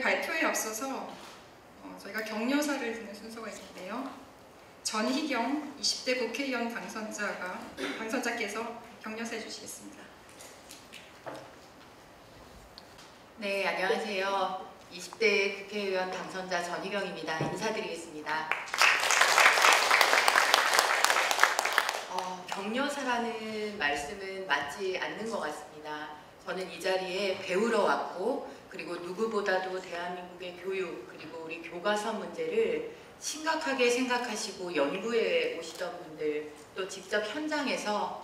발표에 앞서서 저희가 격려사를 드는 순서가 있는데요. 전희경 20대 국회의원 당선자께서 격려사 해주시겠습니다. 네, 안녕하세요. 20대 국회의원 당선자 전희경입니다. 인사드리겠습니다. 격려사라는 말씀은 맞지 않는 것 같습니다. 저는 이 자리에 배우러 왔고, 그리고 누구보다도 대한민국의 교육 그리고 우리 교과서 문제를 심각하게 생각하시고 연구해 오시던 분들, 또 직접 현장에서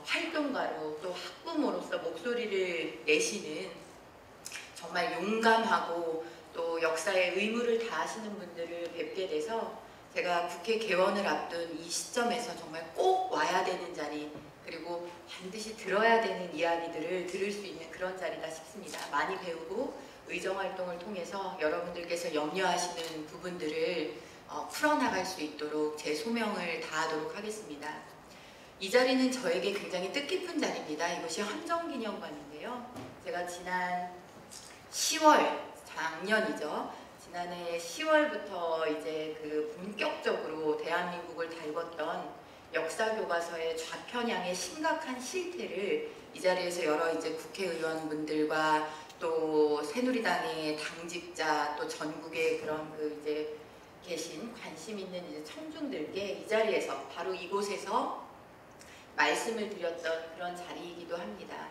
활동가로 또 학부모로서 목소리를 내시는 정말 용감하고 또 역사에 의무를 다하시는 분들을 뵙게 돼서 제가 국회 개원을 앞둔 이 시점에서 정말 꼭 와야 되는 자리, 그리고 반드시 들어야 되는 이야기들을 들을 수 있는 그런 자리다 싶습니다. 많이 배우고 의정활동을 통해서 여러분들께서 염려하시는 부분들을 풀어나갈 수 있도록 제 소명을 다하도록 하겠습니다. 이 자리는 저에게 굉장히 뜻깊은 자리입니다. 이것이 헌정기념관인데요. 제가 지난 10월, 작년이죠. 지난해 10월부터 이제 본격적으로 대한민국을 달궜던 역사교과서의 좌편향의 심각한 실태를 이 자리에서 여러 국회의원분들과 또 새누리당의 당직자, 또 전국의 그런 계신 관심 있는 청중들께 이 자리에서 바로 이곳에서 말씀을 드렸던 그런 자리이기도 합니다.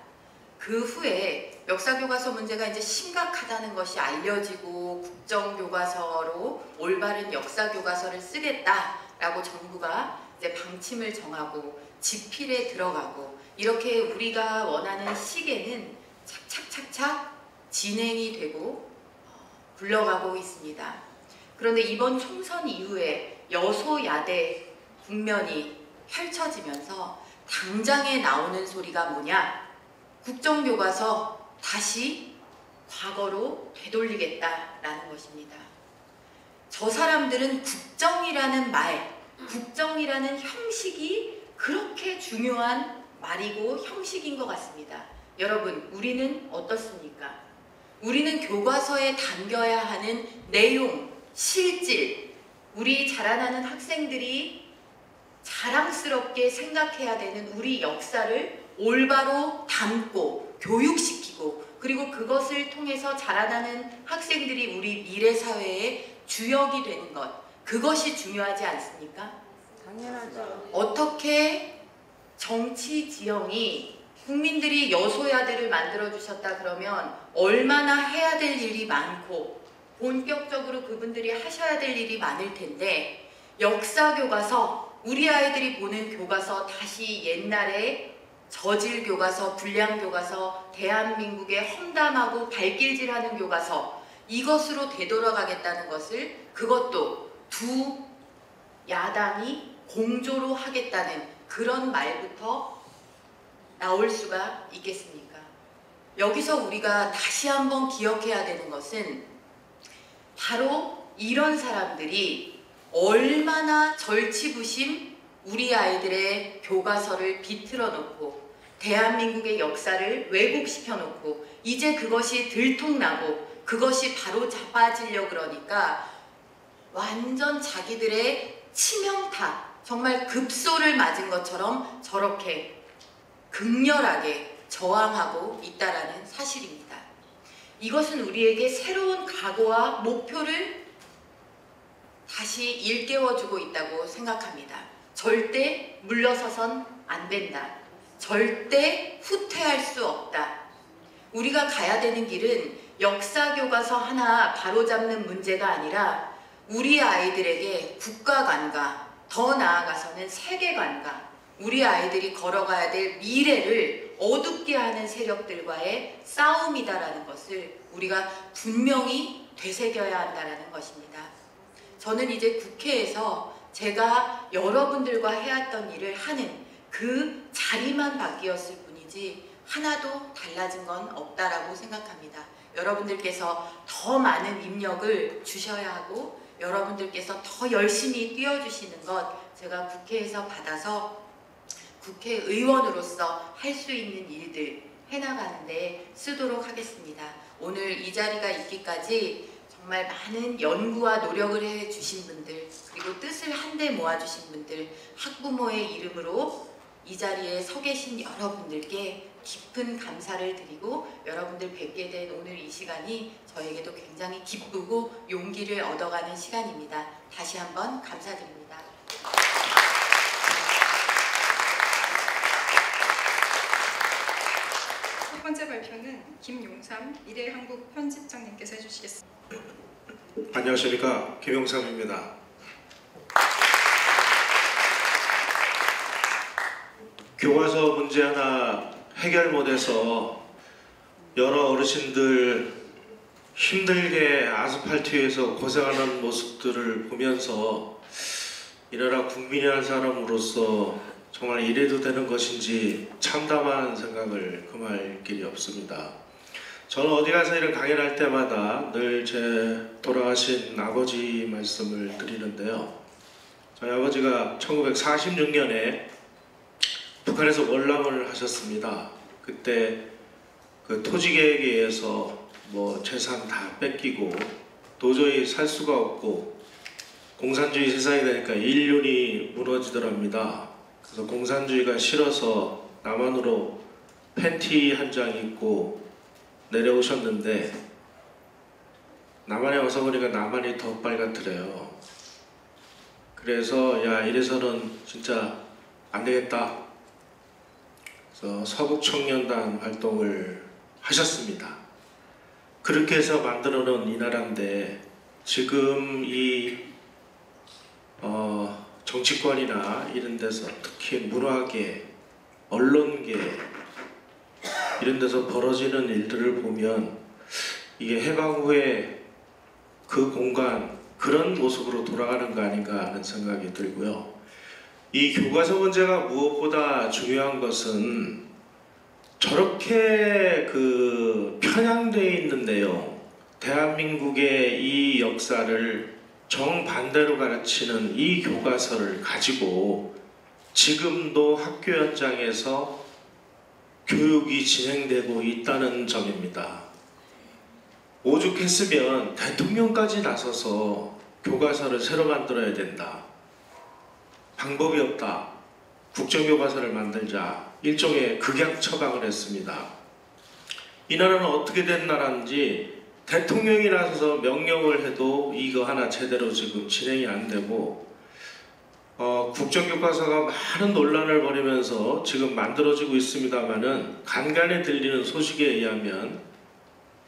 그 후에 역사교과서 문제가 이제 심각하다는 것이 알려지고 국정교과서로 올바른 역사교과서를 쓰겠다라고 정부가 이제 방침을 정하고 집필에 들어가고, 이렇게 우리가 원하는 시계는 착착착착 진행이 되고 굴러가고 있습니다. 그런데 이번 총선 이후에 여소야대 국면이 펼쳐지면서 당장에 나오는 소리가 뭐냐? 국정교과서 다시 과거로 되돌리겠다라는 것입니다. 저 사람들은 국정이라는 말, 국정이라는 형식이 그렇게 중요한 말이고 형식인 것 같습니다. 여러분, 우리는 어떻습니까? 우리는 교과서에 담겨야 하는 내용, 실질, 우리 자라나는 학생들이 자랑스럽게 생각해야 되는 우리 역사를 올바로 담고 교육시키고, 그리고 그것을 통해서 자라나는 학생들이 우리 미래 사회의 주역이 되는 것, 그것이 중요하지 않습니까? 당연하죠. 어떻게 정치 지형이 국민들이 여소야대를 만들어주셨다 그러면 얼마나 해야 될 일이 많고 본격적으로 그분들이 하셔야 될 일이 많을 텐데, 역사교과서, 우리 아이들이 보는 교과서 다시 옛날에 저질 교과서, 불량 교과서, 대한민국의 험담하고 발길질하는 교과서, 이것으로 되돌아가겠다는 것을, 그것도 두 야당이 공조로 하겠다는 그런 말부터 나올 수가 있겠습니까? 여기서 우리가 다시 한번 기억해야 되는 것은 바로 이런 사람들이 얼마나 절치부심 우리 아이들의 교과서를 비틀어 놓고 대한민국의 역사를 왜곡시켜 놓고 이제 그것이 들통나고 그것이 바로 잡아지려고 그러니까 완전 자기들의 치명타, 정말 급소를 맞은 것처럼 저렇게 극렬하게 저항하고 있다라는 사실입니다. 이것은 우리에게 새로운 각오와 목표를 다시 일깨워주고 있다고 생각합니다. 절대 물러서선 안 된다. 절대 후퇴할 수 없다. 우리가 가야 되는 길은 역사교과서 하나 바로잡는 문제가 아니라 우리 아이들에게 국가관과 더 나아가서는 세계관과 우리 아이들이 걸어가야 될 미래를 어둡게 하는 세력들과의 싸움이다라는 것을 우리가 분명히 되새겨야 한다는 것입니다. 저는 이제 국회에서 제가 여러분들과 해왔던 일을 하는 그 자리만 바뀌었을 뿐이지 하나도 달라진 건 없다라고 생각합니다. 여러분들께서 더 많은 입력을 주셔야 하고 여러분들께서 더 열심히 뛰어주시는 것, 제가 국회에서 받아서 국회의원으로서 할 수 있는 일들, 해나가는데 쓰도록 하겠습니다. 오늘 이 자리가 있기까지 정말 많은 연구와 노력을 해주신 분들, 그리고 뜻을 한데 모아주신 분들, 학부모의 이름으로 이 자리에 서 계신 여러분들께 깊은 감사를 드리고 여러분들 뵙게 된 오늘 이 시간이 저에게도 굉장히 기쁘고 용기를 얻어가는 시간입니다. 다시 한번 감사드립니다. 첫 번째 발표는 김용삼 미래한국 편집장님께서 해주시겠습니다. 안녕하십니까, 김용삼입니다. 교과서 문제 하나 해결 못해서 여러 어르신들 힘들게 아스팔트 위에서 고생하는 모습들을 보면서 이래라 국민이 한 사람으로서 정말 이래도 되는 것인지 참담한 생각을 금할 길이 없습니다. 저는 어디 가서 이런 강연을 할 때마다 늘 제 돌아가신 아버지 말씀을 드리는데요. 저희 아버지가 1946년에 북한에서 월남을 하셨습니다. 그때 그 토지개혁에 의해서 뭐 재산 다 뺏기고 도저히 살 수가 없고 공산주의 세상이 되니까 인륜이 무너지더랍니다. 그래서 공산주의가 싫어서 남한으로 팬티 한 장 입고 내려오셨는데 남한에 와서 보니까 남한이 더 빨갛더래요. 그래서 야, 이래서는 진짜 안 되겠다. 그래서 서북청년단 활동을 하셨습니다. 그렇게 해서 만들어 놓은 이 나라인데 지금 이 정치권이나 이런 데서 특히 문화계, 언론계 이런 데서 벌어지는 일들을 보면 이게 해방 후에 그 공간, 그런 모습으로 돌아가는 거 아닌가 하는 생각이 들고요. 이 교과서 문제가 무엇보다 중요한 것은 저렇게 그 편향되어 있는 내용, 대한민국의 이 역사를 정반대로 가르치는 이 교과서를 가지고 지금도 학교 현장에서 교육이 진행되고 있다는 점입니다. 오죽했으면 대통령까지 나서서 교과서를 새로 만들어야 된다. 방법이 없다. 국정교과서를 만들자. 일종의 극약 처방을 했습니다. 이 나라는 어떻게 된 나라인지 대통령이 나서서 명령을 해도 이거 하나 제대로 지금 진행이 안 되고 국정교과서가 많은 논란을 벌이면서 지금 만들어지고 있습니다만은 간간히 들리는 소식에 의하면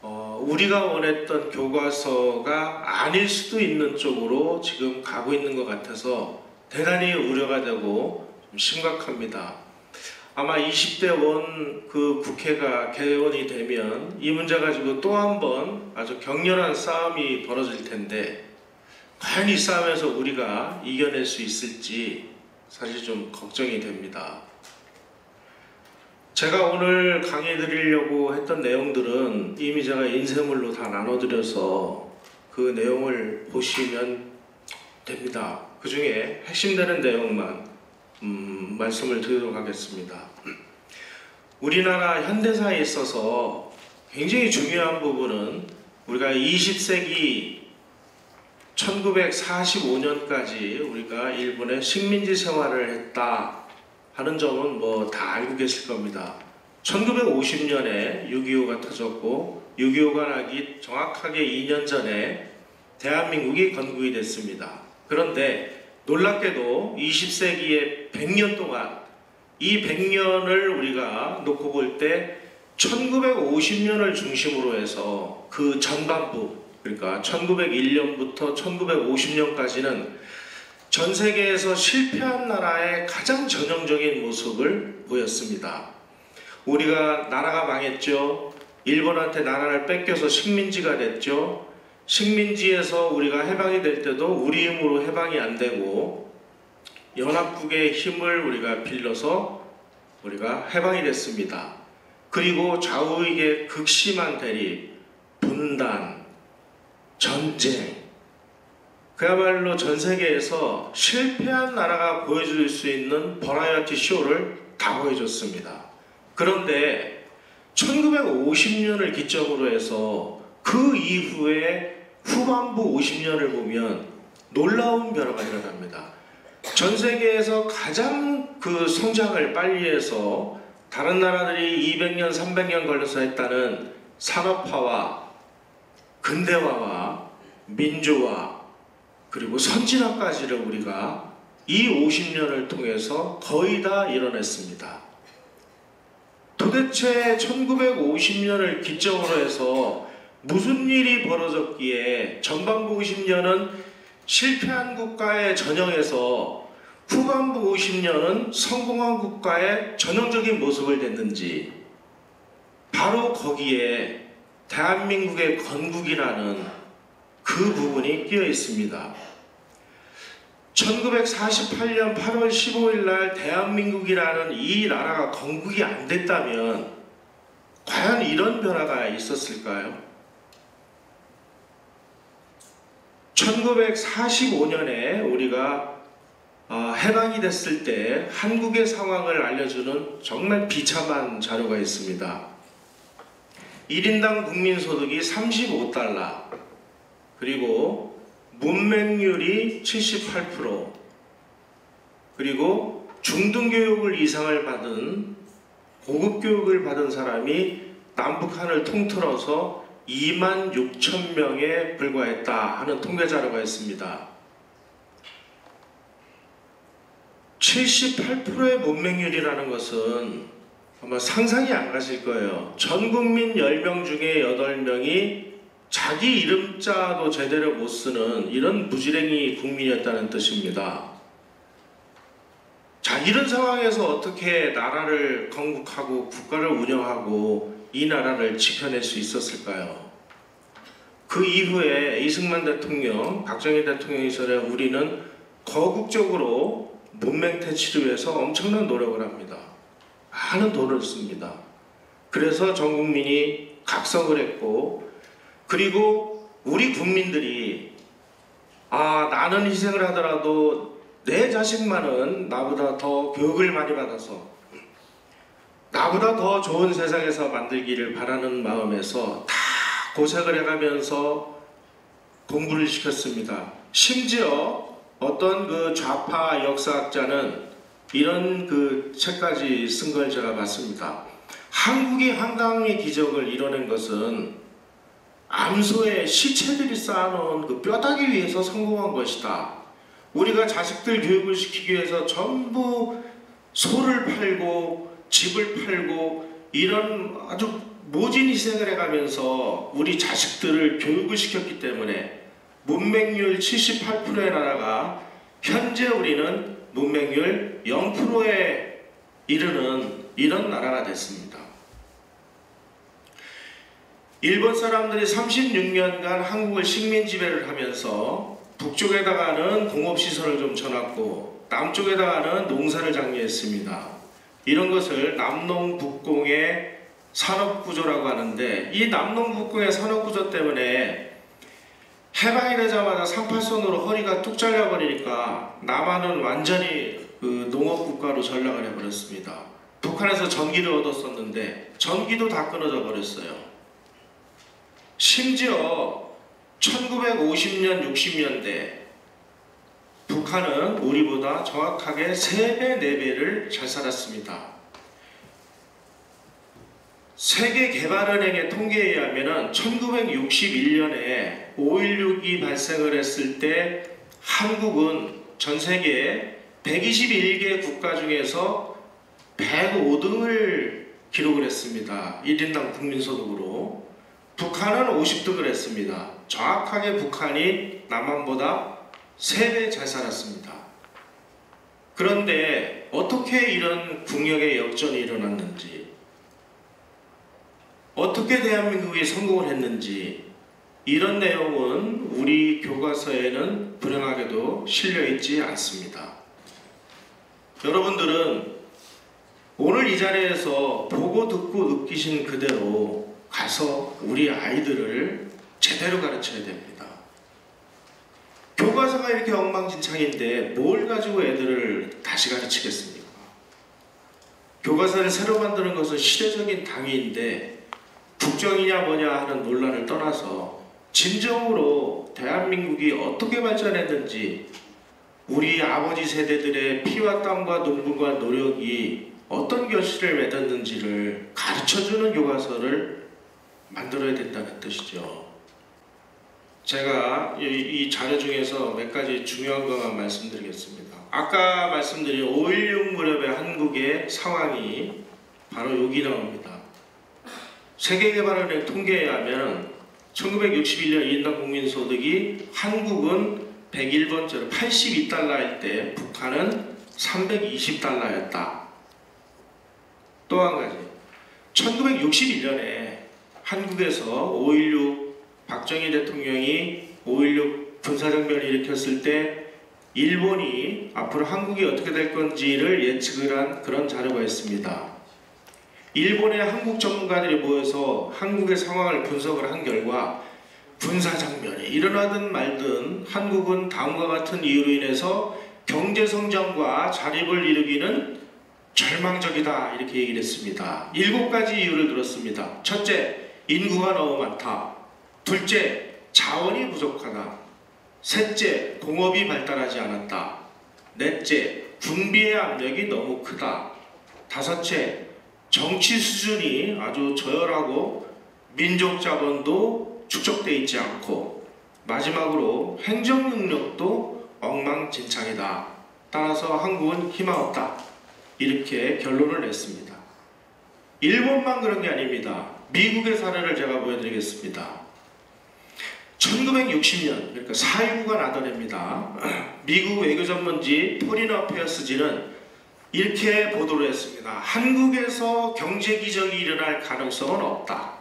우리가 원했던 교과서가 아닐 수도 있는 쪽으로 지금 가고 있는 것 같아서 대단히 우려가 되고 좀 심각합니다. 아마 20대 원 그 국회가 개원이 되면 이 문제 가지고 또 한 번 아주 격렬한 싸움이 벌어질 텐데 과연 이 싸움에서 우리가 이겨낼 수 있을지 사실 좀 걱정이 됩니다. 제가 오늘 강의 드리려고 했던 내용들은 이미 제가 인쇄물로 다 나눠드려서 그 내용을 보시면 됩니다. 그 중에 핵심되는 내용만 말씀을 드리도록 하겠습니다. 우리나라 현대사에 있어서 굉장히 중요한 부분은 우리가 20세기 1945년까지 우리가 일본에 식민지 생활을 했다 하는 점은 뭐 다 알고 계실 겁니다. 1950년에 6.25가 터졌고 6.25가 나기 정확하게 2년 전에 대한민국이 건국이 됐습니다. 그런데 놀랍게도 20세기의 100년 동안 이 100년을 우리가 놓고 볼 때 1950년을 중심으로 해서 그 전반부, 그러니까 1901년부터 1950년까지는 전 세계에서 실패한 나라의 가장 전형적인 모습을 보였습니다. 우리가 나라가 망했죠. 일본한테 나라를 뺏겨서 식민지가 됐죠. 식민지에서 우리가 해방이 될 때도 우리 힘으로 해방이 안 되고 연합국의 힘을 우리가 빌려서 우리가 해방이 됐습니다. 그리고 좌우익의 극심한 대립, 분단, 전쟁, 그야말로 전 세계에서 실패한 나라가 보여줄 수 있는 버라이어티 쇼를 다 보여줬습니다. 그런데 1950년을 기점으로 해서 그 이후에 후반부 50년을 보면 놀라운 변화가 일어납니다. 전 세계에서 가장 그 성장을 빨리 해서 다른 나라들이 200년, 300년 걸려서 했다는 산업화와 근대화와 민주화 그리고 선진화까지를 우리가 이 50년을 통해서 거의 다 이뤄냈습니다. 도대체 1950년을 기점으로 해서 무슨 일이 벌어졌기에 전반부 50년은 실패한 국가에 전형해서 후반부 50년은 성공한 국가의 전형적인 모습을 냈는지, 바로 거기에 대한민국의 건국이라는 그 부분이 끼어 있습니다. 1948년 8월 15일 날 대한민국이라는 이 나라가 건국이 안 됐다면 과연 이런 변화가 있었을까요? 1945년에 우리가 해방이 됐을 때 한국의 상황을 알려주는 정말 비참한 자료가 있습니다. 1인당 국민소득이 35달러, 그리고 문맹률이 78%, 그리고 중등교육을 이상을 받은 고급교육을 받은 사람이 남북한을 통틀어서 2만 6천 명에 불과했다 하는 통계 자료가 있습니다. 78%의 문맹률이라는 것은 아마 상상이 안 가실 거예요. 전 국민 10명 중에 8명이 자기 이름자도 제대로 못 쓰는 이런 무지랭이 국민이었다는 뜻입니다. 자, 이런 상황에서 어떻게 나라를 건국하고 국가를 운영하고 이 나라를 지켜낼 수 있었을까요? 그 이후에 이승만 대통령, 박정희 대통령 시절에 우리는 거국적으로 문맹퇴치를 위해서 엄청난 노력을 합니다. 많은 돈을 씁니다. 그래서 전 국민이 각성을 했고, 그리고 우리 국민들이 나는 희생을 하더라도 내 자식만은 나보다 더 교육을 많이 받아서 나보다 더 좋은 세상에서 만들기를 바라는 마음에서 다 고생을 해가면서 공부를 시켰습니다. 심지어 어떤 그 좌파 역사학자는 이런 그 책까지 쓴 걸 제가 봤습니다. 한국이 한강의 기적을 이뤄낸 것은 암소에 시체들이 쌓아놓은 그 뼈다귀 위에서 성공한 것이다. 우리가 자식들 교육을 시키기 위해서 전부 소를 팔고 집을 팔고 이런 아주 모진 희생을 해가면서 우리 자식들을 교육을 시켰기 때문에 문맹률 78%의 나라가 현재 우리는 문맹률 0%에 이르는 이런 나라가 됐습니다. 일본 사람들이 36년간 한국을 식민 지배를 하면서 북쪽에다가는 공업시설을 좀 쳐놨고 남쪽에다가는 농사를 장려했습니다. 이런 것을 남농북공의 산업구조라고 하는데, 이 남농북공의 산업구조 때문에 해방이 되자마자 38선으로 허리가 뚝 잘려버리니까 남한은 완전히 그 농업국가로 전락을 해버렸습니다. 북한에서 전기를 얻었었는데 전기도 다 끊어져 버렸어요. 심지어 1950년, 60년대 북한은 우리보다 정확하게 3배, 4배를 잘 살았습니다. 세계개발은행의 통계에 의하면 1961년에 5.16이 발생을 했을 때 한국은 전 세계 121개 국가 중에서 105등을 기록을 했습니다. 1인당 국민소득으로. 북한은 50등을 했습니다. 정확하게 북한이 남한보다 3배 잘 살았습니다. 그런데 어떻게 이런 국력의 역전이 일어났는지, 어떻게 대한민국이 성공을 했는지, 이런 내용은 우리 교과서에는 불행하게도 실려있지 않습니다. 여러분들은 오늘 이 자리에서 보고 듣고 느끼신 그대로 가서 우리 아이들을 제대로 가르쳐야 됩니다. 교과서가 이렇게 엉망진창인데 뭘 가지고 애들을 다시 가르치겠습니까? 교과서를 새로 만드는 것은 시대적인 당위인데 국정이냐 뭐냐 하는 논란을 떠나서 진정으로 대한민국이 어떻게 발전했는지 우리 아버지 세대들의 피와 땀과 눈물과 노력이 어떤 결실을 맺었는지를 가르쳐주는 교과서를 만들어야 된다는 뜻이죠. 제가 이 자료 중에서 몇 가지 중요한 것만 말씀드리겠습니다. 아까 말씀드린 5.16 무렵의 한국의 상황이 바로 여기 나옵니다. 세계개발은행 통계에 하면 1961년 1인당 국민소득이 한국은 101번째로 82달러일 때 북한은 320달러였다. 또 한 가지, 1961년에 한국에서 5.16 박정희 대통령이 5.16 군사정변을 일으켰을 때 일본이 앞으로 한국이 어떻게 될 건지를 예측을 한 그런 자료가 있습니다. 일본의 한국 전문가들이 모여서 한국의 상황을 분석을 한 결과 군사장변이 일어나든 말든 한국은 다음과 같은 이유로 인해서 경제성장과 자립을 이루기는 절망적이다 이렇게 얘기를 했습니다. 7가지 이유를 들었습니다. 첫째, 인구가 너무 많다. 둘째, 자원이 부족하다. 셋째, 공업이 발달하지 않았다. 넷째, 군비의 압력이 너무 크다. 다섯째, 정치 수준이 아주 저열하고 민족 자본도 축적되어 있지 않고 마지막으로 행정 능력도 엉망진창이다. 따라서 한국은 희망 없다. 이렇게 결론을 냈습니다. 일본만 그런 게 아닙니다. 미국의 사례를 제가 보여드리겠습니다. 1960년, 그러니까 4.19가 나던 해입니다. 미국 외교전문지 포린 어페어스지는 이렇게 보도를 했습니다. 한국에서 경제기적이 일어날 가능성은 없다.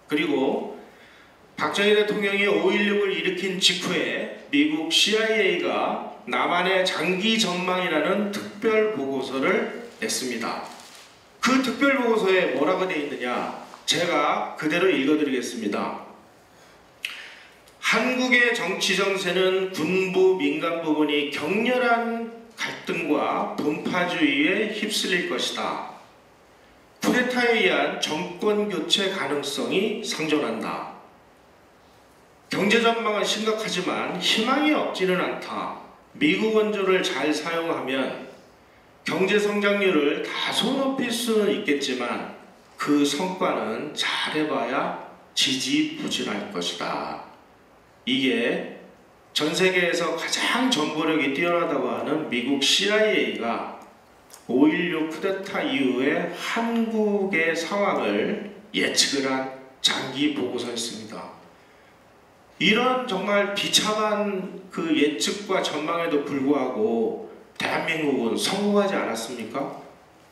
그리고 박정희 대통령이 5.16을 일으킨 직후에 미국 CIA가 남한의 장기 전망이라는 특별 보고서를 냈습니다. 그 특별 보고서에 뭐라고 되어 있느냐? 제가 그대로 읽어드리겠습니다. 한국의 정치 정세는 군부 민간 부분이 격렬한 갈등과 분파주의에 휩쓸릴 것이다. 쿠데타에 의한 정권 교체 가능성이 상존한다. 경제 전망은 심각하지만 희망이 없지는 않다. 미국 원조를 잘 사용하면 경제 성장률을 다소 높일 수는 있겠지만 그 성과는 잘해봐야 지지부진할 것이다. 이게 전 세계에서 가장 정보력이 뛰어나다고 하는 미국 CIA가 5.16 쿠데타 이후에 한국의 상황을 예측을 한 장기 보고서였습니다. 이런 정말 비참한 그 예측과 전망에도 불구하고 대한민국은 성공하지 않았습니까?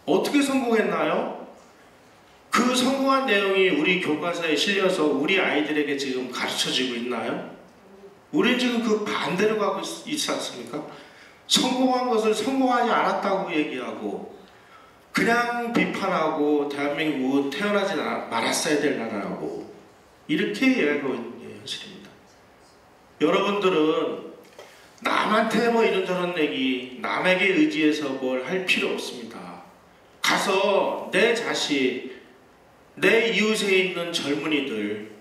어떻게 성공했나요? 그 성공한 내용이 우리 교과서에 실려서 우리 아이들에게 지금 가르쳐지고 있나요? 우리는 지금 그 반대로 가고 있지 않습니까? 성공한 것을 성공하지 않았다고 얘기하고 그냥 비판하고 대한민국은 태어나지 말았어야 될 나라라고 이렇게 이야기하고 있는 게 현실입니다. 여러분들은 남한테 뭐 이런저런 얘기, 남에게 의지해서 뭘 할 필요 없습니다. 가서 내 자식, 내 이웃에 있는 젊은이들,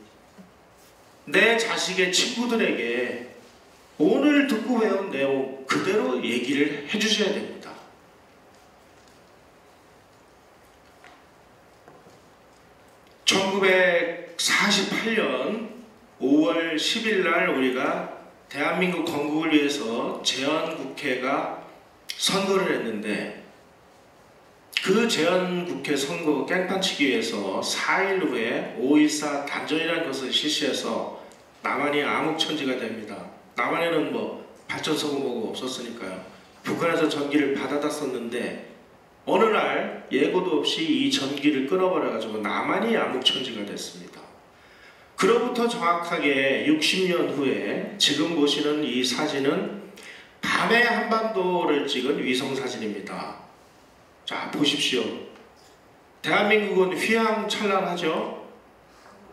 내 자식의 친구들에게 오늘 듣고 배운 내용 그대로 얘기를 해주셔야 됩니다. (1948년 5월 10일) 날 우리가 대한민국 건국을 위해서 제헌국회가 선거를 했는데 그 제헌국회 선거 깽판치기 위해서 4일 후에 5.14 단전이라는 것을 실시해서 남한이 암흑천지가 됩니다. 남한에는 뭐 발전소가 뭐가 없었으니까요. 북한에서 전기를 받아다 썼는데 어느 날 예고도 없이 이 전기를 끊어버려가지고 남한이 암흑천지가 됐습니다. 그로부터 정확하게 60년 후에 지금 보시는 이 사진은 밤에 한반도를 찍은 위성사진입니다. 자, 보십시오. 대한민국은 휘황찬란하죠?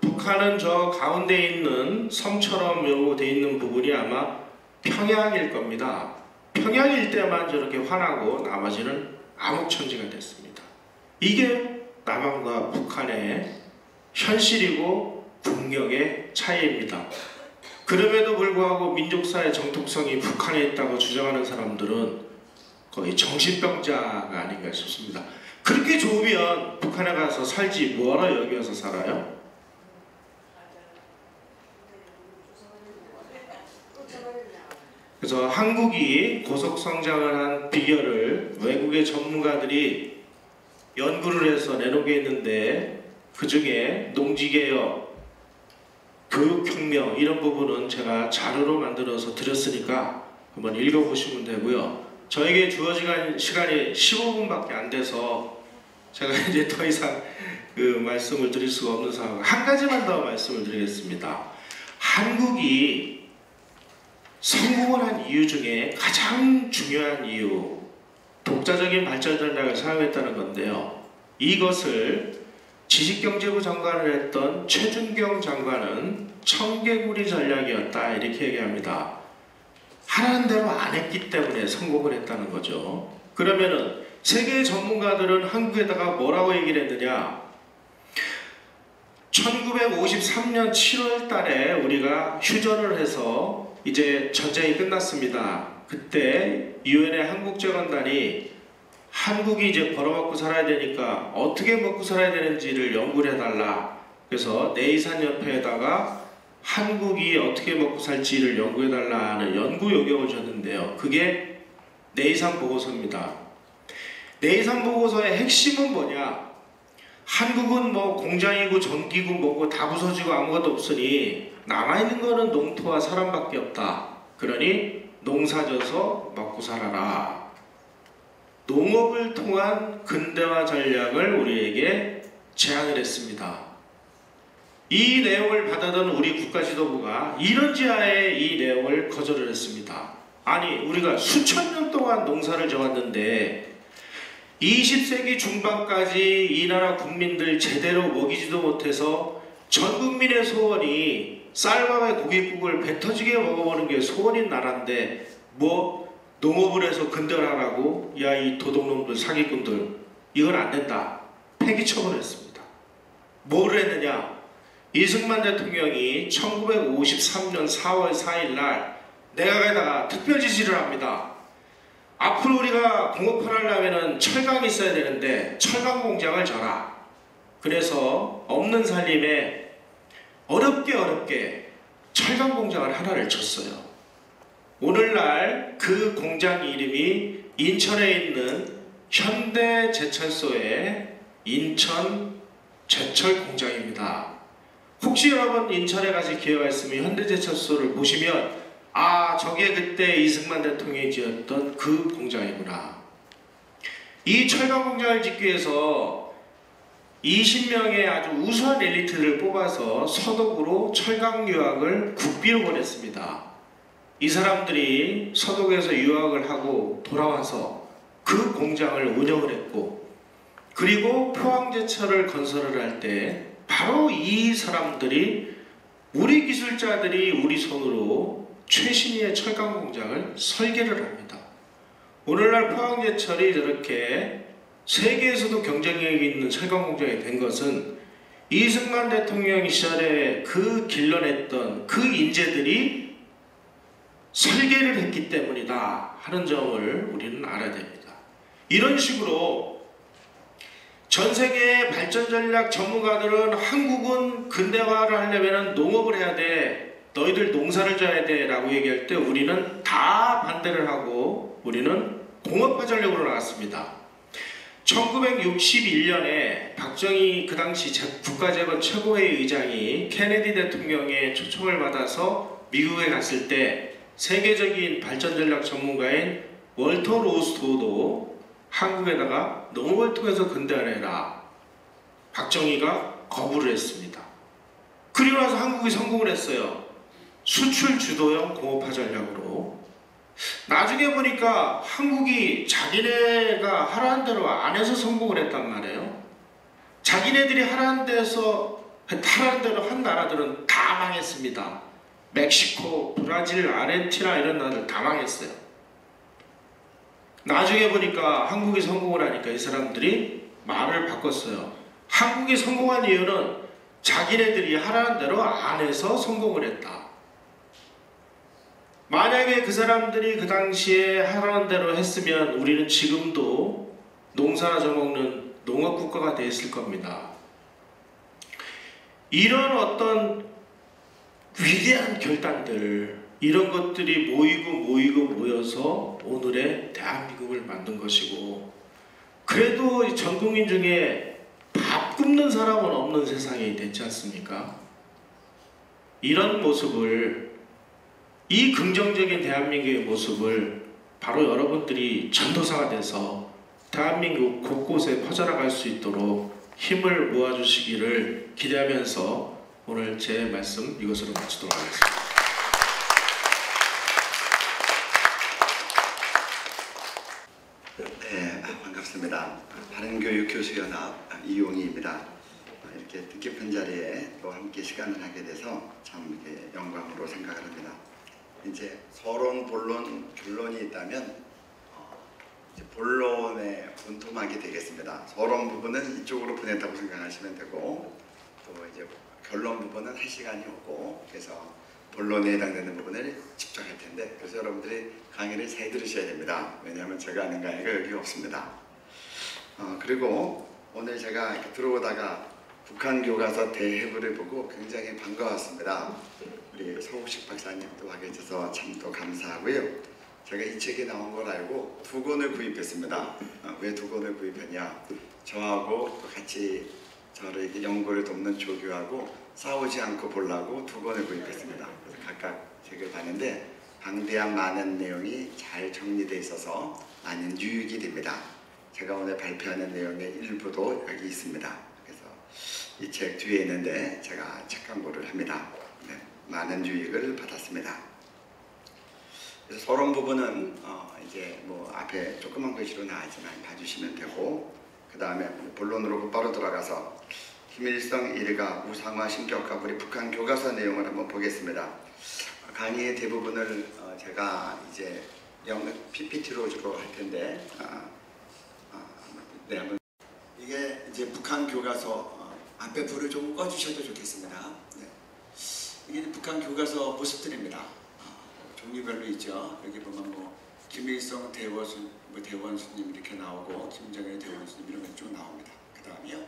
북한은 저 가운데 있는 섬처럼 되어 있는 부분이 아마 평양일 겁니다. 평양일 때만 저렇게 환하고 나머지는 암흑천지가 됐습니다. 이게 남한과 북한의 현실이고 국력의 차이입니다. 그럼에도 불구하고 민족사의 정통성이 북한에 있다고 주장하는 사람들은 거의 정신병자가 아닌가 싶습니다. 그렇게 좋으면 북한에 가서 살지 뭐하러 여기 와서 살아요? 그래서 한국이 고속성장을 한 비결을 외국의 전문가들이 연구를 해서 내놓게 했는데, 그 중에 농지개혁, 교육혁명 이런 부분은 제가 자료로 만들어서 드렸으니까 한번 읽어보시면 되고요. 저에게 주어진 시간이 15분밖에 안 돼서 제가 이제 더 이상 그 말씀을 드릴 수가 없는 상황. 한 가지만 더 말씀을 드리겠습니다. 한국이 성공을 한 이유 중에 가장 중요한 이유, 독자적인 발전 전략을 사용했다는 건데요. 이것을 지식경제부 장관을 했던 최준경 장관은 청개구리 전략이었다 이렇게 얘기합니다. 하라는 대로 안 했기 때문에 성공을 했다는 거죠. 그러면은 세계 전문가들은 한국에다가 뭐라고 얘기를 했느냐? 1953년 7월 달에 우리가 휴전을 해서 이제 전쟁이 끝났습니다. 그때 유엔의 한국재건단이 한국이 이제 벌어먹고 살아야 되니까 어떻게 먹고 살아야 되는지를 연구를 해달라. 그래서 내이산협회에다가 한국이 어떻게 먹고 살지를 연구해달라 하는 연구 요격을 줬는데요. 그게 내이산 보고서입니다. 내이산 보고서의 핵심은 뭐냐? 한국은 뭐 공장이고 전기고 뭐고 다 부서지고 아무것도 없으니 남아있는 거는 농토와 사람밖에 없다. 그러니 농사져서 먹고 살아라. 농업을 통한 근대화 전략을 우리에게 제안을 했습니다. 이 내용을 받아든 우리 국가지도부가 이런지하에 이 내용을 거절을 했습니다. 아니, 우리가 수천 년 동안 농사를 져왔는데 20세기 중반까지 이 나라 국민들 제대로 먹이지도 못해서 전 국민의 소원이 쌀밥에 고깃국을 배 터지게 먹어보는 게 소원인 나라인데 뭐 농업을 해서 근대화하라고? 야, 이 도둑놈들 사기꾼들, 이건 안 된다. 폐기 처분했습니다. 뭘 했느냐? 이승만 대통령이 1953년 4월 4일 날 내각에다가 특별 지시를 합니다. 앞으로 우리가 공업을 하려면 철강이 있어야 되는데 철강 공장을 져라. 그래서 없는 살림에 어렵게 철강 공장을 하나를 쳤어요. 오늘날 그 공장 이름이 인천에 있는 현대제철소의 인천 제철 공장입니다. 혹시 여러분 인천에 가실 기회가 있으면 현대제철소를 보시면 아, 저게 그때 이승만 대통령이 지었던 그 공장이구나. 이 철강 공장을 짓기 위해서 20명의 아주 우수한 엘리트를 뽑아서 서독으로 철강 유학을 국비로 보냈습니다. 이 사람들이 서독에서 유학을 하고 돌아와서 그 공장을 운영을 했고, 그리고 포항제철을 건설을 할 때 바로 이 사람들이, 우리 기술자들이 우리 손으로 최신의 철강 공장을 설계를 합니다. 오늘날 포항제철이 저렇게 세계에서도 경쟁력이 있는 철강 공장이 된 것은 이승만 대통령 시절에 그 길러냈던 그 인재들이 설계를 했기 때문이다 하는 점을 우리는 알아야 됩니다. 이런 식으로 전 세계의 발전 전략 전문가들은 한국은 근대화를 하려면 농업을 해야 돼, 너희들 농사를 져야 돼 라고 얘기할 때 우리는 다 반대를 하고 우리는 공업화 전략으로 나왔습니다. 1961년에 박정희 그 당시 국가재건 최고회의 의장이 케네디 대통령의 초청을 받아서 미국에 갔을 때 세계적인 발전 전략 전문가인 월터 로스도도 한국에다가 농업을 통해서 근대화를 해라. 박정희가 거부를 했습니다. 그리고 나서 한국이 성공을 했어요. 수출 주도형 공업화 전략으로. 나중에 보니까 한국이 자기네가 하라는 대로 안 해서 성공을 했단 말이에요. 자기네들이 하라는 대로 한 나라들은 다 망했습니다. 멕시코, 브라질, 아르헨티나 이런 나라들 다 망했어요. 나중에 보니까 한국이 성공을 하니까 이 사람들이 말을 바꿨어요. 한국이 성공한 이유는 자기네들이 하라는 대로 안 해서 성공을 했다. 만약에 그 사람들이 그 당시에 하라는 대로 했으면 우리는 지금도 농사나 져먹는 농업국가가 됐을 겁니다. 이런 어떤 위대한 결단들, 이런 것들이 모이고 모여서 오늘의 대한민국을 만든 것이고, 그래도 전 국민 중에 밥 굶는 사람은 없는 세상이 됐지 않습니까? 이런 모습을, 이 긍정적인 대한민국의 모습을 바로 여러분들이 전도사가 돼서 대한민국 곳곳에 퍼져나갈 수 있도록 힘을 모아주시기를 기대하면서 오늘 제 말씀 이것으로 마치도록 하겠습니다. 네, 반갑습니다. 바른교육교수연합 이용희입니다. 이렇게 뜻깊은 자리에 또 함께 시간을 하게 돼서 참 이렇게 영광으로 생각을 합니다. 이제 서론, 본론, 결론이 있다면 이제 본론의 본토막이 되겠습니다. 서론 부분은 이쪽으로 보낸다고 생각하시면 되고, 또 이제 결론 부분은 할 시간이 없고, 그래서 본론에 해당되는 부분을 직접 할 텐데, 그래서 여러분들이 강의를 잘 들으셔야 됩니다. 왜냐하면 제가 하는 강의가 여기 없습니다. 그리고 오늘 제가 이렇게 들어오다가 북한 교과서 대해부를 보고 굉장히 반가웠습니다. 우리 서우식 박사님도 와 계셔서 참 또 감사하고요. 제가 이 책이 나온 걸 알고 2권을 구입했습니다. 왜 2권을 구입했냐? 저하고 또 같이 저를 이렇게 연구를 돕는 조교하고 싸우지 않고 보려고 2권을 구입했습니다. 그래서 각각 책을 봤는데 방대한 많은 내용이 잘 정리되어 있어서 많은 유익이 됩니다. 제가 오늘 발표하는 내용의 일부도 여기 있습니다. 그래서 이 책 뒤에 있는데 제가 책 광고를 합니다. 네, 많은 유익을 받았습니다. 그래서 서론 부분은 이제 뭐 앞에 조그만 글씨로 나왔지만 봐주시면 되고, 그 다음에 본론으로 곧바로 들어가서 김일성 일가 우상화 신격화 우리 북한 교과서 내용을 한번 보겠습니다. 강의의 대부분을 제가 이제 PPT로 주로 할 텐데, 네, 한번 이게 이제 북한 교과서 앞에 불을 좀 꺼주셔도 좋겠습니다. 네. 이게 북한 교과서 모습들입니다. 종류별로 있죠. 여기 보면 뭐 김일성 대원수님 이렇게 나오고, 김정일 대원수님 이런 게 쭉 나옵니다. 그 다음이요.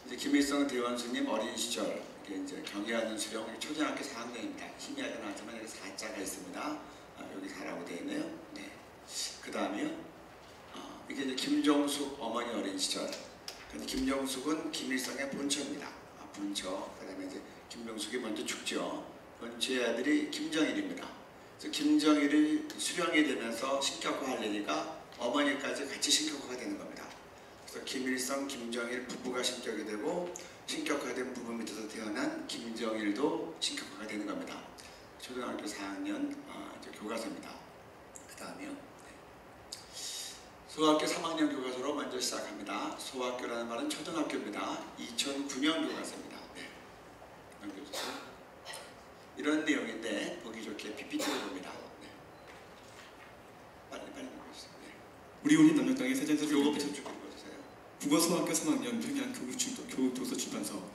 이제 김일성 대원수님 어린 시절, 이게 이제 경의하는 수령 초등학교 4학년입니다. 희미하게 나왔지만 여기 4자가 있습니다. 여기 4라고 되어 있네요. 네. 그 다음이요. 이게 이제 김정숙 어머니 어린 시절. 근데 김정숙은 김일성의 본처입니다. 본처. 그 다음에 이제 김정숙이 먼저 죽죠. 본처의 아들이 김정일입니다. 그래서 김정일을 수령이 되면서 신격화하려니까 어머니까지 같이 신격화가 되는 겁니다. 그래서 김일성, 김정일 부부가 신격이 되고, 신격화된 부부 밑에서 태어난 김정일도 신격화가 되는 겁니다. 초등학교 4학년 교과서입니다. 그 다음이요. 소학교 3학년 교과서로 먼저 시작합니다. 소학교라는 말은 초등학교입니다. 2009년 교과서입니다. 네. 넘겨주세요. 이런 내용인데 보기 좋게 PPT를 봅니다. 네. 빨리 넘겨주세요. 네. 우리 올린 남녀당의 세전서 요거부터 쭉 읽어주세요. 국어소학교 3학년 평양 교육도서 출판서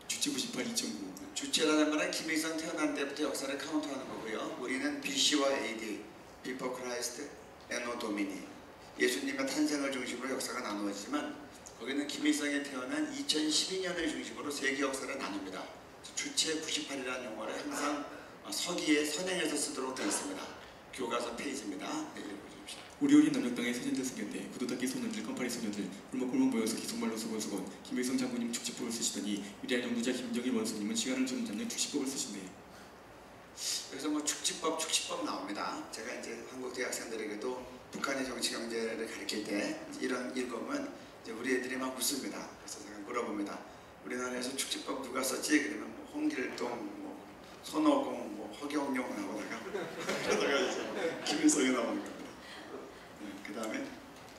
주체 98 2009. 주체라는 말은 김일성 태어난 때부터 역사를 카운트하는 거고요. 우리는 BC와 AD, Before Christ, Anno Domini, 예수님의 탄생을 중심으로 역사가 나누어지지만, 거기는 김일성이 태어난 2012년을 중심으로 세계 역사를 나눕니다. 주체 98이라는 용어를 항상 서기에 선행해서 쓰도록 되어 있습니다. 교과서 페이지입니다. 네, 읽어주십시오. 우리 올린 남녀당의 세전서 승연대 구도닦기 소년들 컴파리 소년들 골목골목 모여서 기속말로 수건수건 김일성 장군님 축지법을 쓰시더니 위대한 영도자 김정일 원수님은 시간을 주는 잡는 축지법을 쓰신대. 그래서 뭐 축지법 나옵니다. 제가 이제 한국 대학생들에게도 북한의 정치 경제를 가르칠 때 이런 읽으면 이제 우리 애들이 막 웃습니다. 그래서 제가 물어봅니다. 우리나라에서 축지법 누가 썼지? 그러면 뭐 홍길동, 뭐 손오공, 뭐 허경영 나오다가 그러다가 이제 김일성이 나오는 겁니다. 네, 그 다음에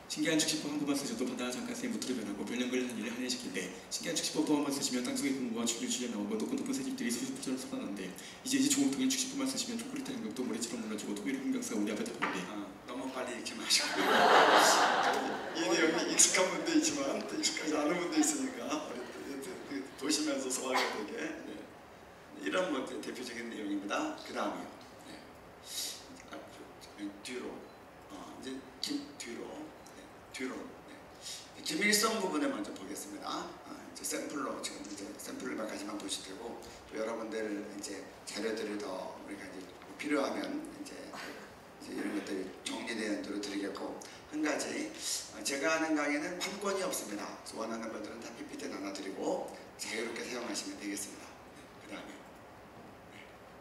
신기한 축지법 한 번만 쓰셔도 반다한 잠깐새 무트를 변하고 별명걸 한 일을 한해시킨데, 신기한 축지법 또 한 번 쓰시면 땅속의 공무와 줄줄줄려 나오고 높은 새집들이 수십부처럼 쏟아나는데, 이제 조국통일 축지법만 쓰시면 초콜릿 행격도 모래처럼 무너지고 독일 흥경사가 우리 앞에 덮는데. 너무 빨리 읽지 마시고 이 내용이 익숙한 분도 있지만 또 익숙하지 않은 분도 있으니까 보시면서 소화가 되게 네. 이런 뭐 대표적인 내용입니다. 그 다음이요. 네. 뒤로 이제 뒤로 네. 뒤로 네. 김일성 부분에 먼저 보겠습니다. 이제 샘플로 지금 이제 샘플을 몇 가지만 보실 테고 또 여러분들 이제 자료들을 더 우리가 이제 필요하면 이제 이런 것들이 정리된 대로 드리겠고 한 가지 제가 하는 강의는 판권이 없습니다. 그래서 원하는 분들은 다 PPT 나눠드리고 자유롭게 사용하시면 되겠습니다. 그 다음에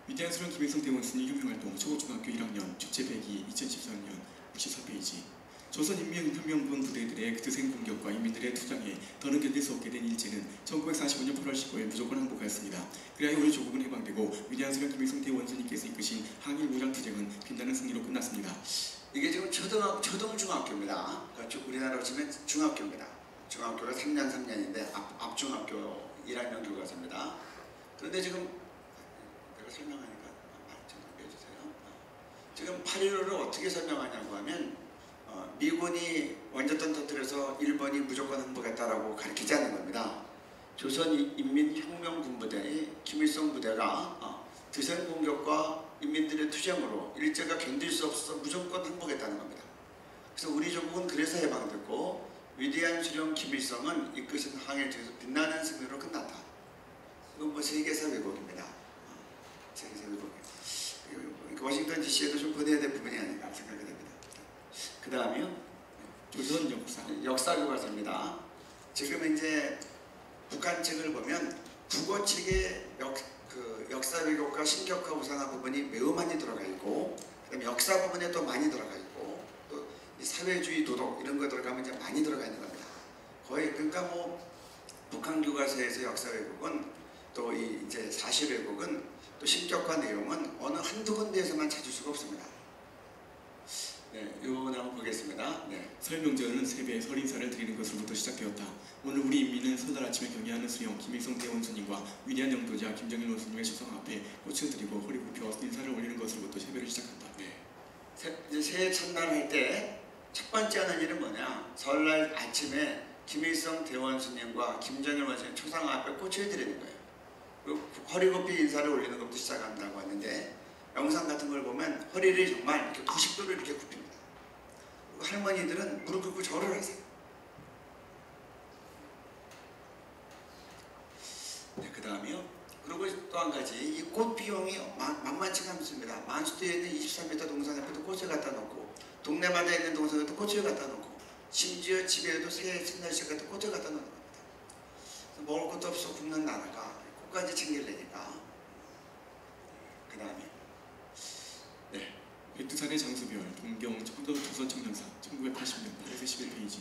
위대한 수령 김일성 대원 스님 혁명활동 초고중학교 1학년 축제 102 2014년 64페이지 조선인민혁명군 부대들의 드생 공격과 인민들의 투쟁에 더는 견딜 수 없게 된 일제는 1945년 8월 15일 무조건 항복하였습니다. 그리하여 우리 조국은 해방되고 위대한 수령 김일성 대원수님께서 이끄신 항일 무장 투쟁은 빛나는 승리로 끝났습니다. 이게 지금 초등중학교입니다. 그러니까 우리나라로 치면 중학교입니다. 중학교가 3년 3년인데 앞중학교 1학년 교과서입니다. 그런데 지금 내가 설명하니까 좀 해주세요. 지금 8.15를 어떻게 설명하냐고 하면 미군이 원자탄 터뜨려서 일본이 무조건 항복했다라고 가르치지 않는 겁니다. 조선인민혁명군부대의 김일성 부대가 드생 공격과 인민들의 투쟁으로 일제가 견딜 수 없어서 무조건 항복했다는 겁니다. 그래서 우리 조국은 그래서 해방됐고 위대한 수령 김일성은 이끄신 항일 중에서 빛나는 승리로 끝났다. 이건 뭐 세계사 왜곡입니다. 세계사 왜곡이에요. 워싱턴 DC에도 좀 보내야 될 부분이 아닌가 생각이 됩니다. 그 다음이요. 조선 역사 교과서입니다. 지금 이제 북한 책을 보면 국어 책에 역사 왜곡과 신격화 우상화 부분이 매우 많이 들어가 있고 그다음에 역사 부분에 또 많이 들어가 있고 또 사회주의 도덕 이런 거 들어가면 이제 많이 들어가 있는 겁니다. 거의 그러니까 뭐 북한 교과서에서 역사 왜곡은 또 이제 사실 왜곡은 또 신격화 내용은 어느 한두 군데에서만 찾을 수가 없습니다. 네, 이거 한번 보겠습니다. 네. 설명절은 세배 설인사를 드리는 것으로부터 시작되었다. 오늘 우리 인민은 설날 아침에 경의하는 수령 김일성 대원수님과 위대한 영도자 김정일 원수님의 초상 앞에 꽃을 드리고 허리 굽혀 인사를 올리는 것으로부터 세배를 시작한다. 네. 이제 새해 첫날 할 때 첫 번째 하는 일은 뭐냐? 설날 아침에 김일성 대원수님과 김정일 원수님 초상 앞에 꽃을 드리는 거예요. 그리고 허리 굽히 인사를 올리는 것부터 시작한다고 하는데 영상 같은 걸 보면 허리를 정말 이렇게 90도로 이렇게 굽힙니다. 그리고 할머니들은 무릎 꿇고 절을 하세요. 네, 그 다음이요. 그리고 또 한 가지, 이 꽃 비용이 만만치가 않습니다. 만수도에 있는 23m 동상 옆에도 꽃을 갖다 놓고, 동네마다 있는 동상에도 꽃을 갖다 놓고, 심지어 집에도 새해 첫날씩 같은 꽃을 갖다 놓는 겁니다. 먹을 것도 없어 굶는 나라가 꽃까지 챙기려니까. 그 다음에. 네. 12살의 장수별, 동경, 조선청년사, 1980년 8에서 11페이지.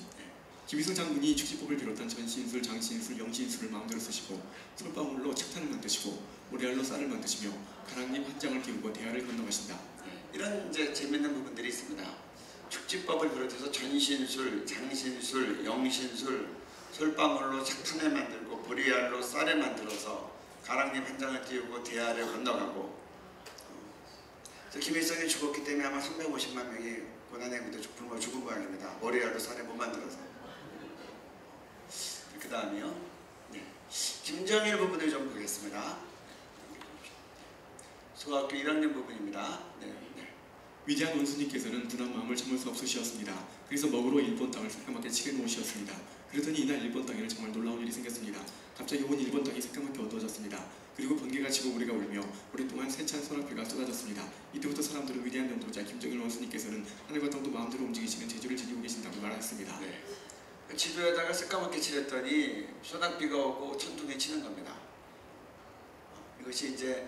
김일성 장군이 축지법을 비롯한 전신술, 장신술, 영신술을 마음대로 쓰시고 솔방울로 책탄을 만드시고 모래알로 쌀을 만드시며 가랑잎 한 장을 끼우고 대야를 건너가신다. 이런 이제 재밌는 부분들이 있습니다. 축지법을 비롯해서 전신술, 장신술, 영신술, 솔방울로 책탄을 만들고 보리알로 쌀을 만들어서 가랑잎 한 장을 띄우고 대야를 건너가고 김일성이 죽었기 때문에 아마 350만 명이 고난의 무대 굶어 죽은 모양입니다. 머리알로 쌀을 못 만들어서. 그 다음이요. 네. 김정일 부분을 좀 보겠습니다. 소학교 1학년 부분입니다. 네. 네. 위대한 원수님께서는 분한 마음을 참을 수 없으시었습니다. 그래서 먹으로 일본 땅을 새까맣게 칠해놓으셨습니다. 그러더니 이날 일본 땅에는 정말 놀라운 일이 생겼습니다. 갑자기 온 일본 땅이 새까맣게 어두워졌습니다. 그리고 번개가 치고 우리가 울며 오랫동안 세찬 소낙비가 쏟아졌습니다. 이때부터 사람들은 위대한 영도자 김정일 원수님께서는 하늘과 땅도 마음대로 움직이시는 재주를 지니고 계신다고 말했습니다. 네. 지도에다가 새까맣게 칠했더니 소낙비가 오고 천둥이 치는 겁니다. 이것이 이제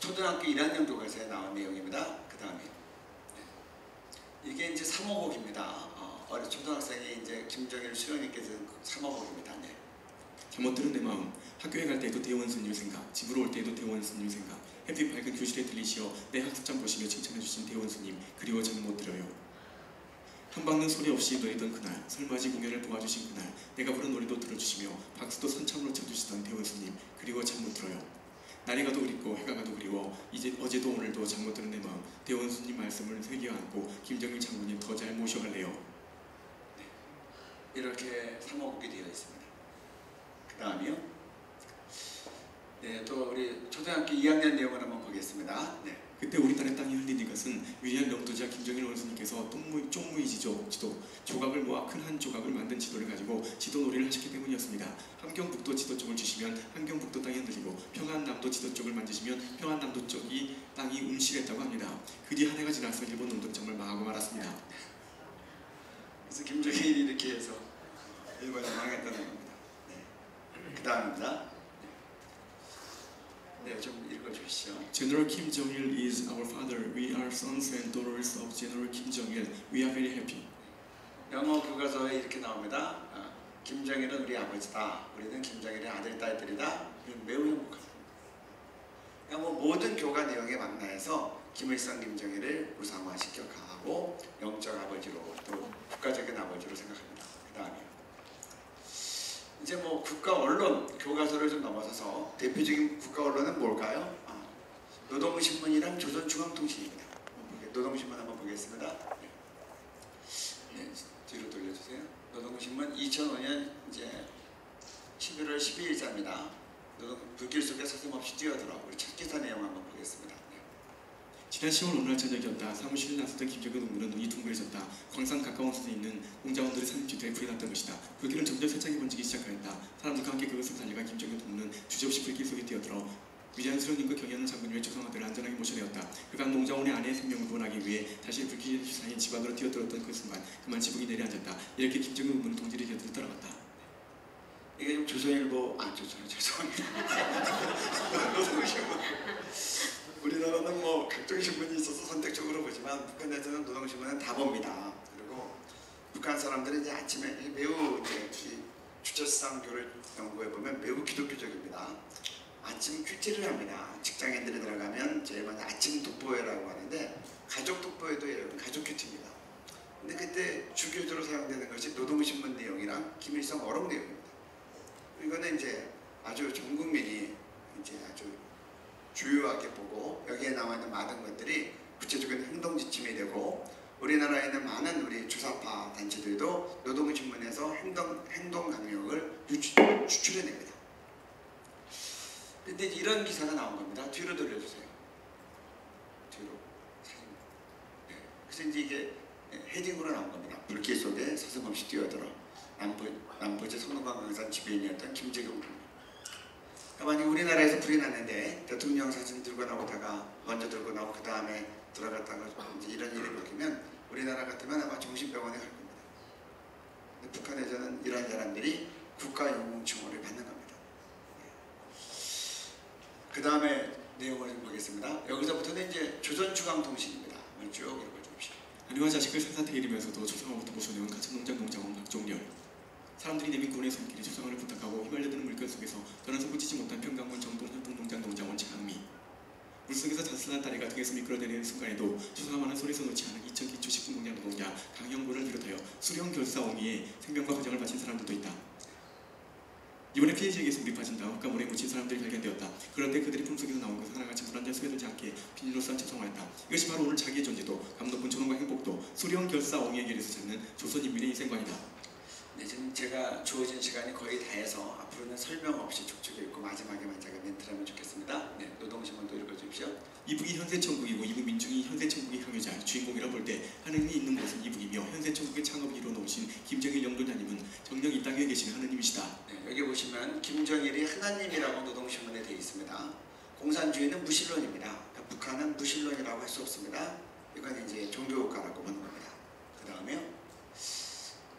초등학교 1학년 교과서에 나온 내용입니다. 그 다음에 이게 이제 3호곡입니다. 어린 초등학생이 이제 김정일 수령님께서 3호곡입니다. 네. 잠못 드는 내 마음, 학교에 갈 때도 대원수님 생각, 집으로 올 때도 대원수님 생각, 햇빛 밝은 교실에 들리시어 내 학습장 보시며 칭찬해주신 대원수님, 그리워 잠 못 들어요. 한박는 소리 없이 노래던 그날, 설맞이 공연을 보아주신 그날, 내가 부른 노래도 들어주시며 박수도 선창으로 쳐주시던 대원수님, 그리워 잠 못 들어요. 날이 가도 그립고 해가 가도 그리워 이제 어제도 오늘도 잠 못 드는 내 마음, 대원수님 말씀을 새겨 안고 김정일 장군님 더 잘 모셔갈래요. 이렇게 삼어보게 되어 있습니다. 그 다음이요. 네, 또 우리 초등학교 2학년 내용을 한번 보겠습니다. 네. 그때 우리 딸의 땅이 흘린 것은 위대한 명도자 김정일 원수님께서 쪽무이지도 조각을 모아 큰 한 조각을 만든 지도를 가지고 지도 놀이를 하셨기 때문이었습니다. 함경북도 지도 쪽을 주시면 함경북도 땅이 흔들리고 평안남도 지도 쪽을 만지시면 평안남도 쪽이 땅이 움실했다고 합니다. 그 뒤 한 해가 지나서 일본 놈들은 정말 망하고 말았습니다. 그래서 김정일이 이렇게 해서 일본이 망했다는 겁니다. 네. 그 다음입니다. 네, 좀 읽어주시죠. General Kim Jong-il is our father. We are sons and daughters of General Kim Jong-il. We are very happy. 영어 교과서에 이렇게 나옵니다. 김정일은 우리 아버지다. 우리는 김정일의 아들, 딸들이다. 매우 행복합니다. 뭐 모든 교과 내용에 만나해서 김일성, 김정일을 우상화시켜 가고 영적 아버지로 또 국가적인 아버지로 생각합니다. 그 다음에 이제 뭐 국가 언론 교과서를 좀 넘어서서 대표적인 국가 언론은 뭘까요? 노동신문이랑 조선중앙통신입니다. 노동신문 한번 보겠습니다. 네, 뒤로 돌려주세요. 노동신문 2005년 이제 11월 12일자입니다. 불길 속에 서슴없이 뛰어들어. 우리 첫 기사 내용 한번 보겠습니다. 지난 10월 어느 날 저녁이었다. 사무실에 나섰던 김정일 동무는 눈이 둥그레졌다. 광산 가까운 곳에 있는 공자원들의 산집지대에 불이 났던 것이다. 불길은 점점 세차게 번지기 시작하였다. 사람들과 함께 그것을 달려간 김정일 동무는 주저없이 불길 속에 뛰어들어 위대한 수령님과 경의하는 장군님의 초상화들을 안전하게 모셔내었다. 그가 농자원의 아내의 생명을 구원하기 위해 다시 불길 사이 집 안으로 뛰어들었던 그 순간 그만 지붕이 내려앉았다. 이렇게 김정일 동무는 동지를 곁으로 따라갔다. 이게 좀 조선일보 죄송합니다. 노동신문. 우리나라는 뭐 각종 신문이 있어서 선택적으로 보지만 북한에서는 노동신문은 다 봅니다. 그리고 북한 사람들은 이제 아침에 매우 이제 주체상교를 연구해 보면 매우 기독교적입니다. 아침 큐티를 합니다. 직장인들이 들어가면 제일 먼저 아침 독보회라고 하는데 가족 독보회도 가족 큐티입니다. 근데 그때 주교조로 사용되는 것이 노동신문 내용이랑 김일성 어록 내용입니다. 이거는 이제 아주 전 국민이 이제 아주 주요하게 보고 여기에 나와 있는 많은 것들이 구체적인 행동 지침이 되고 우리나라에 있는 많은 우리 주사파 단체들도 노동신문에서 행동 강령을 추출해냅니다. 근데 이런 기사가 나온 겁니다. 뒤로 돌려주세요. 뒤로. 네. 그래서 이제 이게 헤딩으로 나온 겁니다. 불길 속에 서슴없이 뛰어들어 남부지 성노광강산 지배인이었던 김재경 군입니다. 만약 우리나라에서 불이 났는데 대통령 사진 들고 나오다가 먼저 들고 나오고 그 다음에 들어갔다가 이제 이런 일이 벌어지면 우리나라 같으면 아마 정신병원에 갈 겁니다. 근데 북한에서는 이런 사람들이 국가영웅칭호를 받는 겁니다. 그 다음에 내용을 좀 보겠습니다. 여기서부터는 이제 조선중앙통신입니다. 쭉 읽어주십시오. 아내와 자식을 산산태에 이르면서도 초상화부터 모셔내온 가천농장 농장원 박종렬. 사람들이 내민 군의 손길이 초상화를 부탁하고 휘말려드는 물결 속에서 더는 손붙이지 못한 평강군 정동현동농장 농장원 최강미. 물속에서 자스난 다리가 등에서 미끄러내리는 순간에도 초상화만은 소리서 놓지 않은 이천 기초 식품공장 노동자 강형군을 비롯하여 수령 결사옹이에 생명과 가정을 바친 사람들도 있다. 이번에 피해 지역에서 물이 빠진 다음 흙가물에 묻힌 사람들이 발견되었다. 그런데 그들이 품속에서 나온 것은 하나같이 불완전 스며들지 않게 비닐로 싼 초상화였다. 이것이 바로 오늘 자기의 존재도 감 높은 존엄과 행복도 수령 결사옹이의 길에서 찾는 조선인민의 인생관이다. 네, 지금 제가 주어진 시간이 거의 다 해서 앞으로는 설명 없이 쭉쭉 읽고 마지막에만 제가 멘트를 하면 좋겠습니다. 네, 노동신문도 읽어주십시오. 이북이 현세천국이고 이북 민중이 현세천국의 향유자, 주인공이라 볼 때 하느님이 있는 곳은 이북이며 현세천국의 창업을 이루어 놓으신 김정일 영도자님은 정녕 이 땅에 계시는 하느님이시다. 네, 여기 보시면 김정일이 하나님이라고 노동신문에 되어 있습니다. 공산주의는 무신론입니다. 그러니까 북한은 무신론이라고 할 수 없습니다. 이건 이제 종교국가라고 보는 겁니다. 그 다음에요.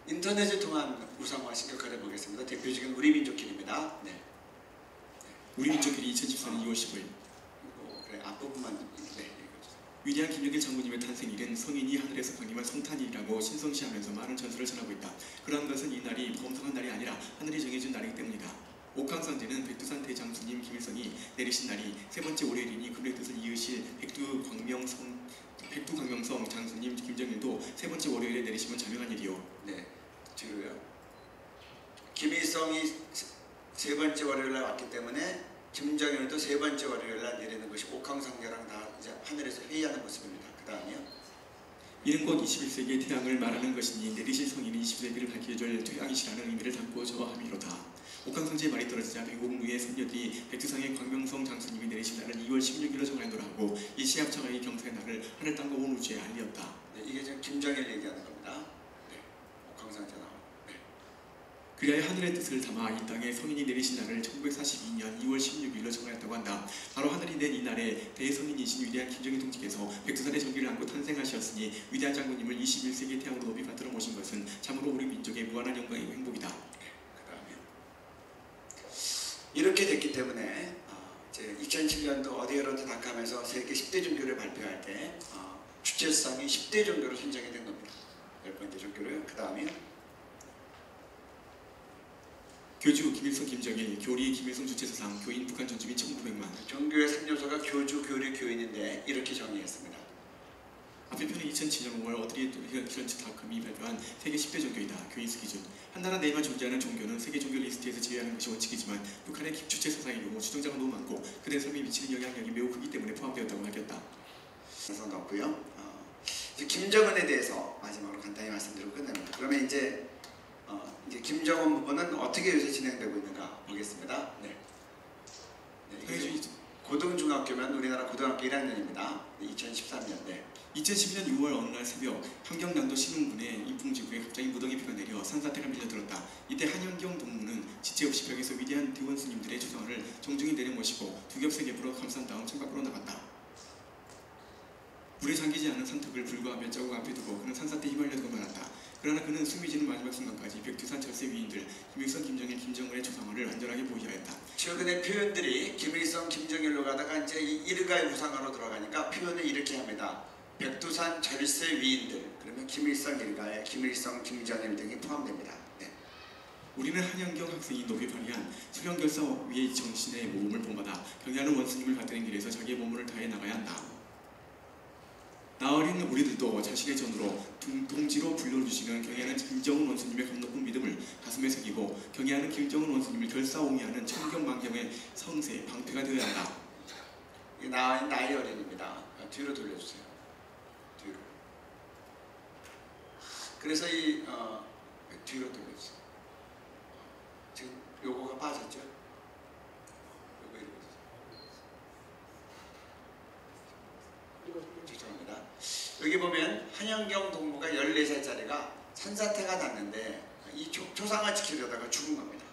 인터넷을 통한 우상화 신격화를 보겠습니다. 대표적인 우리 민족길입니다. 네. 우리 민족길이 2014년 2월 10일. 그래 앞부분만 읽어주세요. 위대한 김정일 장군님의 탄생일은 성인이 하늘에서 강림한 성탄일이라고 신성시하면서 많은 전설을 전하고 있다. 그러한 것은 이 날이 범상한 날이 아니라 하늘이 정해준 날이기 때문이다. 옥황상제는 백두산 대장수님 김일성이 내리신 날이 세 번째 월요일이니 그의 뜻을 이으실 백두광명성 장수님 김정일도 세 번째 월요일에 내리시면 자명한 일이요. 네, 뒤로요. 김일성이 세 번째 월요일날 왔기 때문에 김정일도 세 번째 월요일날 내리는 것이 옥황상제랑 다 이제 하늘에서 회의하는 모습입니다. 그 다음이요. 이는 곧 21세기의 태양을 말하는 것이니 내리실 성인이 20세기를 밝혀줄 태양이시라는 의미를 담고 저함이로다. 옥황상제의 말이 떨어지자 백옥루의 선녀들이 백두산의 광명성 장수님이 내리실 날을 2월 16일로 정하노라 하고 이 시합청의 경사의 날을 하늘 땅과 온 우주에 알리었다. 네, 이게 지금 김정일 얘기하는 겁니다. 네, 옥황상제 나와. 네. 그리하여 하늘의 뜻을 담아 이 땅에 성인이 내리신 날을 1942년 2월 16일로 정하였다고 한다. 바로 하늘이 낸 이날에 대성인이신 위대한 김정일 동지께서 백두산의 전기를 안고 탄생하셨으니 위대한 장군님을 21세기의 태양으로 높이 받들어 모신 것은 참으로 우리 민족의 무한한 영광이고 행복이다. 그다음에 이렇게 됐기 때문에 이제 2007년도 어디에로드 닷컴에서 세계 10대 종교를 발표할 때 주체성이 10대 종교로 선정이 된 겁니다. 10번째 종교를. 그 다음에 교주 김일성 김정일, 교리 김일성 주체사상, 교인 북한 전주민 1900만. 종교의 3요소가 교주, 교리, 교인인데 이렇게 정의했습니다. 앞에 편은 2007년 5월 어드리언트 닷컴이 발표한 세계 10대 종교이다. 교인수 기준. 한 나라 내에만 존재하는 종교는 세계 종교 리스트에서 제외하는 것이 원칙이지만 북한의 주체 사상의 경우 추종자가 너무 많고 그들의 삶에 미치는 영향력이 매우 크기 때문에 포함되었다고 하겠다. 그래서 넣고요. 이제 김정은에 대해서 마지막으로 간단히 말씀드리고 끝냅니다. 그러면 이제 김정은 부분은 어떻게 요새 진행되고 있는가 보겠습니다. 네. 네, 고등중학교면 우리나라 고등학교 1학년입니다. 2013년. 네. 2012년 6월 어느 날 새벽 함경남도 신흥군의 인풍지구에 갑자기 무더기 비가 내려 산사태가 밀려들었다. 이때 한영경 동무는 지체 없이 벽에서 위대한 대원 스님들의 조상을 정중히 내려모시고 두 겹 세 겹으로 감싼 다음 창밖으로 나갔다. 물에 잠기지 않은 산턱을 불과 몇 자국 앞에 두고 그는 산사태에 휘말려두고 말았다. 그러나 그는 숨이 지는 마지막 순간까지 백두산 철새 위인들 김일성, 김정일, 김정은의 조상을 안전하게 보호하였다. 최근에 표현들이 김일성, 김정일로 가다가 이제 일가의 우상화로 들어가니까 표현을 이렇게 합니다. 백두산 절세 위인들, 그러면 김일성 일가에 김일성, 김정일 등이 포함됩니다. 네. 우리는 한영경 학생이 높이 발휘한 수령결사 위의 정신의 모범을 본받아 경애하는 원스님을 받드는 길에서 자기의 몸을 다해 나가야 한다. 나어린 우리들도 자신의 전으로 동지로 불러주시는 경애하는 김정은 원수님의 감높은 믿음을 가슴에 새기고 경애하는 김정은 원수님을 결사옹이하는 천경만경의 성세, 방패가 되어야 한다. 나이 어린입니다. 뒤로 돌려주세요. 뒤로. 그래서 뒤로 돌려주세요. 지금 요거가 빠졌죠? 요거 이렇게 죄송합니다. 여기 보면 한영경 동무가 14살짜리가 산사태가 났는데 이 초상을 지키려다가 죽은 겁니다.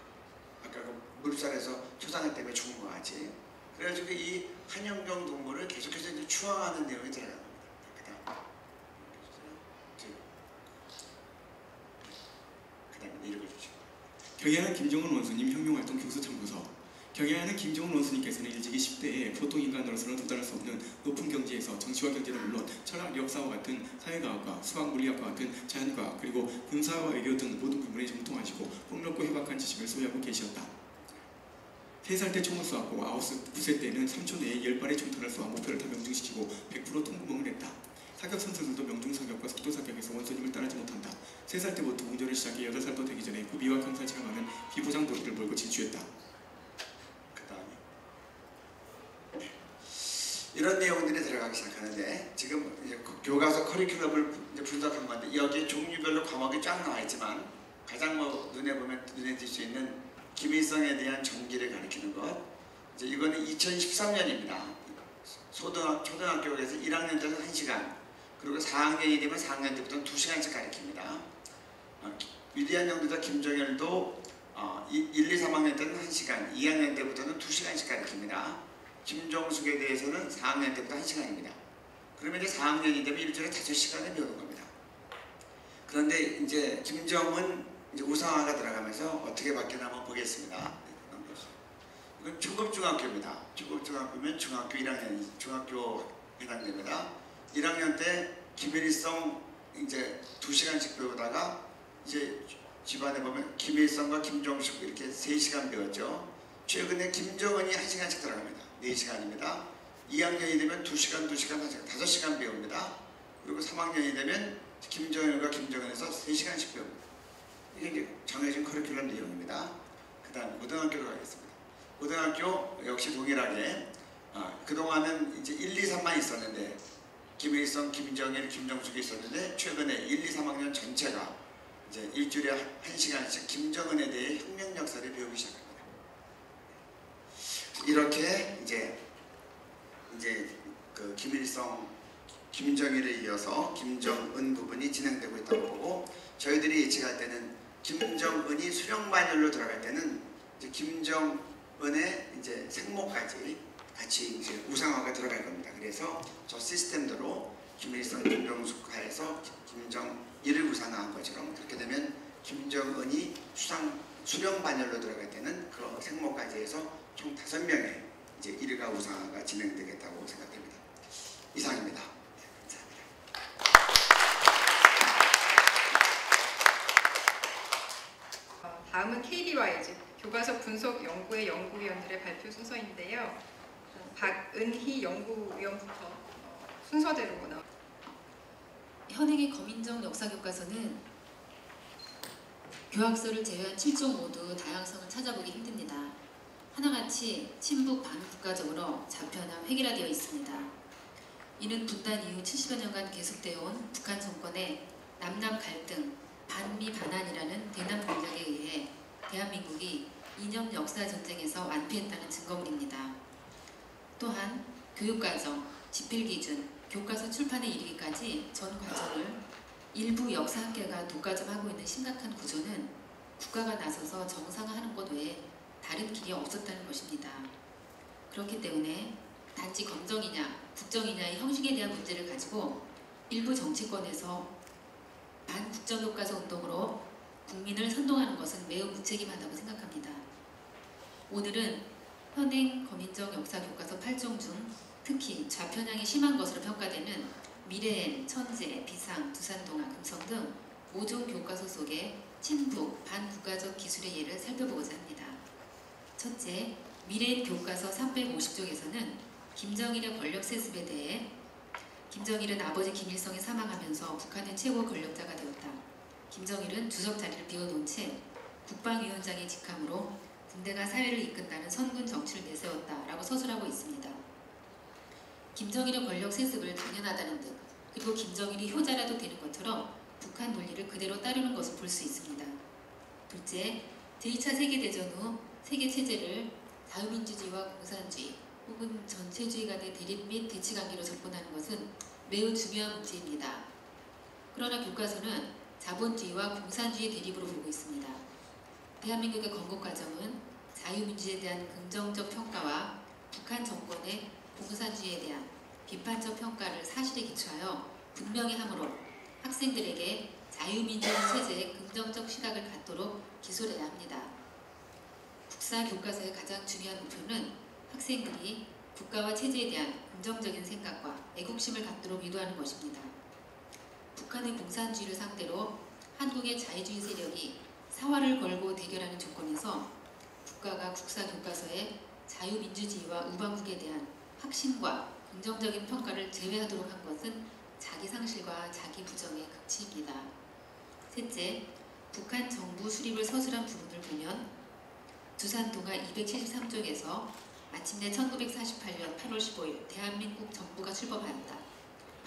아까 그 물살에서 초상 때문에 죽은 거 같이. 그래가지고 이 한영경 동무를 계속해서 이제 추앙하는 내용이 들어간 겁니다. 그 다음에 읽어주시고. 경애하는 김정은 원수님 혁명활동 교수 참고서. 경애하는 김정은 원수님께서는 일찍이 10대에 보통 인간으로서는 도달할 수 없는 높은 경지에서 정치와 경제는 물론 철학, 역사와 같은 사회과학과 수학, 물리학과 같은 자연과학 그리고 군사와 외교 등 모든 부분에 정통하시고 폭넓고 해박한 지식을 소유하고 계시었다. 3살 때 총을 쏘았고 9세 때는 3초 내에 10발의 총탄을 쏘아 목표를 다 명중시키고 100% 통구멍을 했다. 사격 선수들도 명중 사격과 속도 사격에서 원수님을 따르지 못한다. 3살 때부터 운전을 시작해 8살도 되기 전에 구비와 경사치가 많은 비보장 도로를 몰고 질주했다. 이런 내용들이 들어가기 시작하는데 지금 이제 교과서 커리큘럼을 이제 분석한 건데 여기에 종류별로 과목이 쫙 나와 있지만 가장 눈에 띌 수 있는 김일성에 대한 전기를 가리키는 것. 이제 이거는 2013년입니다. 초등학교에서 1학년 때는 1시간, 그리고 4학년이 되면 4학년 때부터는 2시간씩 가리킵니다. 위대한 영도자 김정일도 1, 2, 3학년 때는 1시간, 2학년 때부터는 2시간씩 가리킵니다. 김종숙에 대해서는 4학년 때부터 1시간입니다. 그러면 이제 4학년이 되면 일주일에 5시간을 배우는 겁니다. 그런데 이제 김정은 이제 우상화가 들어가면서 어떻게 바뀌나 한번 보겠습니다. 이건 초급중학교입니다. 초급중학교면 중학교 1학년, 중학교 해당됩니다. 1학년 때 김일성 이제 2시간씩 배우다가 이제 집안에 보면 김일성과 김종숙 이렇게 3시간 배웠죠. 최근에 김정은이 1시간씩 들어갑니다. 4시간입니다. 2학년이 되면 2시간, 1시간, 5시간 배웁니다. 그리고 3학년이 되면 김정일과 김정은에서 3시간씩 배웁니다. 이게 이제 정해진 커리큘럼 내용입니다. 그 다음 고등학교로 가겠습니다. 고등학교 역시 동일하게 그동안은 이제 1, 2, 3만 있었는데 김일성, 김정일, 김정숙이 있었는데 최근에 1, 2, 3학년 전체가 이제 일주일에 1시간씩 김정은에 대해 혁명 역사를 배우기 시작합니다. 이렇게 이제 그 김일성, 김정일에 이어서 김정은 부분이 진행되고 있다고 보고, 저희들이 예측할 때는 김정은이 수령반열로 들어갈 때는 이제 김정은의 이제 생모까지 같이 이제 우상화가 들어갈 겁니다. 그래서 저 시스템대로 김일성, 김정숙 하에서 김정일을 우상화한 것처럼, 그렇게 되면 김정은이 수령 반열로 들어갈 때는 그 생모까지 해서 총 5명의 이제 일가 우상화가 진행되겠다고 생각됩니다. 이상입니다. 다음은 KDY 교과서 분석 연구의 연구위원들의 발표 순서인데요. 박은희 연구위원부터 순서대로 나옵니다. 현행의 검인정 역사교과서는 교학서를 제외한 7종 모두 다양성을 찾아보기 힘듭니다. 하나같이 친북 반국가적으로 좌편암 획일화되어 있습니다. 이는 분단 이후 70여 년간 계속되어 온 북한 정권의 남남 갈등, 반미 반환이라는 대남 공작에 의해 대한민국이 이념 역사 전쟁에서 완패했다는 증거물입니다. 또한 교육과정, 집필기준, 교과서 출판에 이르기까지 전 과정을 일부 역사학계가 독과점하고 있는 심각한 구조는 국가가 나서서 정상화하는 것 외에 다른 길이 없었다는 것입니다. 그렇기 때문에 단지 검정이냐 국정이냐의 형식에 대한 문제를 가지고 일부 정치권에서 반국정교과서 운동으로 국민을 선동하는 것은 매우 무책임하다고 생각합니다. 오늘은 현행 검인정 역사교과서 8종 중 특히 좌편향이 심한 것으로 평가되는 미래엔, 천재, 비상, 두산동화, 금성 등 5종 교과서 속의 친북, 반국가적 기술의 예를 살펴보고자 합니다. 첫째, 미래엔 교과서 350쪽에서는 김정일의 권력 세습에 대해 김정일은 아버지 김일성이 사망하면서 북한의 최고 권력자가 되었다. 김정일은 주석 자리를 비워놓은 채 국방위원장의 직함으로 군대가 사회를 이끈다는 선군 정치를 내세웠다라고 서술하고 있습니다. 김정일의 권력 세습을 당연하다는 듯, 그리고 김정일이 효자라도 되는 것처럼 북한 논리를 그대로 따르는 것을 볼 수 있습니다. 둘째, 제2차 세계대전 후 세계체제를 자유민주주의와 공산주의 혹은 전체주의 간의 대립 및 대치관계로 접근하는 것은 매우 중요한 문제입니다. 그러나 교과서는 자본주의와 공산주의 대립으로 보고 있습니다. 대한민국의 건국 과정은 자유민주주의에 대한 긍정적 평가와 북한 정권의 공산주의에 대한 비판적 평가를 사실에 기초하여 분명히 하므로 학생들에게 자유민주주의 체제의 긍정적 시각을 갖도록 기술해야 합니다. 국사 교과서의 가장 중요한 목표는 학생들이 국가와 체제에 대한 긍정적인 생각과 애국심을 갖도록 유도하는 것입니다. 북한의 공산주의를 상대로 한국의 자유주의 세력이 사활을 걸고 대결하는 조건에서 국가가 국사 교과서에 자유민주주의와 우방국에 대한 확신과 긍정적인 평가를 제외하도록 한 것은 자기 상실과 자기 부정의 극치입니다. 셋째, 북한 정부 수립을 서술한 부분을 보면 두산동화 273쪽에서 마침내 1948년 8월 15일 대한민국 정부가 출범하였다.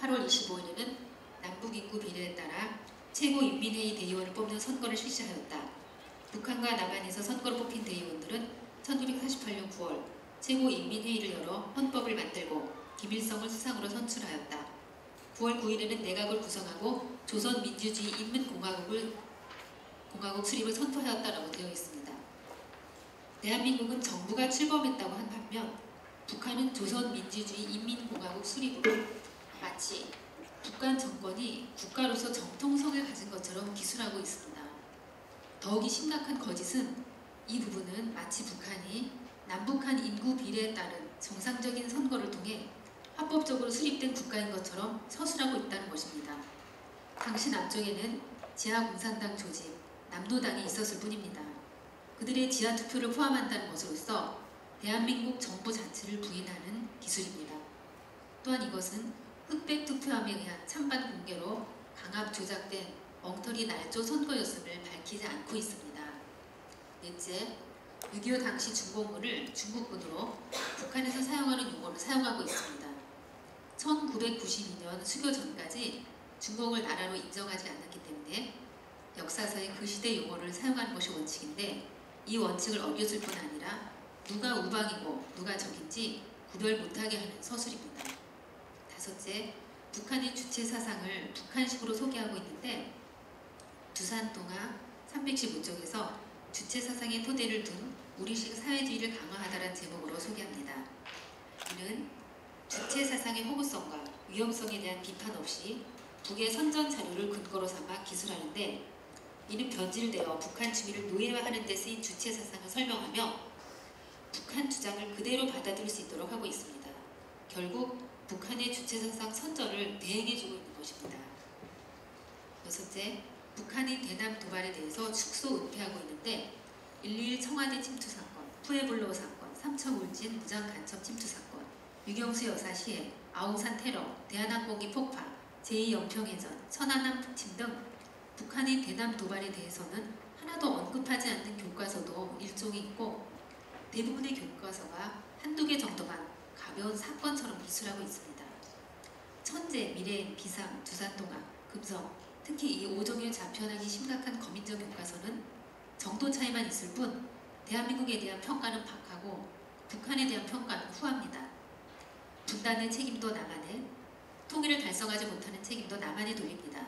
8월 25일에는 남북인구 비례에 따라 최고인민회의 대의원을 뽑는 선거를 실시하였다. 북한과 남한에서 선거로 뽑힌 대의원들은 1948년 9월 최고인민회의를 열어 헌법을 만들고 김일성을 수상으로 선출하였다. 9월 9일에는 내각을 구성하고 조선민주주의 인민공화국 수립을 선포하였다라고 되어 있습니다. 대한민국은 정부가 출범했다고 한 반면 북한은 조선민주주의 인민공화국 수립으로 마치 북한 정권이 국가로서 정통성을 가진 것처럼 기술하고 있습니다. 더욱이 심각한 거짓은 이 부분은 마치 북한이 남북한 인구 비례에 따른 정상적인 선거를 통해 합법적으로 수립된 국가인 것처럼 서술하고 있다는 것입니다. 당시 남쪽에는 지하공산당 조직, 남노당이 있었을 뿐입니다. 그들의 지하투표를 포함한다는 것으로서 대한민국 정부 자체를 부인하는 기술입니다. 또한 이것은 흑백 투표함에 의한 찬반 공개로 강압 조작된 엉터리 날조 선거였음을 밝히지 않고 있습니다. 넷째, 6.25 당시 중공군을 중국군으로 북한에서 사용하는 용어를 사용하고 있습니다. 1992년 수교 전까지 중국을 나라로 인정하지 않았기 때문에 역사서에 그 시대 용어를 사용하는 것이 원칙인데, 이 원칙을 어겼을 뿐 아니라 누가 우방이고 누가 적인지 구별 못하게 하는 서술입니다. 다섯째, 북한의 주체 사상을 북한식으로 소개하고 있는데, 두산동화 315쪽에서 주체 사상의 토대를 둔 우리식 사회주의를 강화하다라는 제목으로 소개합니다. 이는 주체 사상의 허구성과 위험성에 대한 비판 없이 북의 선전 자료를 근거로 삼아 기술하는데, 이는 변질되어 북한 주민을 노예화하는 데 쓰인 주체 사상을 설명하며 북한 주장을 그대로 받아들일 수 있도록 하고 있습니다. 결국 북한의 주체 사상 선전을 대행해주고 있는 것입니다. 여섯째, 북한이 대남 도발에 대해서 축소 은폐하고 있는데, 1.21 청와대 침투 사건, 푸에블로 사건, 삼척울진 무장 간첩 침투 사건, 유경수 여사 시해, 아웅산 테러, 대한항공기 폭파, 제2연평해전, 천안함 북침 등 북한의 대남 도발에 대해서는 하나도 언급하지 않는 교과서도 일종이 있고, 대부분의 교과서가 한두 개 정도만 가벼운 사건처럼 기술하고 있습니다. 천재, 미래인, 비상, 두산동화, 금성, 특히 이 5종의 좌편향이 심각한 거민적 교과서는 정도 차이만 있을 뿐 대한민국에 대한 평가는 박하고 북한에 대한 평가는 후합니다. 분단의 책임도 남한에, 통일을 달성하지 못하는 책임도 남한에 돌립니다.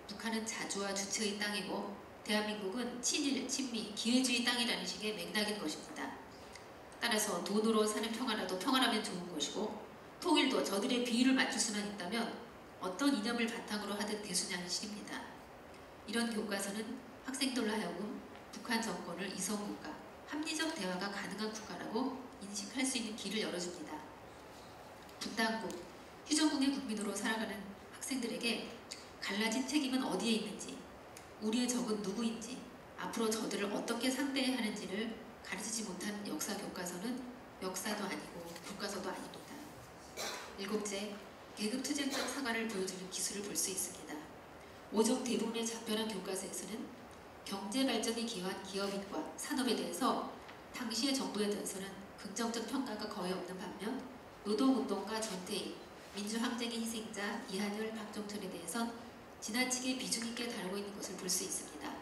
북한은 자주와 주체의 땅이고 대한민국은 친일, 친미, 기회주의 땅이라는 식의 맥락인 것입니다. 따라서 돈으로 사는 평화라도 평화라면 좋은 것이고, 통일도 저들의 비위를 맞출 수만 있다면 어떤 이념을 바탕으로 하든 대순양식입니다. 이런 교과서는 학생들로 하여금 북한 정권을 이성국가, 합리적 대화가 가능한 국가라고 인식할 수 있는 길을 열어줍니다. 분단국, 휴전국의 국민으로 살아가는 학생들에게 갈라진 책임은 어디에 있는지, 우리의 적은 누구인지, 앞으로 저들을 어떻게 상대해야 하는지를 가르치지 못한 역사 교과서는 역사도 아니고 교과서도 아닙니다. 일곱째, 계급투쟁적 사과를 보여주는 기술을 볼 수 있습니다. 5종 대부분의 좌편한 교과서에서는 경제 발전이 기여한 기업인과 산업에 대해서 당시의 정부에 대해서는 긍정적 평가가 거의 없는 반면, 노동운동가 전태일, 민주항쟁의 희생자 이한열, 박종철에 대해선 지나치게 비중 있게 다루고 있는 것을 볼 수 있습니다.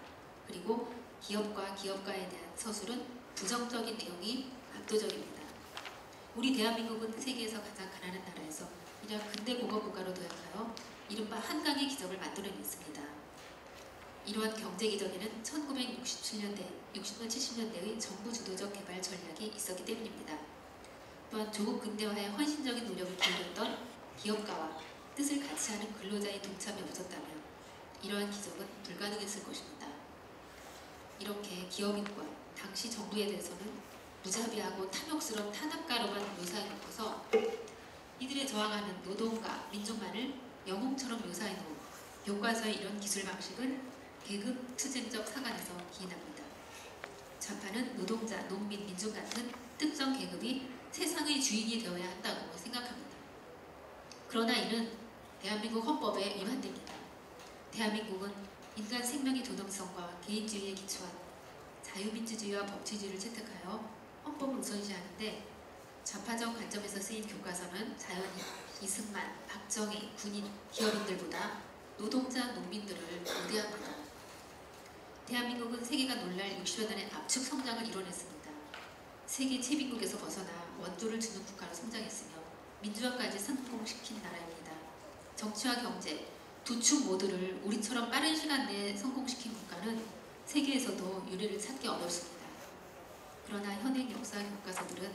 그리고 기업과 기업가에 대한 서술은 부정적인 내용이 압도적입니다. 우리 대한민국은 세계에서 가장 가난한 나라에서 이런 근대 공업 국가로 도약하여 이른바 한강의 기적을 만들어냈습니다. 이러한 경제 기적에는 1967년대, 60년, 70년대의 정부 주도적 개발 전략이 있었기 때문입니다. 또한 조국 근대화에 헌신적인 노력을 기울였던 기업가와 뜻을 같이 하는 근로자의 동참이 없었다면 이러한 기적은 불가능했을 것입니다. 이렇게 기업인과 당시 정부에 대해서는 무자비하고 탐욕스러운 탄압가로만 묘사해놓고서 이들의 저항하는 노동가, 민족만을 영웅처럼 묘사해놓은 교과서의 이런 기술 방식은 계급 투쟁적 사관에서 기인합니다. 좌파는 노동자, 농민, 민중 같은 특정 계급이 세상의 주인이 되어야 한다고 생각합니다. 그러나 이는 대한민국 헌법에 위반됩니다. 대한민국은 인간 생명의 존엄성과 개인주의에 기초한 자유민주주의와 법치주의를 채택하여 헌법을 우선시하는데, 좌파적 관점에서 쓰인 교과서는 자연히 이승만, 박정희, 군인, 기업인들보다 노동자, 농민들을 우대합니다. 대한민국은 세계가 놀랄 60여 년의 압축 성장을 이뤄냈습니다. 세계 최빈국에서 벗어나 원조를 주는 국가로 성장했으며 민주화까지 성공시킨 나라입니다. 정치와 경제, 두 축 모두를 우리처럼 빠른 시간 내에 성공시킨 국가는 세계에서도 유례를 찾기 어렵습니다. 그러나 현행 역사 교과서들은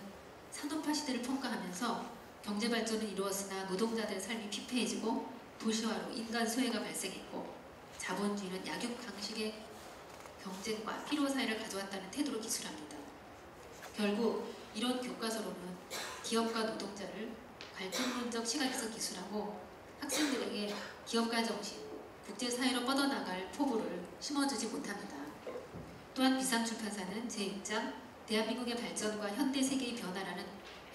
산업화 시대를 평가하면서 경제 발전은 이루었으나 노동자들의 삶이 피폐해지고 도시화로 인간 소외가 발생했고 자본주의는 약육강식의 경쟁과 피로사회를 가져왔다는 태도로 기술합니다. 결국 이런 교과서로는 기업과 노동자를 갈등론적 시각에서 기술하고 학생들에게 기업가 정신, 국제사회로 뻗어나갈 포부를 심어주지 못합니다. 또한 비상출판사는 제6장 대한민국의 발전과 현대 세계의 변화라는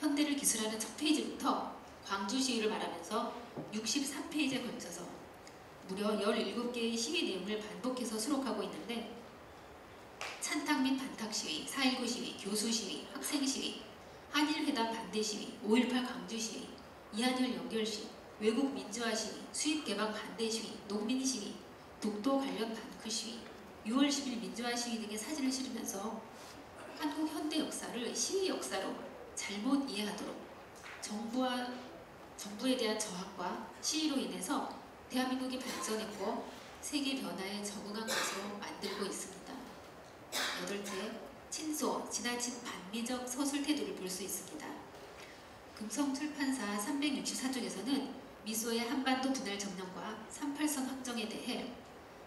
현대를 기술하는 첫 페이지부터 광주 시위를 말하면서 63페이지에 걸쳐서 무려 17개의 시위 내용을 반복해서 수록하고 있는데, 찬탁 및 반탁 시위, 4.19 시위, 교수 시위, 학생 시위, 한일회담 반대 시위, 5.18 광주 시위, 이한열 연결 시위, 외국 민주화 시위, 수입 개방 반대 시위, 농민 시위, 독도 관련 반크 시위, 6월 10일 민주화 시위 등의 사진을 실으면서 한국 현대 역사를 시위 역사로 잘못 이해하도록 정부에 대한 저항과 시위로 인해서 대한민국이 발전했고 세계 변화에 적응한 것으로 만들고 있습니다. 여덟째, 친소, 지나친 반미적 서술 태도를 볼 수 있습니다. 금성출판사 364쪽에서는 미소의 한반도 분할 점령과 38선 확정에 대해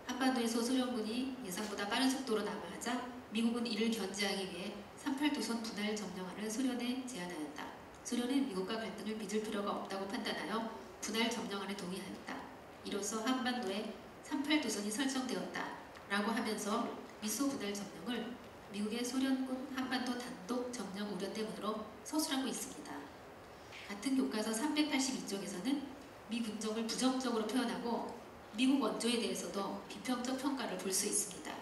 한반도에서 소련군이 예상보다 빠른 속도로 남하하자 미국은 이를 견제하기 위해 38도선 분할 점령안을 소련에 제안하였다. 소련은 미국과 갈등을 빚을 필요가 없다고 판단하여 분할 점령안에 동의하였다. 이로써 한반도에 38도선이 설정되었다 라고 하면서 미소 분할 점령을 미국의 소련군 한반도 단독 점령 우려 때문으로 서술하고 있습니다. 같은 교과서 382쪽에서는 미 군정을 부정적으로 표현하고 미국 원조에 대해서도 비평적 평가를 볼 수 있습니다.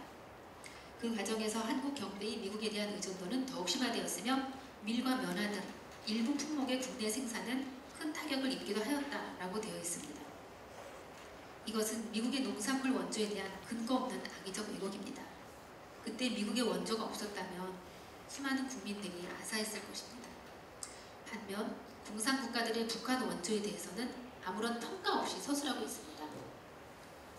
그 과정에서 한국 경배의 미국에 대한 의존도는 더욱 심화되었으며 밀과 면화 등 일부 품목의 국내 생산은 큰 타격을 입기도 하였다라고 되어 있습니다. 이것은 미국의 농산물 원조에 대한 근거 없는 악의적 왜곡입니다. 그때 미국의 원조가 없었다면 수많은 국민들이 아사했을 것입니다. 반면 공산국가들의 북한 원조에 대해서는 아무런 평가 없이 서술하고 있습니다.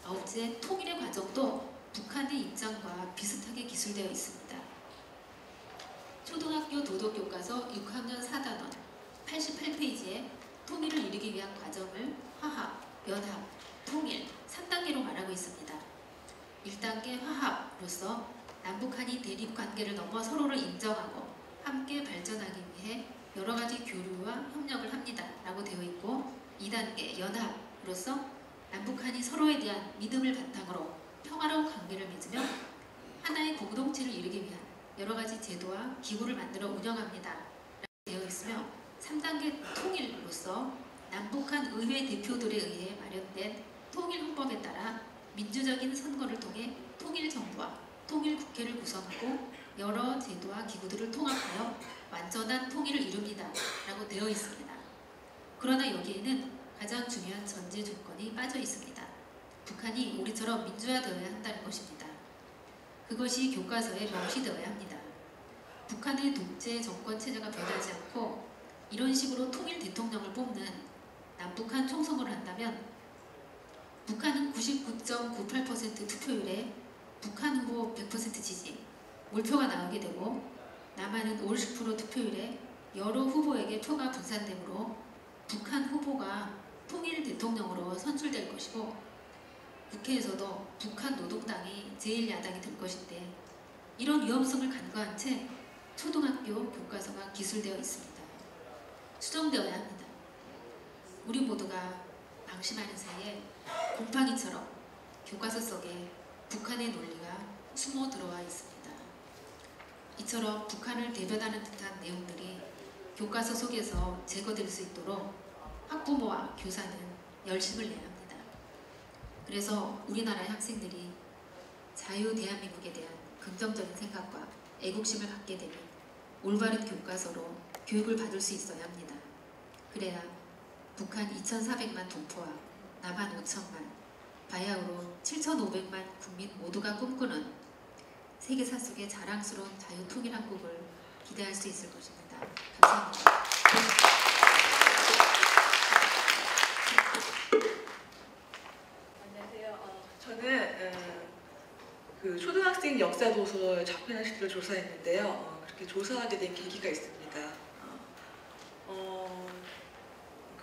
아홉째, 통일의 과정도 북한의 입장과 비슷하게 기술되어 있습니다. 초등학교 도덕교과서 6학년 4단원 88페이지에 통일을 이루기 위한 과정을 화합, 연합, 통일 3단계로 말하고 있습니다. 1단계 화합으로서 남북한이 대립관계를 넘어 서로를 인정하고 함께 발전하기 위해 여러 가지 교류와 협력을 합니다 라고 되어 있고, 2단계 연합으로서 남북한이 서로에 대한 믿음을 바탕으로 평화로운 관계를 맺으며 하나의 공동체를 이루기 위한 여러 가지 제도와 기구를 만들어 운영합니다 라고 되어 있으며, 3단계 통일로서 남북한 의회 대표들에 의해 마련된 통일헌법에 따라 민주적인 선거를 통해 통일정부와 통일국회를 구성하고 여러 제도와 기구들을 통합하여 완전한 통일을 이룹니다 라고 되어 있습니다. 그러나 여기에는 가장 중요한 전제 조건이 빠져 있습니다. 북한이 우리처럼 민주화되어야 한다는 것입니다. 그것이 교과서에 명시되어야 합니다. 북한의 독재 정권 체제가 변하지 않고 이런 식으로 통일 대통령을 뽑는 남북한 총선을 한다면 북한은 99.98% 투표율에 북한 후보 100% 지지, 몰표가 나오게 되고, 남한은 50% 투표율에 여러 후보에게 표가 분산되므로 북한 후보가 통일 대통령으로 선출될 것이고, 국회에서도 북한 노동당이 제1야당이 될 것인데, 이런 위험성을 간과한 채 초등학교 교과서가 기술되어 있습니다. 수정되어야 합니다. 우리 모두가 방심하는 사이에 곰팡이처럼 교과서 속에 북한의 논리가 숨어 들어와 있습니다. 이처럼 북한을 대변하는 듯한 내용들이 교과서 속에서 제거될 수 있도록 학부모와 교사는 열심을 내야 합니다. 그래서 우리나라의 학생들이 자유 대한민국에 대한 긍정적인 생각과 애국심을 갖게 되면 올바른 교과서로 교육을 받을 수 있어야 합니다. 그래야 북한 2,400만 동포와 남한 5천만, 바야흐로 7,500만 국민 모두가 꿈꾸는 세계사 속의 자랑스러운 자유 통일 한국을 기대할 수 있을 것입니다. 감사합니다. 안녕하세요. 저는 그 초등학생 역사 도서 자편학식을 조사했는데요. 그렇게 조사하게 된 계기가 있습니다.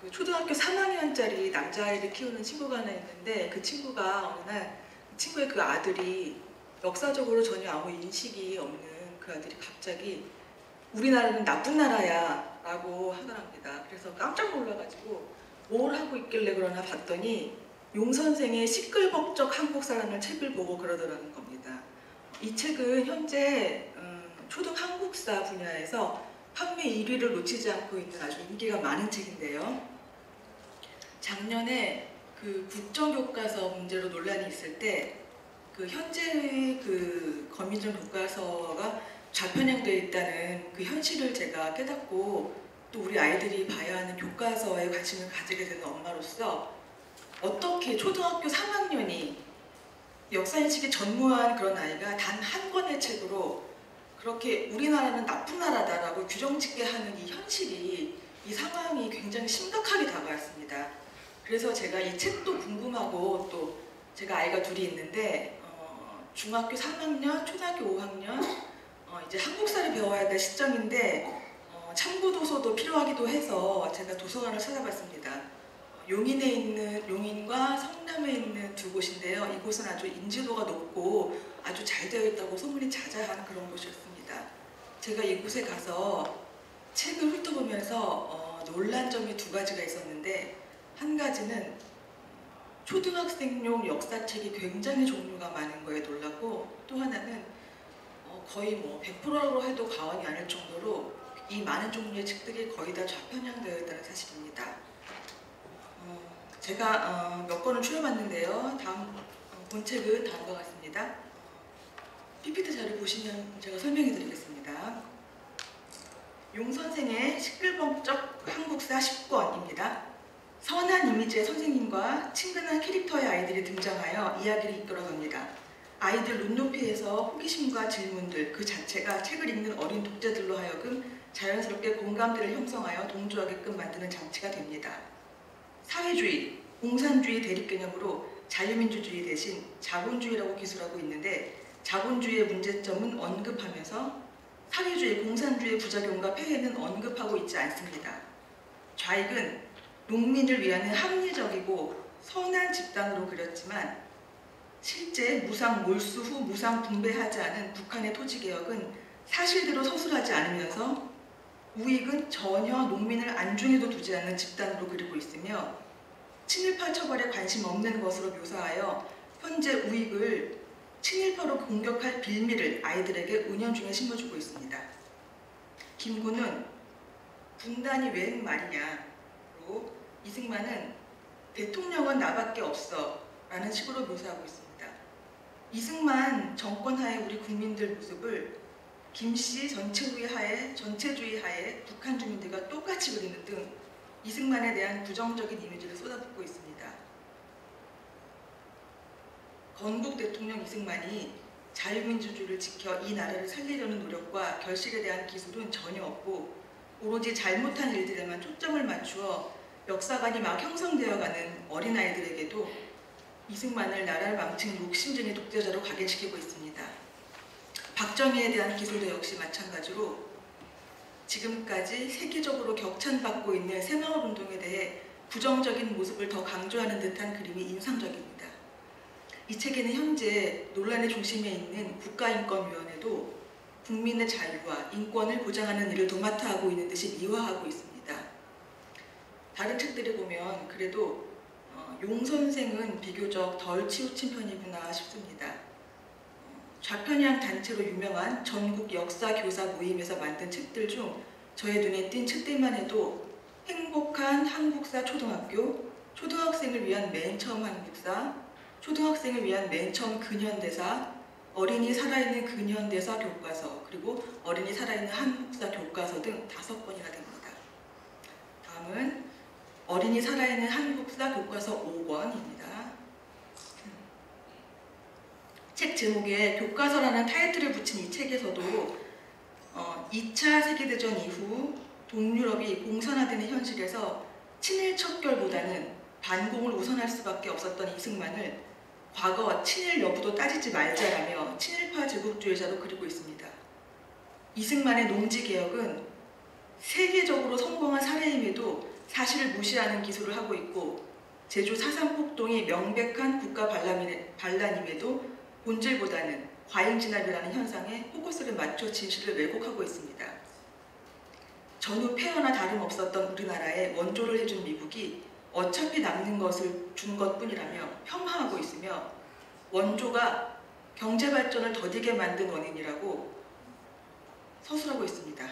그 초등학교 3학년짜리 남자아이를 키우는 친구가 하나 있는데, 그 친구가 어느 날 친구의 그 아들이 역사적으로 전혀 아무 인식이 없는 그 아들이 갑자기 우리나라는 나쁜 나라야 라고 하더랍니다. 그래서 깜짝 놀라가지고 뭘 하고 있길래 그러나 봤더니 용 선생의 시끌벅적 한국사라는 책을 보고 그러더라는 겁니다. 이 책은 현재 초등 한국사 분야에서 판매 1위를 놓치지 않고 있는 아주 인기가 많은 책인데요. 작년에 그 국정교과서 문제로 논란이 있을 때 그 현재의 그 검인정 교과서가 좌편향되어 있다는 그 현실을 제가 깨닫고 또 우리 아이들이 봐야 하는 교과서에 관심을 가지게 되는 엄마로서 어떻게 초등학교 3학년이 역사인식이 전무한 그런 아이가 단 한 권의 책으로 그렇게 우리나라는 나쁜 나라다라고 규정짓게 하는 이 현실이, 이 상황이 굉장히 심각하게 다가왔습니다. 그래서 제가 이 책도 궁금하고, 또 제가 아이가 둘이 있는데 중학교 3학년, 초등학교 5학년 이제 한국사를 배워야 될 시점인데 참고 도서도 필요하기도 해서 제가 도서관을 찾아봤습니다. 용인과 성남에 있는 두 곳인데요. 이곳은 아주 인지도가 높고 아주 잘 되어 있다고 소문이 자자한 그런 곳이었습니다. 제가 이곳에 가서 책을 훑어보면서 놀란 점이 두 가지가 있었는데, 한 가지는 초등학생용 역사책이 굉장히 종류가 많은 거에 놀랐고, 또 하나는 거의 뭐 100%라고 해도 과언이 아닐 정도로 이 많은 종류의 책들이 거의 다 좌편향되어 있다는 사실입니다. 제가 몇 권을 추려봤는데요. 다음 본책은 다음과 같습니다. PPT 자료 보시면 제가 설명해 드리겠습니다. 용 선생의 시끌벅적 한국사 10권입니다. 선한 이미지의 선생님과 친근한 캐릭터의 아이들이 등장하여 이야기를 이끌어갑니다. 아이들 눈높이에서 호기심과 질문들 그 자체가 책을 읽는 어린 독자들로 하여금 자연스럽게 공감대를 형성하여 동조하게끔 만드는 장치가 됩니다. 사회주의, 공산주의 대립개념으로 자유민주주의 대신 자본주의라고 기술하고 있는데, 자본주의의 문제점은 언급하면서 사회주의, 공산주의의 부작용과 폐해는 언급하고 있지 않습니다. 좌익은 농민을 위한 합리적이고 선한 집단으로 그렸지만 실제 무상 몰수 후 무상 분배하지 않은 북한의 토지개혁은 사실대로 서술하지 않으면서 우익은 전혀 농민을 안중에도 두지 않는 집단으로 그리고 있으며 친일파 처벌에 관심 없는 것으로 묘사하여 현재 우익을 친일파로 공격할 빌미를 아이들에게 은연중에 심어주고 있습니다. 김구는 분단이 웬 말이냐로 이승만은 대통령은 나밖에 없어 라는 식으로 묘사하고 있습니다. 이승만 정권하에 우리 국민들 모습을 김씨 전체주의 하에 북한 주민들과 똑같이 그리는 등 이승만에 대한 부정적인 이미지를 쏟아붓고 있습니다. 건국 대통령 이승만이 자유민주주의를 지켜 이 나라를 살리려는 노력과 결실에 대한 기술은 전혀 없고 오로지 잘못한 일들에만 초점을 맞추어 역사관이 막 형성되어가는 어린아이들에게도 이승만을 나라를 망친 욕심쟁이 독재자로 각인시키고 있습니다. 박정희에 대한 기술도 역시 마찬가지로 지금까지 세계적으로 격찬받고 있는 새마을운동에 대해 부정적인 모습을 더 강조하는 듯한 그림이 인상적입니다. 이 책에는 현재 논란의 중심에 있는 국가인권위원회도 국민의 자유와 인권을 보장하는 일을 도맡아 하고 있는 듯이 미화하고 있습니다. 다른 책들을 보면 그래도 용 선생은 비교적 덜 치우친 편이구나 싶습니다. 좌편향 단체로 유명한 전국 역사교사 모임에서 만든 책들 중 저의 눈에 띈 책들만 해도 행복한 한국사 초등학교, 초등학생을 위한 맨 처음 한국사, 초등학생을 위한 맨 처음 근현대사, 어린이 살아있는 근현대사 교과서, 그리고 어린이 살아있는 한국사 교과서 등 5권이나 됩니다. 다음은 어린이 살아있는 한국사 교과서 5권입니다. 책 제목에 교과서라는 타이틀을 붙인 이 책에서도 2차 세계대전 이후 동유럽이 공산화되는 현실에서 친일 척결보다는 반공을 우선할 수밖에 없었던 이승만을 과거 친일 여부도 따지지 말자라며 친일파 제국주의자로 그리고 있습니다. 이승만의 농지개혁은 세계적으로 성공한 사례임에도 사실을 무시하는 기술을 하고 있고 제주 4.3 폭동이 명백한 국가 반란임에도 본질보다는 과잉진압이라는 현상에 포커스를 맞춰 진실을 왜곡하고 있습니다. 전후 폐허나 다름없었던 우리나라에 원조를 해준 미국이 어차피 남는 것을 준 것뿐이라며 폄하하고 있으며 원조가 경제발전을 더디게 만든 원인이라고 서술하고 있습니다.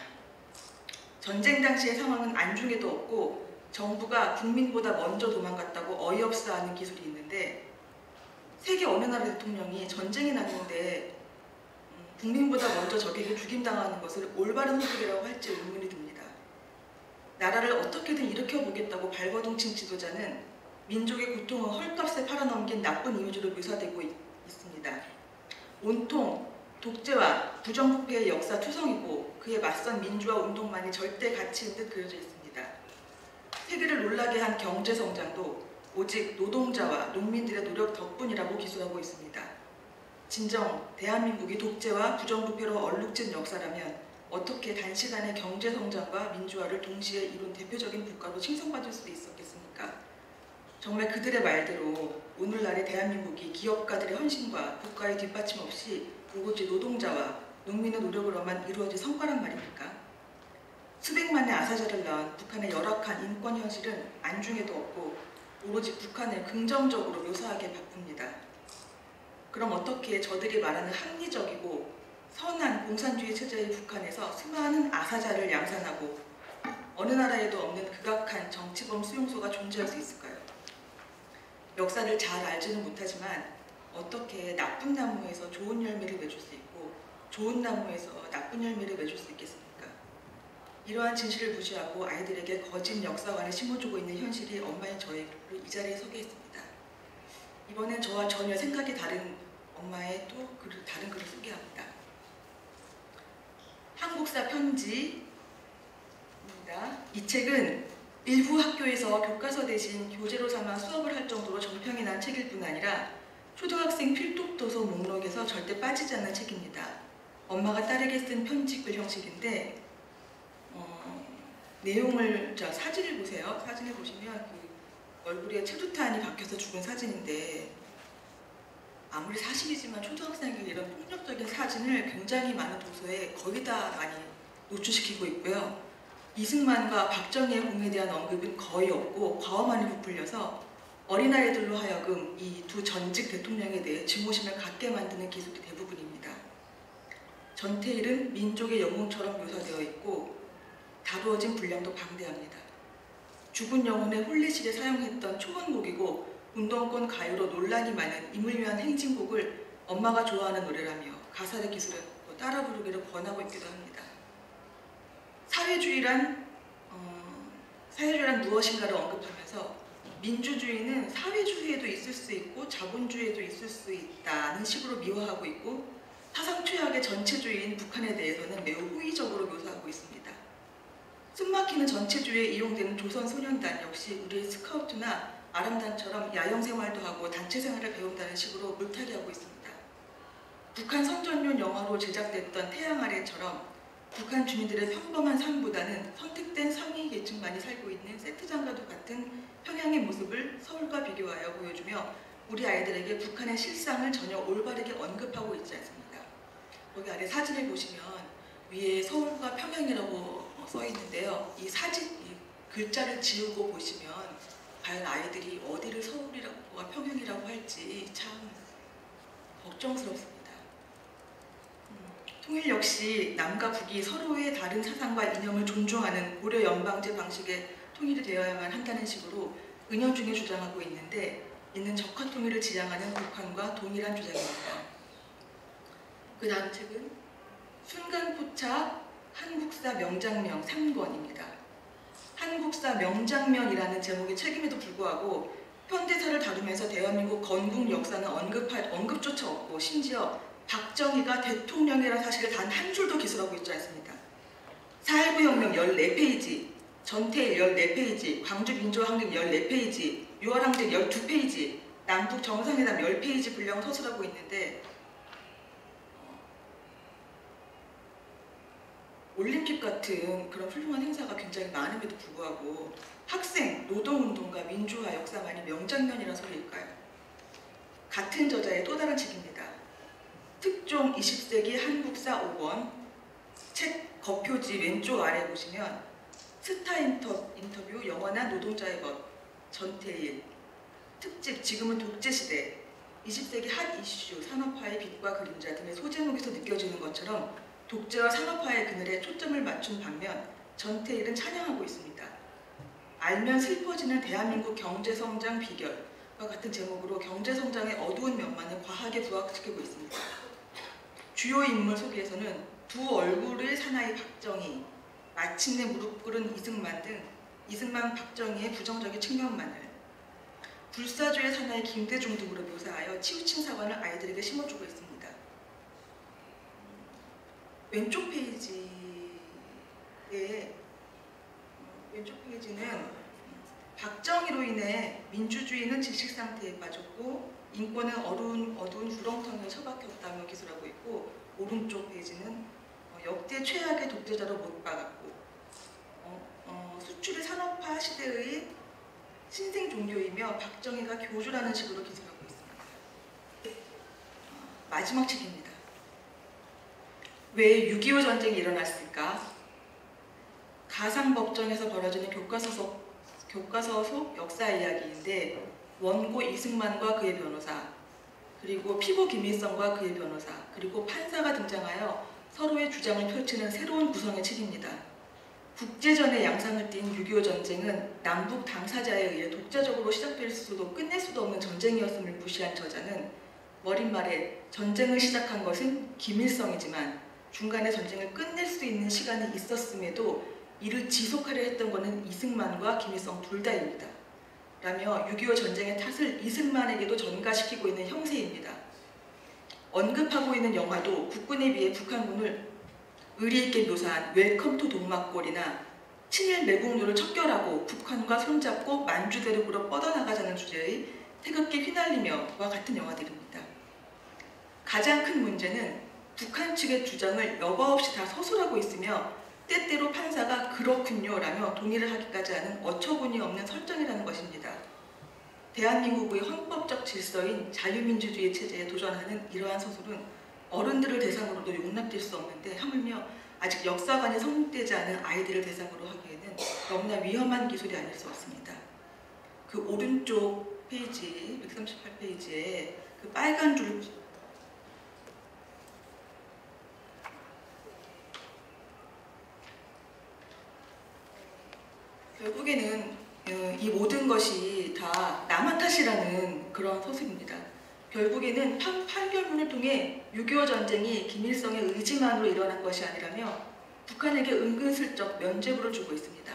전쟁 당시의 상황은 안중에도 없고 정부가 국민보다 먼저 도망갔다고 어이없어하는 기술이 있는데 세계 어느 나라 대통령이 전쟁이 났는데 국민보다 먼저 적에게 죽임당하는 것을 올바른 소득이라고 할지 의문이 듭니다. 나라를 어떻게든 일으켜보겠다고 발버둥친 지도자는 민족의 고통을 헐값에 팔아넘긴 나쁜 이미지로 묘사되고 있습니다. 온통 독재와 부정부패의 역사 투성이고 그에 맞선 민주화 운동만이 절대 가치인 듯 그려져 있습니다. 세계를 놀라게 한 경제성장도 오직 노동자와 농민들의 노력 덕분이라고 기술하고 있습니다. 진정 대한민국이 독재와 부정부패로 얼룩진 역사라면 어떻게 단시간에 경제성장과 민주화를 동시에 이룬 대표적인 국가로 칭송받을 수 있었겠습니까? 정말 그들의 말대로 오늘날의 대한민국이 기업가들의 헌신과 국가의 뒷받침 없이 오로지 노동자와 농민의 노력으로만 이루어진 성과란 말입니까? 수백만의 아사자를 낳은 북한의 열악한 인권 현실은 안중에도 없고 오로지 북한을 긍정적으로 묘사하기에 바쁩니다. 그럼 어떻게 저들이 말하는 합리적이고 선한 공산주의 체제의 북한에서 수많은 아사자를 양산하고 어느 나라에도 없는 극악한 정치범 수용소가 존재할 수 있을까요? 역사를 잘 알지는 못하지만 어떻게 나쁜 나무에서 좋은 열매를 맺을 수 있고 좋은 나무에서 나쁜 열매를 맺을 수 있겠습니까? 이러한 진실을 무시하고 아이들에게 거짓 역사관을 심어주고 있는 현실이 엄마인 저희를 이 자리에 서게 했습니다. 이번엔 저와 전혀 생각이 다른 엄마의 또 다른 글을 소개합니다. 한국사 편지입니다. 이 책은 일부 학교에서 교과서 대신 교재로 삼아 수업을 할 정도로 정평이 난 책일 뿐 아니라 초등학생 필독도서 목록에서 절대 빠지지 않는 책입니다. 엄마가 딸에게 쓴 편지글 형식인데 내용을 사진을 보세요. 사진을 보시면 그 얼굴에 체두탄이 박혀서 죽은 사진인데 아무리 사실이지만 초등학생에게 이런 폭력적인 사진을 굉장히 많은 도서에 거의 다 많이 노출시키고 있고요. 이승만과 박정희의 공에 대한 언급은 거의 없고 과오만이 부풀려서 어린아이들로 하여금 이 두 전직 대통령에 대해 증오심을 갖게 만드는 기술이 대부분입니다. 전태일은 민족의 영웅처럼 묘사되어 있고 다루어진 분량도 방대합니다. 죽은 영혼의 혼례식에 사용했던 초원곡이고 운동권 가요로 논란이 많은 임을 위한 행진곡을 엄마가 좋아하는 노래라며 가사의 기술을 따라 부르기를 권하고 있기도 합니다. 사회주의란 무엇인가를 언급하면서 민주주의는 사회주의에도 있을 수 있고 자본주의에도 있을 수 있다는 식으로 미화하고 있고 사상 최악의 전체주의인 북한에 대해서는 매우 호의적으로 묘사하고 있습니다. 숨막히는 전체주의에 이용되는 조선소년단 역시 우리의 스카우트나 아람단처럼 야영생활도 하고 단체생활을 배운다는 식으로 물타기하고 있습니다. 북한 선전용 영화로 제작됐던 태양 아래처럼 북한 주민들의 평범한 삶보다는 선택된 상위 계층만이 살고 있는 세트장과도 같은 평양의 모습을 서울과 비교하여 보여주며 우리 아이들에게 북한의 실상을 전혀 올바르게 언급하고 있지 않습니다. 여기 아래 사진을 보시면 위에 서울과 평양이라고 써 있는데요. 이 글자를 지우고 보시면 과연 아이들이 어디를 서울이라고 평양이라고 할지 참 걱정스럽습니다. 통일 역시 남과 북이 서로의 다른 사상과 이념을 존중하는 고려 연방제 방식의 통일이 되어야만 한다는 식으로 은연중에 주장하고 있는 적화 통일을 지향하는 북한과 동일한 주장입니다. 그 다음 책은 순간포착 한국사 명장면 3권입니다. 한국사 명장면이라는 제목의 책임에도 불구하고 현대사를 다루면서 대한민국 건국 역사는 언급조차 없고 심지어 박정희가 대통령이라는 사실을 단 한 줄도 기술하고 있지 않습니다. 4.19 혁명 14페이지, 전태일 14페이지, 광주민주화항쟁 14페이지, 6월 항쟁 12페이지, 남북 정상회담 10페이지 분량을 서술하고 있는데 올림픽 같은 그런 훌륭한 행사가 굉장히 많음에도 불구하고 학생, 노동운동가, 민주화 역사만이 명장면이란 소리일까요? 같은 저자의 또 다른 책입니다. 특종 20세기 한국사 5권 책 겉표지 왼쪽 아래 보시면 스타 인터뷰 영원한 노동자의 것 전태일 특집 지금은 독재시대 20세기 핫 이슈 산업화의 빛과 그림자 등의 소제목에서 느껴지는 것처럼 독재와 산업화의 그늘에 초점을 맞춘 반면 전태일은 찬양하고 있습니다. 알면 슬퍼지는 대한민국 경제성장 비결과 같은 제목으로 경제성장의 어두운 면만을 과하게 부각시키고 있습니다. 주요 인물 소개에서는 두 얼굴의 사나이 박정희, 마침내 무릎 꿇은 이승만 등 이승만 박정희의 부정적인 측면만을 불사조의 사나이 김대중 등으로 묘사하여 치우친 사관을 아이들에게 심어주고 있습니다. 왼쪽 페이지는 박정희로 인해 민주주의는 질식 상태에 빠졌고 인권은 어두운 구렁텅이에 처박혔다며 기술하고 있고, 오른쪽 페이지는 역대 최악의 독재자로 못 박았고 수출이 산업화 시대의 신생 종교이며 박정희가 교주라는 식으로 기술하고 있습니다. 마지막 책입니다. 왜 6.25 전쟁이 일어났을까? 가상법정에서 벌어지는 교과서 속 역사 이야기인데, 원고 이승만과 그의 변호사, 그리고 피고 김일성과 그의 변호사, 그리고 판사가 등장하여 서로의 주장을 펼치는 새로운 구성의 책입니다. 국제전의 양상을 띈 6.25 전쟁은 남북 당사자에 의해 독자적으로 시작될 수도 끝낼 수도 없는 전쟁이었음을 무시한 저자는 머릿말에 전쟁을 시작한 것은 김일성이지만 중간에 전쟁을 끝낼 수 있는 시간이 있었음에도 이를 지속하려 했던 것은 이승만과 김일성 둘 다입니다. 라며 6.25 전쟁의 탓을 이승만에게도 전가시키고 있는 형세입니다. 언급하고 있는 영화도 국군에 비해 북한군을 의리있게 묘사한 웰컴 투 동막골이나 친일 매국노를 척결하고 북한과 손잡고 만주대륙으로 뻗어나가자는 주제의 태극기 휘날리며와 같은 영화들입니다. 가장 큰 문제는 북한 측의 주장을 여과 없이 다 서술하고 있으며 때때로 판사가 그렇군요 라며 동의를 하기까지 하는 어처구니 없는 설정이라는 것입니다. 대한민국의 헌법적 질서인 자유민주주의 체제에 도전하는 이러한 서술은 어른들을 대상으로도 용납될 수 없는데, 하물며 아직 역사관이 성립되지 않은 아이들을 대상으로 하기에는 너무나 위험한 기술이 아닐 수 없습니다. 그 오른쪽 페이지, 138페이지에 그 빨간 줄 결국에는 이 모든 것이 다 남한 탓이라는 그런 서술입니다. 결국에는 판결문을 통해 6.25 전쟁이 김일성의 의지만으로 일어난 것이 아니라며 북한에게 은근슬쩍 면죄부를 주고 있습니다.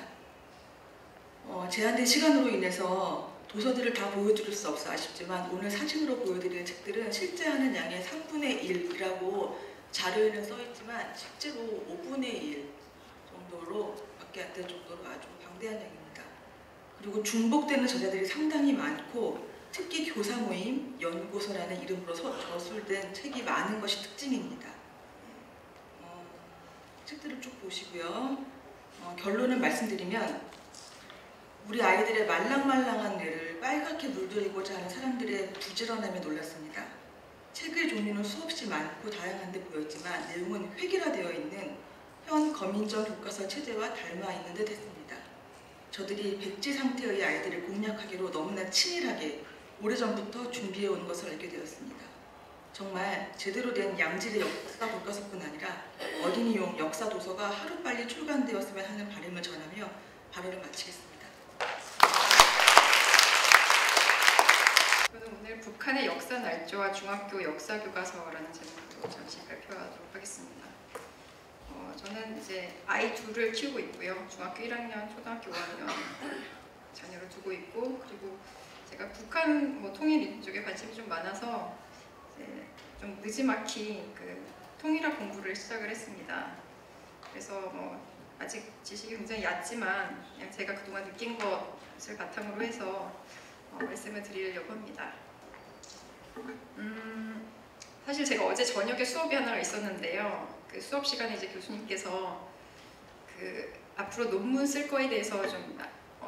제한된 시간으로 인해서 도서들을 다 보여드릴 수 없어 아쉽지만 오늘 사진으로 보여드리는 책들은 실제 하는 양의 3분의 1이라고 자료에는 써있지만 실제로 5분의 1 정도로 밖에 안 될 정도로 아주 방대한 양입니다. 그리고 중복되는 저자들이 상당히 많고 특히 교사 모임, 연구소라는 이름으로 저술된 책이 많은 것이 특징입니다. 책들을 쭉 보시고요. 결론을 말씀드리면 우리 아이들의 말랑말랑한 뇌를 빨갛게 물들이고자 하는 사람들의 부지런함에 놀랐습니다. 책의 종류는 수없이 많고 다양한데 보였지만 내용은 획일화되어 있는 현 검인정 교과서 체제와 닮아 있는 듯 했습니다. 저들이 백지 상태의 아이들을 공략하기로 너무나 치밀하게 오래전부터 준비해온 것을 알게 되었습니다. 정말 제대로 된 양질의 역사 교과서뿐 아니라 어린이용 역사 도서가 하루빨리 출간되었으면 하는 바람을 전하며 발언을 마치겠습니다. 저는 오늘 북한의 역사 날조와 중학교 역사 교과서라는 제목으로 잠시 발표하도록 하겠습니다. 저는 이제 아이 둘을 키우고 있고요. 중학교 1학년, 초등학교 5학년 자녀를 두고 있고, 그리고 제가 북한 통일 쪽에 관심이 좀 많아서 이제 좀 느지막이 그 통일학 공부를 시작을 했습니다. 그래서 아직 지식이 굉장히 얕지만 그냥 제가 그동안 느낀 것을 바탕으로 해서 말씀을 드리려고 합니다. 사실 제가 어제 저녁에 수업이 하나가 있었는데요. 그 수업 시간에 이제 교수님께서 그 앞으로 논문 쓸 거에 대해서 좀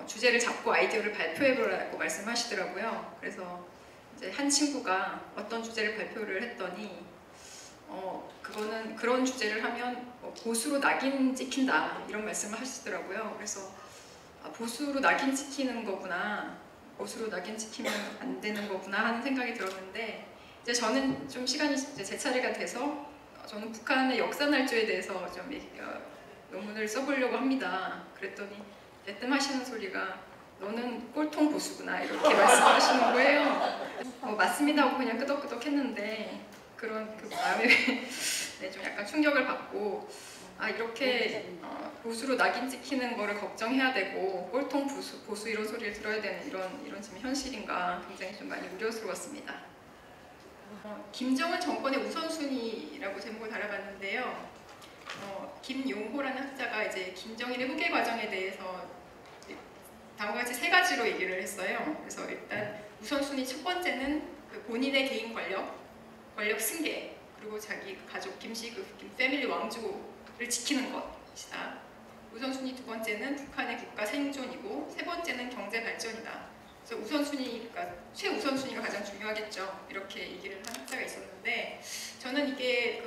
주제를 잡고 아이디어를 발표해보라고 말씀하시더라고요. 그래서 이제 한 친구가 어떤 주제를 발표를 했더니 그거는 그런 주제를 하면 보수로 낙인 찍힌다 이런 말씀을 하시더라고요. 그래서 보수로 낙인 찍히는 거구나, 보수로 낙인 찍히면 안 되는 거구나 하는 생각이 들었는데, 이제 저는 좀 시간이 이제 제 차례가 돼서 저는 북한의 역사 날조에 대해서 좀 논문을 써보려고 합니다. 그랬더니 대뜸하시는 소리가 너는 꼴통 보수구나 이렇게 말씀하시는 거예요. 맞습니다 하고 그냥 끄덕끄덕 했는데 그런 그 마음에 네, 좀 약간 충격을 받고 이렇게 보수로 낙인 찍히는 거를 걱정해야 되고 꼴통 보수 이런 소리를 들어야 되는 이런 지금 현실인가 굉장히 좀 많이 우려스러웠습니다. 김정은 정권의 우선순위라고 제목을 달아봤는데요. 김용호라는 학자가 이제 김정일의 후계 과정에 대해서 다음과 같이 3가지로 얘기를 했어요. 그래서 일단 우선순위 첫 번째는 그 본인의 개인 권력 승계, 그리고 자기 가족 김씨급, 김 패밀리 왕조를 지키는 것이다. 우선순위 두 번째는 북한의 국가 생존이고 세 번째는 경제 발전이다. 그래서 우선순위가 최우선순위가 가장 중요하겠죠. 이렇게 얘기를 한 학자가 있었는데 저는 이게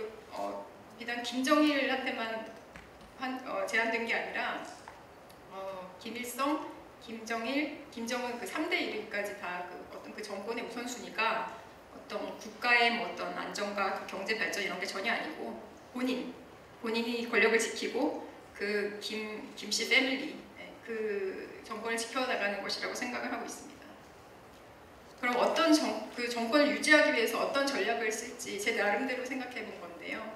비단 김정일한테만 제한된 게 아니라 김일성, 김정일, 김정은 그 3대 일위까지 다 어떤 그 정권의 우선순위가 어떤 국가의 뭐 어떤 안정과 그 경제 발전 이런 게 전혀 아니고 본인이 권력을 지키고 그 김씨 패밀리 그 정권을 지켜나가는 것이라고 생각을 하고 있습니다. 그럼 어떤 그 정권을 유지하기 위해서 어떤 전략을 쓸지 제 나름대로 생각해 본 건데요.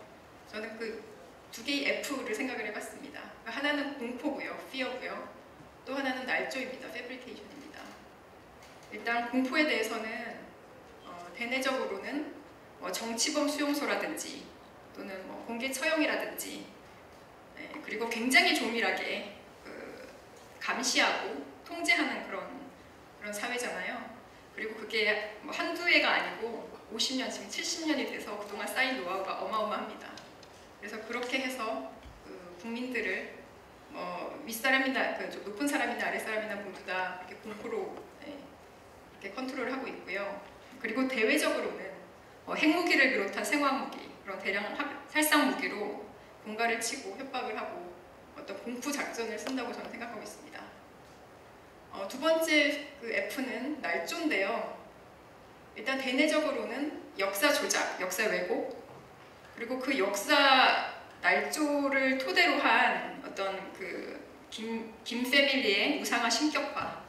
저는 그 2개의 F를 생각을 해봤습니다. 하나는 공포고요, fear고요. 또 하나는 날조입니다, fabrication입니다. 일단 공포에 대해서는 대내적으로는 정치범 수용소라든지 또는 공개 처형이라든지 그리고 굉장히 조밀하게 감시하고 통제하는 그런 사회잖아요. 그리고 그게 한두 해가 아니고 50년, 지금 70년이 돼서 그동안 쌓인 노하우가 어마어마합니다. 그래서 그렇게 해서 국민들을 윗사람이나 좀 높은 사람이나 아랫사람이나 모두 다 이렇게 공포로 이렇게 컨트롤하고 있고요. 그리고 대외적으로는 핵무기를 비롯한 생화무기, 그런 대량 살상 무기로 공갈을 치고 협박을 하고 어떤 공포 작전을 쓴다고 저는 생각하고 있습니다. 두 번째 그 F는 날조인데요. 일단 대내적으로는 역사 조작, 역사 왜곡, 그리고 그 역사 날조를 토대로 한 어떤 그 김 패밀리의 무상화 신격화를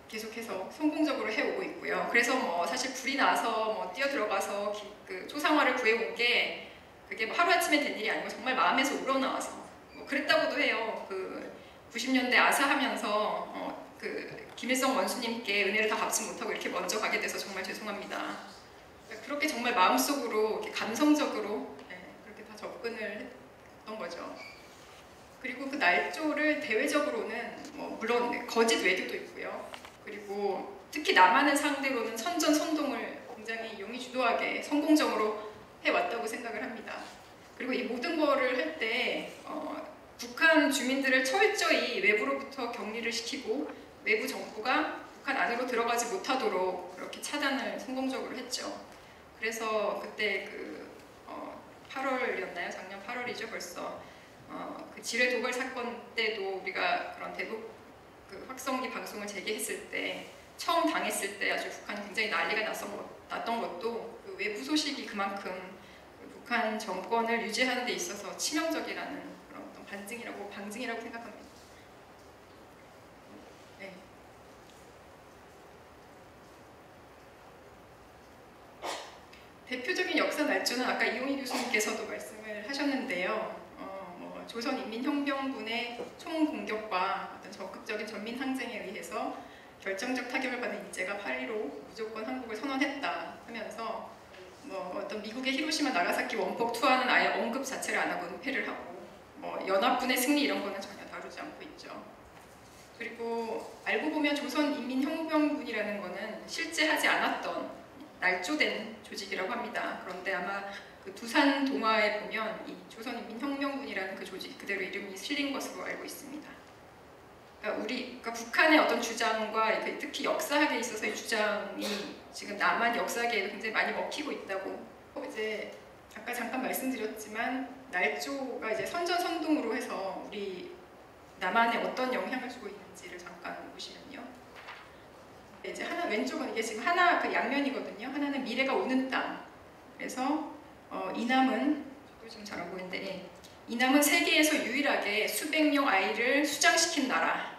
계속해서 성공적으로 해오고 있고요. 그래서 사실 불이 나서 뛰어들어가서 그 초상화를 구해온 게 그게 하루아침에 된 일이 아니고 정말 마음에서 우러나와서 그랬다고도 해요. 그 90년대 아사하면서 그 김일성 원수님께 은혜를 다 갚지 못하고 이렇게 먼저 가게 돼서 정말 죄송합니다. 그렇게 정말 마음속으로 이렇게 감성적으로 그렇게 다 접근을 했던 거죠. 그리고 그 날조를 대외적으로는 물론 거짓 외교도 있고요. 그리고 특히 남한을 상대로는 선전선동을 굉장히 용의주도하게 성공적으로 해왔다고 생각을 합니다. 그리고 이 모든 거를 할 때 북한 주민들을 철저히 외부로부터 격리를 시키고 외부 정부가 북한 안으로 들어가지 못하도록 그렇게 차단을 성공적으로 했죠. 그래서 그때 그 8월이었나요? 작년 8월이죠 벌써. 그 지뢰 도발 사건 때도 우리가 그런 대북 그 확성기 방송을 재개했을 때 처음 당했을 때 아주 북한이 굉장히 난리가 났던 것도 그 외부 소식이 그만큼 그 북한 정권을 유지하는 데 있어서 치명적이라는 그런 어떤 방증이라고 생각합니다. 네. 대표적인 역사 날조는 아까 이용희 교수님께서도 말씀을 하셨는데요. 조선인민혁명군의 총공격과 어떤 적극적인 전민항쟁에 의해서 결정적 타격을 받은 일제가 8.15 무조건 한국을 선언했다 하면서 어떤 미국의 히로시마 나가사키 원폭 투하는 아예 언급 자체를 안 하고 은폐를 하고 연합군의 승리 이런 거는 전혀 다루지 않고 있죠. 그리고 알고 보면 조선인민혁명군이라는 거는 실제 하지 않았던 날조된 조직이라고 합니다. 그런데 아마 그 두산 동화에 보면 이 조선인민혁명군이라는 그 조직 그대로 이름이 실린 것으로 알고 있습니다. 그러니까 북한의 어떤 주장과 특히 역사학에 있어서의 주장이 지금 남한 역사계에 굉장히 많이 먹히고 있다고. 이제 아까 잠깐 말씀드렸지만 날조가 이제 선전선동으로 해서 우리 남한에 어떤 영향을 주고 있는지를 잠깐 보시면요. 이제 왼쪽은 이게 지금 하나 그 양면이거든요. 하나는 미래가 오는 땅. 그래서 이남은 좀 잘 안 보이는데 이남은 세계에서 유일하게 수백 명 아이를 수장시킨 나라.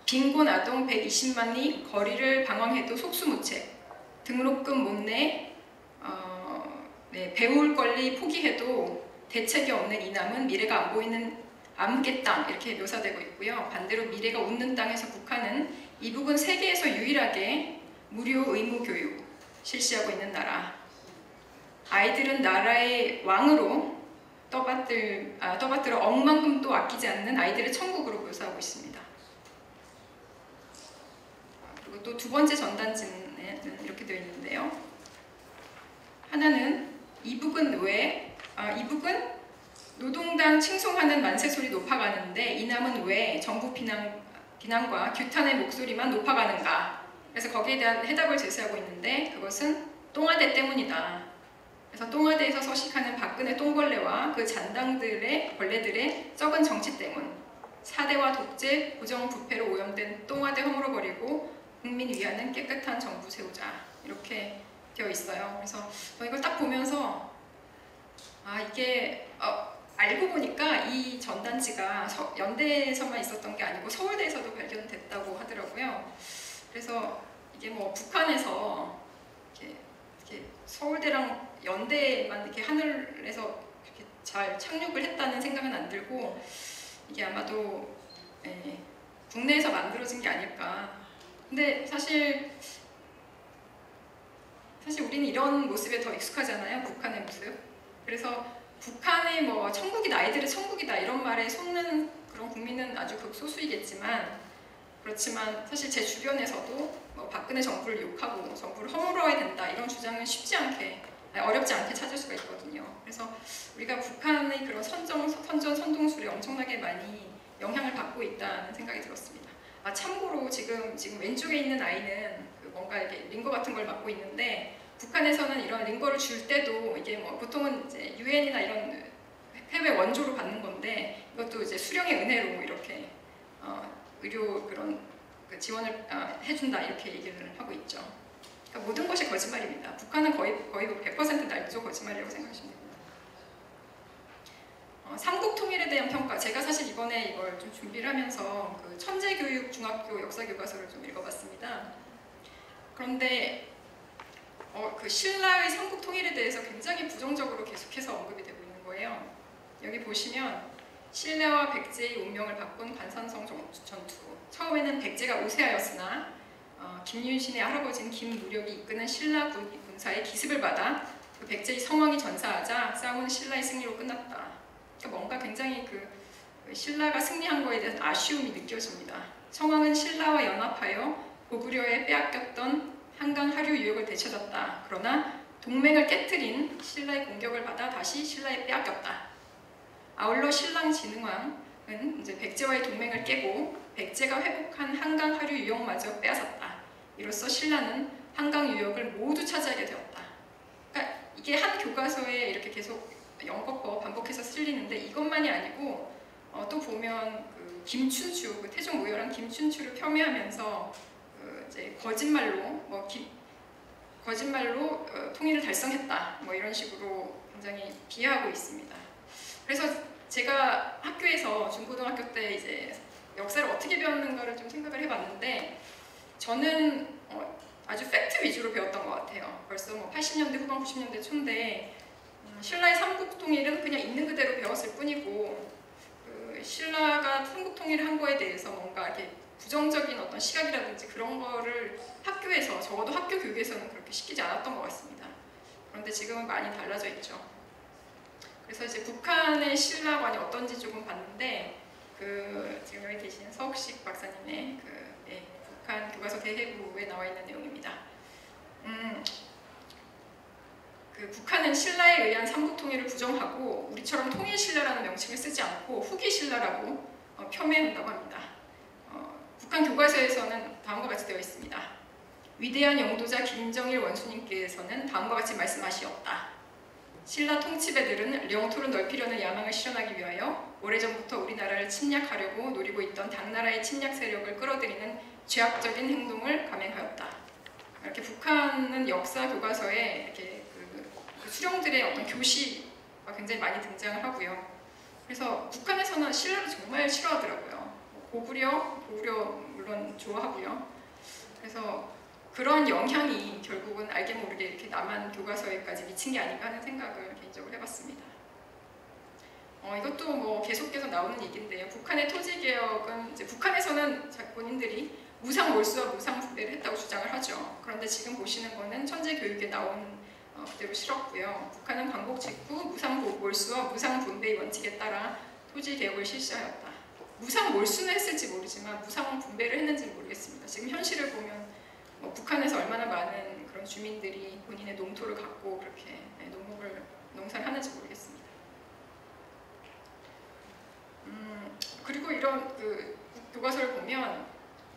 빈곤 아동 120만이 거리를 방황해도 속수무책. 등록금 못 내. 배울 권리 포기해도 대책이 없는 이남은 미래가 안 보이는 암흑의 땅 이렇게 묘사되고 있고요. 반대로 미래가 웃는 땅에서 북한은 이북은 세계에서 유일하게 무료 의무 교육 실시하고 있는 나라. 아이들은 나라의 왕으로 떠받들어 억만금도 아끼지 않는 아이들의 천국으로 묘사하고 있습니다. 그리고 또 두 번째 전단지는 이렇게 되어 있는데요. 하나는 이북은 이북은 노동당 칭송하는 만세소리 높아가는데 이남은 왜 정부 비난과 규탄의 목소리만 높아가는가. 그래서 거기에 대한 해답을 제시하고 있는데 그것은 똥하대 때문이다. 그래서 똥하대에서 서식하는 박근혜 똥벌레와 그 잔당들의 벌레들의 썩은 정치 때문, 사대와 독재, 부정부패로 오염된 똥하대 허물어버리고 국민 위하는 깨끗한 정부 세우자 이렇게 되어 있어요. 그래서 이걸 딱 보면서 이게 알고 보니까 이 전단지가 연대에서만 있었던 게 아니고 서울대에서도 발견됐다고 하더라고요. 그래서 이게 뭐 북한에서 이렇게 서울대랑 연대만 이렇게 하늘에서 이렇게 잘 착륙을 했다는 생각은 안 들고 이게 아마도 국내에서 만들어진 게 아닐까. 근데 사실 우리는 이런 모습에 더 익숙하잖아요. 북한의 모습. 그래서 북한의 뭐 천국이다, 아이들의 천국이다 이런 말에 속는 그런 국민은 아주 극소수이겠지만 그렇지만 사실 제 주변에서도 뭐 박근혜 정부를 욕하고 정부를 허물어야 된다 이런 주장은 어렵지 않게 찾을 수가 있거든요. 그래서 우리가 북한의 그런 선동술에 엄청나게 많이 영향을 받고 있다는 생각이 들었습니다. 참고로 지금 왼쪽에 있는 아이는 뭔가 이렇게 링거 같은 걸 맞고 있는데 북한에서는 이런 링거를 줄 때도 이게 뭐 보통은 이제 유엔이나 이런 해외 원조로 받는 건데 이것도 이제 수령의 은혜로 이렇게 의료 그런 지원을 해준다 이렇게 얘기를 하고 있죠. 그러니까 모든 것이 거짓말입니다. 북한은 거의 100% 날조 거짓말이라고 생각하시면 됩니다. 삼국 통일에 대한 평가. 제가 사실 이번에 이걸 좀 준비를 하면서 그 천재교육 중학교 역사교과서를 좀 읽어봤습니다. 그런데 그 신라의 삼국 통일에 대해서 굉장히 부정적으로 계속해서 언급이 되고 있는 거예요. 여기 보시면 신라와 백제의 운명을 바꾼 관산성 전투. 처음에는 백제가 우세하였으나 김윤신의 할아버지인 김무력이 이끄는 신라 군사의 기습을 받아 그 백제의 성왕이 전사하자 싸움은 신라의 승리로 끝났다. 그러니까 뭔가 굉장히 그 신라가 승리한 거에 대한 아쉬움이 느껴집니다. 성왕은 신라와 연합하여 고구려에 빼앗겼던 한강 하류 유역을 되찾았다. 그러나 동맹을 깨뜨린 신라의 공격을 받아 다시 신라에 빼앗겼다. 아울러 신랑 진흥왕은 이제 백제와의 동맹을 깨고 백제가 회복한 한강 하류 유역마저 빼앗았다. 이로써 신라는 한강 유역을 모두 차지하게 되었다. 그러니까 이게 한 교과서에 이렇게 계속 연거푸 반복해서 쓸리는데 이것만이 아니고 또 보면 그 김춘추, 그 태종 오열한 김춘추를 폄훼하면서 이제 거짓말로 통일을 달성했다. 뭐 이런 식으로 굉장히 비하하고 있습니다. 그래서 제가 학교에서 중고등학교 때 이제 역사를 어떻게 배웠는가를 좀 생각을 해봤는데 저는 아주 팩트 위주로 배웠던 것 같아요. 벌써 뭐 80년대 후반 90년대 초인데 신라의 삼국통일은 그냥 있는 그대로 배웠을 뿐이고 신라가 삼국통일을 한 거에 대해서 뭔가 이렇게 부정적인 어떤 시각이라든지 그런 거를 학교에서 적어도 학교 교육에서는 그렇게 시키지 않았던 것 같습니다. 그런데 지금은 많이 달라져 있죠. 그래서 이제 북한의 신라관이 어떤지 조금 봤는데 지금 여기 계신 서욱식 박사님의 북한 교과서 대해부에 나와 있는 내용입니다. 북한은 신라에 의한 삼국통일을 부정하고 우리처럼 통일신라라는 명칭을 쓰지 않고 후기신라라고 폄훼한다고 합니다. 북한 교과서에서는 다음과 같이 되어 있습니다. 위대한 영도자 김정일 원수님께서는 다음과 같이 말씀하시었다. 신라 통치배들은 영토를 넓히려는 야망을 실현하기 위하여 오래전부터 우리나라를 침략하려고 노리고 있던 당나라의 침략 세력을 끌어들이는 죄악적인 행동을 감행하였다. 이렇게 북한은 역사 교과서에 이렇게 그 수령들의 어떤 교시가 굉장히 많이 등장을 하고요. 그래서 북한에서는 신라를 정말 싫어하더라고요. 고구려 물론 좋아하고요. 그래서 그런 영향이 결국은 알게 모르게 이렇게 남한 교과서에까지 미친 게 아닌가 하는 생각을 개인적으로 해봤습니다. 이것도 뭐 계속해서 나오는 얘기인데요. 북한의 토지 개혁은 이제 북한에서는 본인들이 무상 몰수와 무상 분배를 했다고 주장을 하죠. 그런데 지금 보시는 거는 천재 교육에 나온 그대로 실었고요. 북한은 광복 직후 무상 몰수와 무상 분배의 원칙에 따라 토지 개혁을 실시하였다. 무상 몰수는 했을지 모르지만 무상 분배를 했는지는 모르겠습니다. 지금 현실을 보면 북한에서 얼마나 많은 그런 주민들이 본인의 농토를 갖고 그렇게 농사를 하는지 모르겠습니다. 그리고 이런 그 교과서를 보면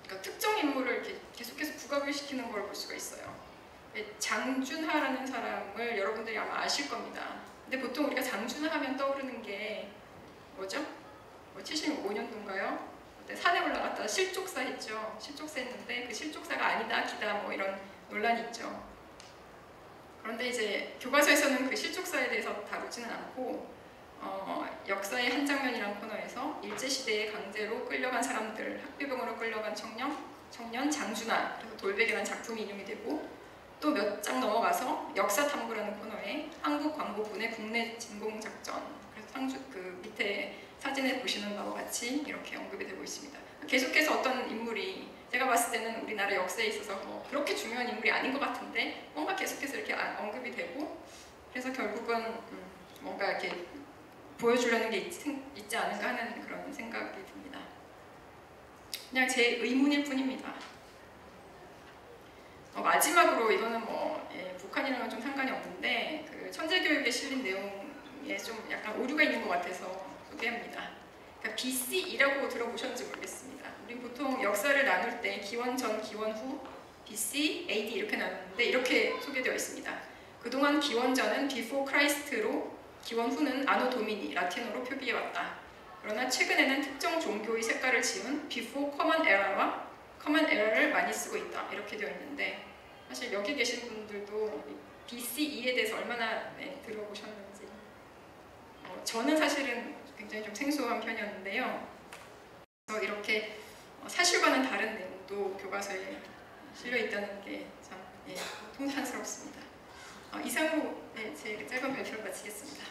그러니까 특정 인물을 이렇게 계속해서 부각을 시키는 걸 볼 수가 있어요. 장준하라는 사람을 여러분들이 아마 아실 겁니다. 근데 보통 우리가 장준하 하면 떠오르는 게 뭐죠? 75년도인가요? 그때 산에 올라갔다 실족사 했죠. 실족사 했는데 그 실족사가 아니다, 기다 뭐 이런 논란이 있죠. 그런데 이제 교과서에서는 그 실족사에 대해서 다루지는 않고 역사의 한 장면이란 코너에서 일제시대에 강제로 끌려간 사람들, 학비병으로 끌려간 청년 장준하, 그래서 돌베개라는 작품이 인용이 되고 또 몇 장 넘어가서 역사탐구라는 코너에 한국광복군의 국내 진공작전, 그래서 그 밑에 사진에 보시는 바와 같이 이렇게 언급이 되고 있습니다. 계속해서 어떤 인물이 제가 봤을 때는 우리나라 역사에 있어서 그렇게 중요한 인물이 아닌 것 같은데 뭔가 계속해서 이렇게 언급이 되고 그래서 결국은 뭔가 이렇게 보여주려는 게 있지 않은가 하는 그런 생각이 듭니다. 그냥 제 의문일 뿐입니다. 마지막으로 이거는 북한이랑은 좀 상관이 없는데 그 천재교육에 실린 내용에 좀 약간 오류가 있는 것 같아서 소개합니다. 그러니까 BCE라고 들어보셨는지 모르겠습니다. 우리 보통 역사를 나눌 때 기원 전, 기원 후, BC, AD 이렇게 나누는데 이렇게 소개되어 있습니다. 그동안 기원 전은 Before Christ로 기원 후는 아노 도미니 라틴어로 표기해왔다. 그러나 최근에는 특정 종교의 색깔을 지운 Before Common Era와 Common Era를 많이 쓰고 있다. 이렇게 되어 있는데 사실 여기 계신 분들도 BCE에 대해서 얼마나 들어보셨는지 저는 사실은 굉장히 좀 생소한 편이었는데요. 그래서 이렇게 사실과는 다른 내용도 교과서에 실려 있다는 게 참 통탄스럽습니다. 이상으로 제 짧은 발표를 마치겠습니다.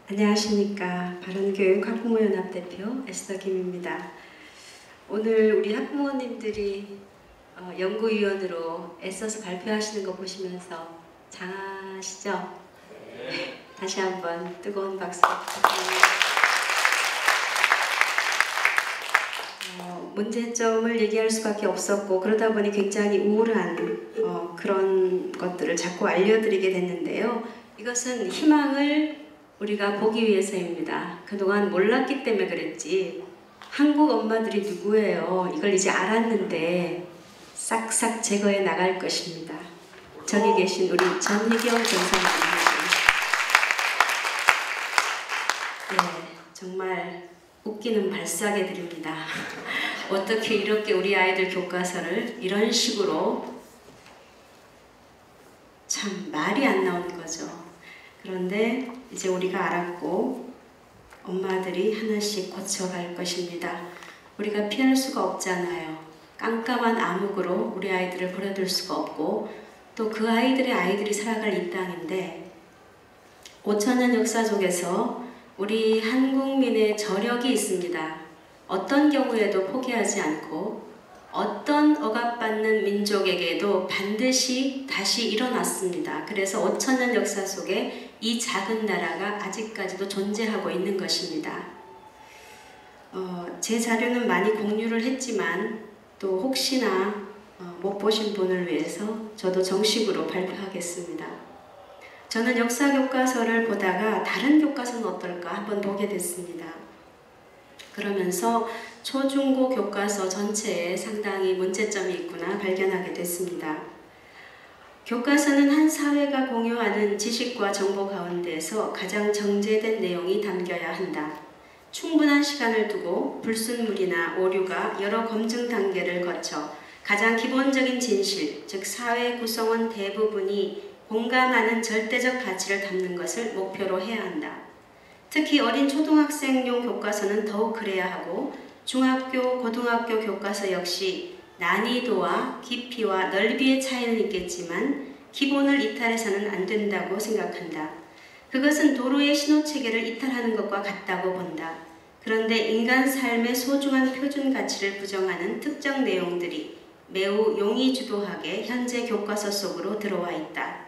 안녕하십니까. 바른교육 학부모연합 대표 에스더 김입니다. 오늘 우리 학부모님들이 연구위원으로 애써서 발표하시는 거 보시면서 장하시죠? 네. 다시 한번 뜨거운 박수 부탁드립니다. 문제점을 얘기할 수밖에 없었고 그러다 보니 굉장히 우울한 그런 것들을 자꾸 알려드리게 됐는데요. 이것은 희망을 우리가 보기 위해서입니다. 그동안 몰랐기 때문에 그랬지 한국 엄마들이 누구예요? 이걸 이제 알았는데 싹싹 제거해 나갈 것입니다. 저기 계신 우리 전희경 전사님. 네, 정말 웃기는 발사하게 드립니다. 어떻게 이렇게 우리 아이들 교과서를 이런 식으로 참 말이 안 나오는 거죠. 그런데 이제 우리가 알았고 엄마들이 하나씩 고쳐갈 것입니다. 우리가 피할 수가 없잖아요. 깜깜한 암흑으로 우리 아이들을 버려둘 수가 없고 또 그 아이들의 아이들이 살아갈 이 땅인데 5,000년 역사 속에서 우리 한국민의 저력이 있습니다. 어떤 경우에도 포기하지 않고 어떤 억압받는 민족에게도 반드시 다시 일어났습니다. 그래서 5,000년 역사 속에 이 작은 나라가 아직까지도 존재하고 있는 것입니다. 제 자료는 많이 공유를 했지만 또 혹시나 못 보신 분을 위해서 저도 정식으로 발표하겠습니다. 저는 역사 교과서를 보다가 다른 교과서는 어떨까 한번 보게 됐습니다. 그러면서 초중고 교과서 전체에 상당히 문제점이 있구나 발견하게 됐습니다. 교과서는 한 사회가 공유하는 지식과 정보 가운데서 가장 정제된 내용이 담겨야 한다. 충분한 시간을 두고 불순물이나 오류가 여러 검증 단계를 거쳐 가장 기본적인 진실, 즉 사회 구성원 대부분이 공감하는 절대적 가치를 담는 것을 목표로 해야 한다. 특히 어린 초등학생용 교과서는 더욱 그래야 하고 중학교, 고등학교 교과서 역시 난이도와 깊이와 넓이의 차이는 있겠지만 기본을 이탈해서는 안 된다고 생각한다. 그것은 도로의 신호체계를 이탈하는 것과 같다고 본다. 그런데 인간 삶의 소중한 표준 가치를 부정하는 특정 내용들이 매우 용의주도하게 현재 교과서 속으로 들어와 있다.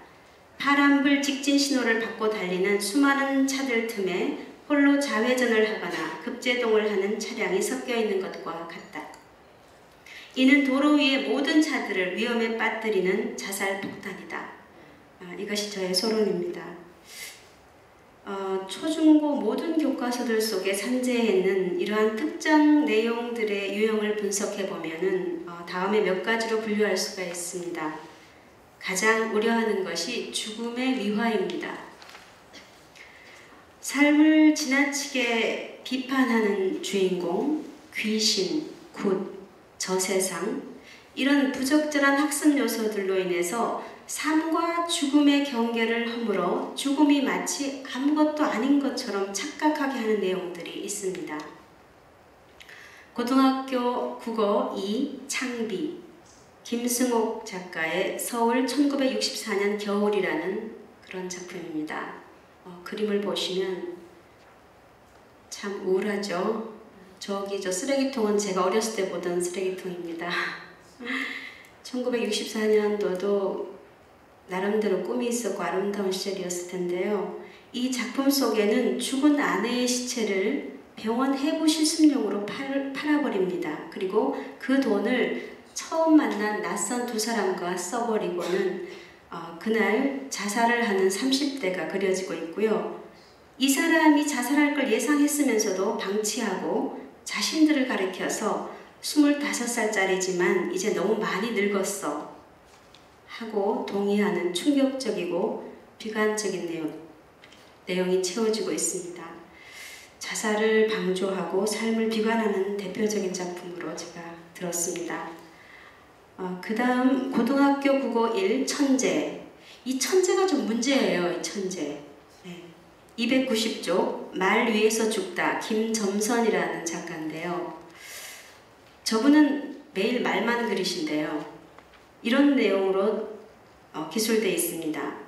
파란불 직진 신호를 받고 달리는 수많은 차들 틈에 홀로 좌회전을 하거나 급제동을 하는 차량이 섞여 있는 것과 같다. 이는 도로 위의 모든 차들을 위험에 빠뜨리는 자살 폭탄이다. 이것이 저의 소론입니다. 초중고 모든 교과서들 속에 산재에는 이러한 특정 내용들의 유형을 분석해보면 다음에 몇 가지로 분류할 수가 있습니다. 가장 우려하는 것이 죽음의 위화입니다. 삶을 지나치게 비판하는 주인공, 귀신, 굿, 저세상, 이런 부적절한 학습 요소들로 인해서 삶과 죽음의 경계를 허물어 죽음이 마치 아무것도 아닌 것처럼 착각하게 하는 내용들이 있습니다. 고등학교 국어 2 창비, 김승옥 작가의 서울 1964년 겨울이라는 그런 작품입니다. 그림을 보시면 참 우울하죠. 저 쓰레기통은 제가 어렸을 때 보던 쓰레기통입니다. 1964년도도 나름대로 꿈이 있었고 아름다운 시절이었을 텐데요. 이 작품 속에는 죽은 아내의 시체를 병원 해부 실습용으로 팔아버립니다. 그리고 그 돈을 처음 만난 낯선 두 사람과 써버리고는 그날 자살을 하는 30대가 그려지고 있고요. 이 사람이 자살할 걸 예상했으면서도 방치하고 자신들을 가리켜서 25살짜리지만 이제 너무 많이 늙었어 하고 동의하는 충격적이고 비관적인 내용이 채워지고 있습니다. 자살을 방조하고 삶을 비관하는 대표적인 작품으로 제가 들었습니다. 그 다음 고등학교 국어 1 천재. 이 천재가 좀 문제예요. 이 천재. 290쪽 말 위에서 죽다 김점선이라는 작가인데요. 저분은 매일 말만 그리신데요. 이런 내용으로 기술되어 있습니다.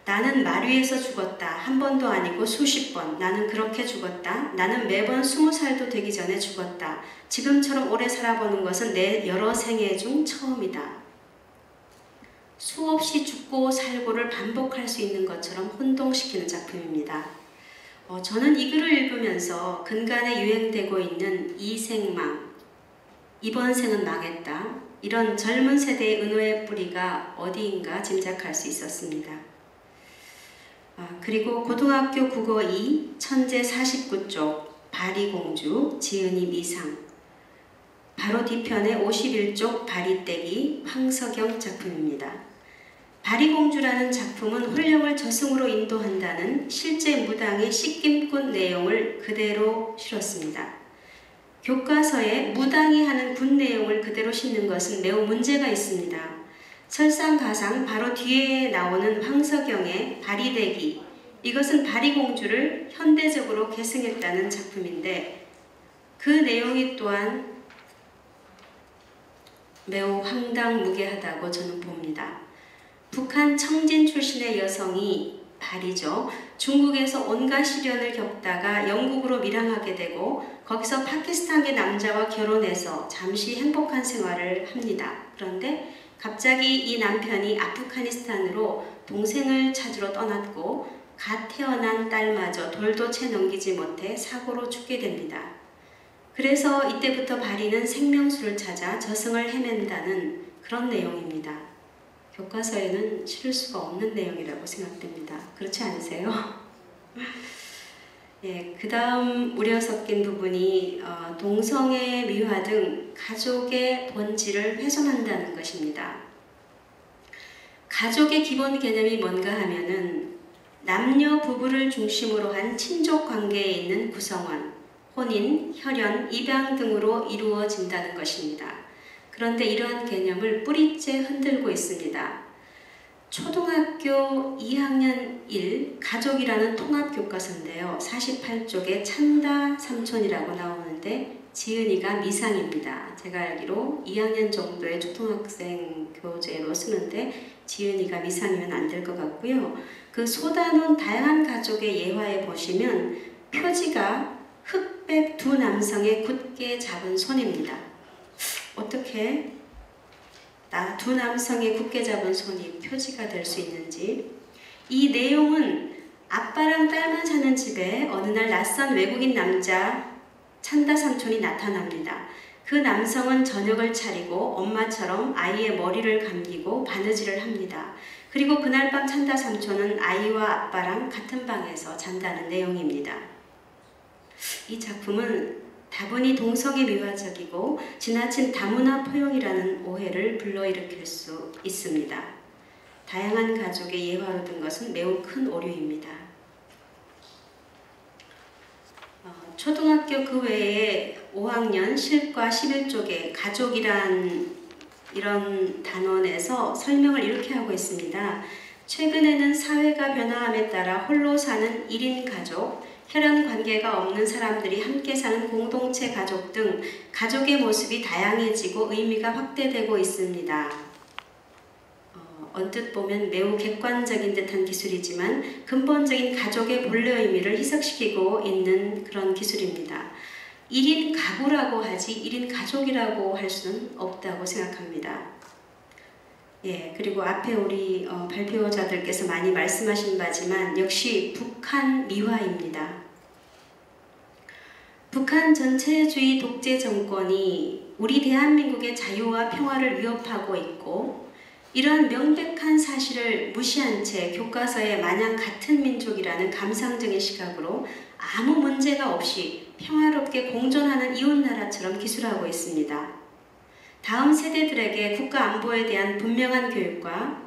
나는 말 위에서 죽었다. 한 번도 아니고 수십 번. 나는 그렇게 죽었다. 나는 매번 20살도 되기 전에 죽었다. 지금처럼 오래 살아보는 것은 내 여러 생애 중 처음이다. 수없이 죽고 살고를 반복할 수 있는 것처럼 혼동시키는 작품입니다. 저는 이 글을 읽으면서 근간에 유행되고 있는 이생망, 이번 생은 망했다. 이런 젊은 세대의 은호의 뿌리가 어디인가 짐작할 수 있었습니다. 그리고 고등학교 국어 2 천재 49쪽 바리공주 지은이 미상, 바로 뒤편에 51쪽 바리떼기 황석영 작품입니다. 바리공주라는 작품은 혼령을 저승으로 인도한다는 실제 무당의 씻김꾼 내용을 그대로 실었습니다. 교과서에 무당이 하는 군 내용을 그대로 싣는 것은 매우 문제가 있습니다. 설상가상 바로 뒤에 나오는 황석영의 바리대기, 이것은 바리공주를 현대적으로 계승했다는 작품인데 그 내용이 또한 매우 황당무계하다고 저는 봅니다. 북한 청진 출신의 여성이 발이죠. 중국에서 온갖 시련을 겪다가 영국으로 밀항하게 되고 거기서 파키스탄계 남자와 결혼해서 잠시 행복한 생활을 합니다. 그런데 갑자기 이 남편이 아프가니스탄으로 동생을 찾으러 떠났고 갓 태어난 딸마저 돌도 채 넘기지 못해 사고로 죽게 됩니다. 그래서 이때부터 바리는 생명수를 찾아 저승을 헤맨다는 그런 내용입니다. 교과서에는 실을 수가 없는 내용이라고 생각됩니다. 그렇지 않으세요? 그 다음 우려 섞인 부분이 동성애 미화 등 가족의 본질을 훼손한다는 것입니다. 가족의 기본 개념이 뭔가 하면은 남녀 부부를 중심으로 한 친족 관계에 있는 구성원, 혼인, 혈연, 입양 등으로 이루어진다는 것입니다. 그런데 이러한 개념을 뿌리째 흔들고 있습니다. 초등학교 2학년 1 가족이라는 통합교과서인데요. 48쪽에 찬다 삼촌이라고 나오는데 지은이가 미상입니다. 제가 알기로 2학년 정도의 초등학생 교재로 쓰는데 지은이가 미상이면 안 될 것 같고요. 그 쏟아놓은 다양한 가족의 예화에 보시면 표지가 흑백 두 남성의 굳게 잡은 손입니다. 어떻게 두 남성의 굳게 잡은 손이 표지가 될 수 있는지. 이 내용은 아빠랑 딸만 사는 집에 어느 날 낯선 외국인 남자 찬다 삼촌이 나타납니다. 그 남성은 저녁을 차리고 엄마처럼 아이의 머리를 감기고 바느질을 합니다. 그리고 그날 밤 찬다 삼촌은 아이와 아빠랑 같은 방에서 잔다는 내용입니다. 이 작품은 다분히 동성애 미화적이고 지나친 다문화 포용이라는 오해를 불러일으킬 수 있습니다. 다양한 가족의 예화로 든 것은 매우 큰 오류입니다. 초등학교 그 외에 5학년 실과 11쪽에 가족이란 이런 단원에서 설명을 이렇게 하고 있습니다. 최근에는 사회가 변화함에 따라 홀로 사는 1인 가족, 혈연 관계가 없는 사람들이 함께 사는 공동체 가족 등 가족의 모습이 다양해지고 의미가 확대되고 있습니다. 언뜻 보면 매우 객관적인 듯한 기술이지만 근본적인 가족의 본래 의미를 희석시키고 있는 그런 기술입니다. 1인 가구라고 하지 1인 가족이라고 할 수는 없다고 생각합니다. 예, 그리고 앞에 우리 발표자들께서 많이 말씀하신 바지만 역시 북한 미화입니다. 북한 전체주의 독재 정권이 우리 대한민국의 자유와 평화를 위협하고 있고 이러한 명백한 사실을 무시한 채 교과서에 마냥 같은 민족이라는 감상적인 시각으로 아무 문제가 없이 평화롭게 공존하는 이웃나라처럼 기술하고 있습니다. 다음 세대들에게 국가 안보에 대한 분명한 교육과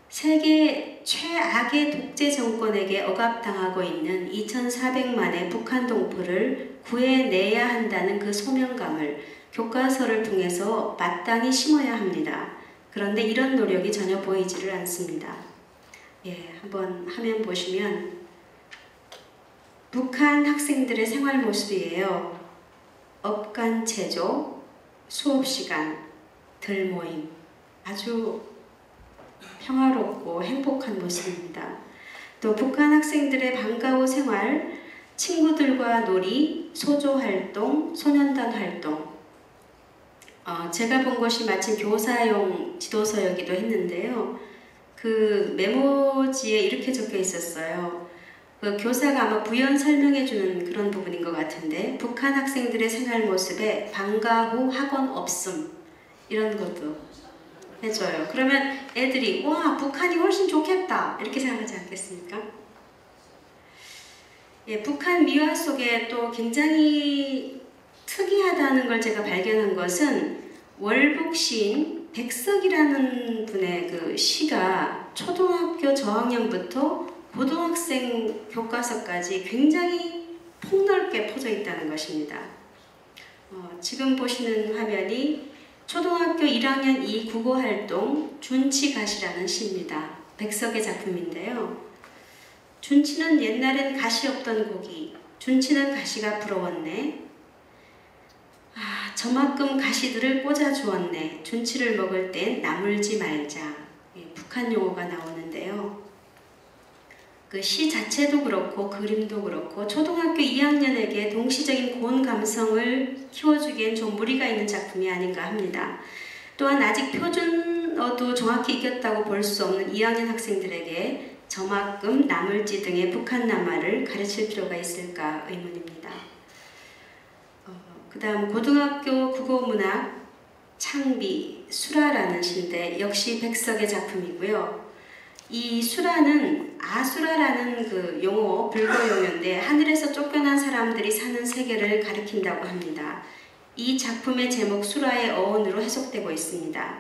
세계 최악의 독재 정권에게 억압당하고 있는 2,400만의 북한 동포를 구해내야 한다는 그 소명감을 교과서를 통해서 마땅히 심어야 합니다. 그런데 이런 노력이 전혀 보이지를 않습니다. 예, 한번 화면 보시면 북한 학생들의 생활 모습이에요. 업간 체조, 수업 시간, 들모임, 아주 평화롭고 행복한 모습입니다. 또 북한 학생들의 방과 후 생활, 친구들과 놀이, 소조 활동, 소년단 활동. 제가 본 것이 마침 교사용 지도서이기도 했는데요. 그 메모지에 이렇게 적혀 있었어요. 그 교사가 아마 부연 설명해주는 그런 부분인 것 같은데 북한 학생들의 생활 모습에 방과 후 학원 없음 이런 것도 해줘요. 그러면 애들이 와 북한이 훨씬 좋겠다 이렇게 생각하지 않겠습니까? 예, 북한 미화 속에 또 굉장히 특이하다는 걸 제가 발견한 것은 월북 시인 백석이라는 분의 그 시가 초등학교 저학년부터 고등학생 교과서까지 굉장히 폭넓게 퍼져 있다는 것입니다. 지금 보시는 화면이 초등학교 1학년 2 국어활동 준치가시라는 시입니다. 백석의 작품인데요. 준치는 옛날엔 가시 없던 고기, 준치는 가시가 부러웠네. 저만큼 가시들을 꽂아주었네. 준치를 먹을 땐 나물지 말자. 북한 용어가 나오는데요. 그 시 자체도 그렇고 그림도 그렇고 초등학교 2학년에게 동시적인 고운 감성을 키워주기엔 좀 무리가 있는 작품이 아닌가 합니다. 또한 아직 표준어도 정확히 익혔다고 볼 수 없는 2학년 학생들에게 저만큼 나물지 등의 북한 낱말을 가르칠 필요가 있을까 의문입니다. 그 다음 고등학교 국어문학 창비 수라라는 시인데 역시 백석의 작품이고요. 이 수라는 아수라라는 그 용어, 불교 용어인데 하늘에서 쫓겨난 사람들이 사는 세계를 가리킨다고 합니다. 이 작품의 제목 수라의 어원으로 해석되고 있습니다.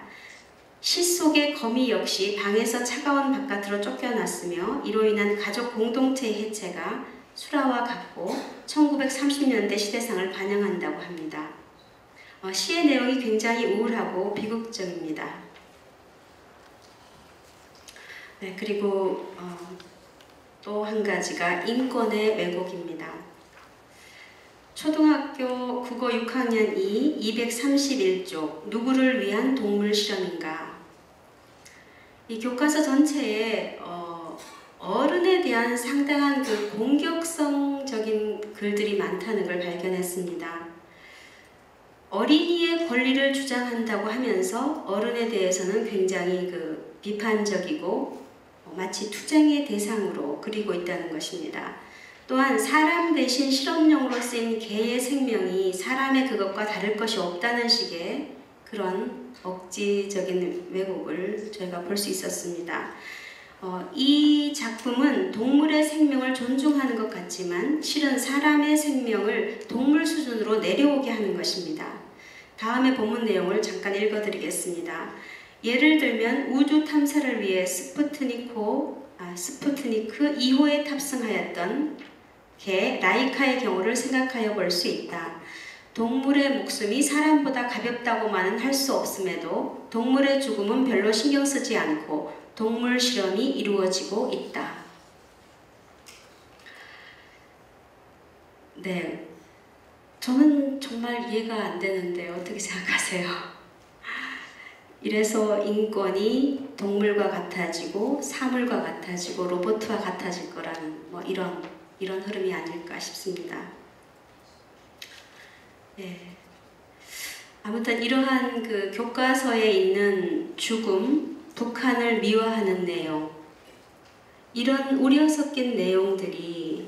시 속의 거미 역시 방에서 차가운 바깥으로 쫓겨났으며 이로 인한 가족 공동체의 해체가 수라와 같고 1930년대 시대상을 반영한다고 합니다. 시의 내용이 굉장히 우울하고 비극적입니다. 네, 그리고 또 한 가지가 인권의 왜곡입니다. 초등학교 국어 6학년 2 231쪽 누구를 위한 동물 실험인가. 이 교과서 전체에 어른에 대한 상당한 그 공격성적인 글들이 많다는 걸 발견했습니다. 어린이의 권리를 주장한다고 하면서 어른에 대해서는 굉장히 그 비판적이고 마치 투쟁의 대상으로 그리고 있다는 것입니다. 또한 사람 대신 실험용으로 쓰인 개의 생명이 사람의 그것과 다를 것이 없다는 식의 그런 억지적인 왜곡을 저희가 볼 수 있었습니다. 이 작품은 동물의 생명을 존중하는 것 같지만 실은 사람의 생명을 동물 수준으로 내려오게 하는 것입니다. 다음의 본문 내용을 잠깐 읽어드리겠습니다. 예를 들면 우주 탐사를 위해 스푸트니크 2호에 탑승하였던 개 라이카의 경우를 생각하여 볼 수 있다. 동물의 목숨이 사람보다 가볍다고만은 할 수 없음에도 동물의 죽음은 별로 신경 쓰지 않고 동물 실험이 이루어지고 있다. 네, 저는 정말 이해가 안 되는데 어떻게 생각하세요? 이래서 인권이 동물과 같아지고 사물과 같아지고 로봇과 같아질 거라는 뭐 이런 흐름이 아닐까 싶습니다. 네. 아무튼 이러한 그 교과서에 있는 죽음, 북한을 미화하는 내용, 이런 우려 섞인 내용들이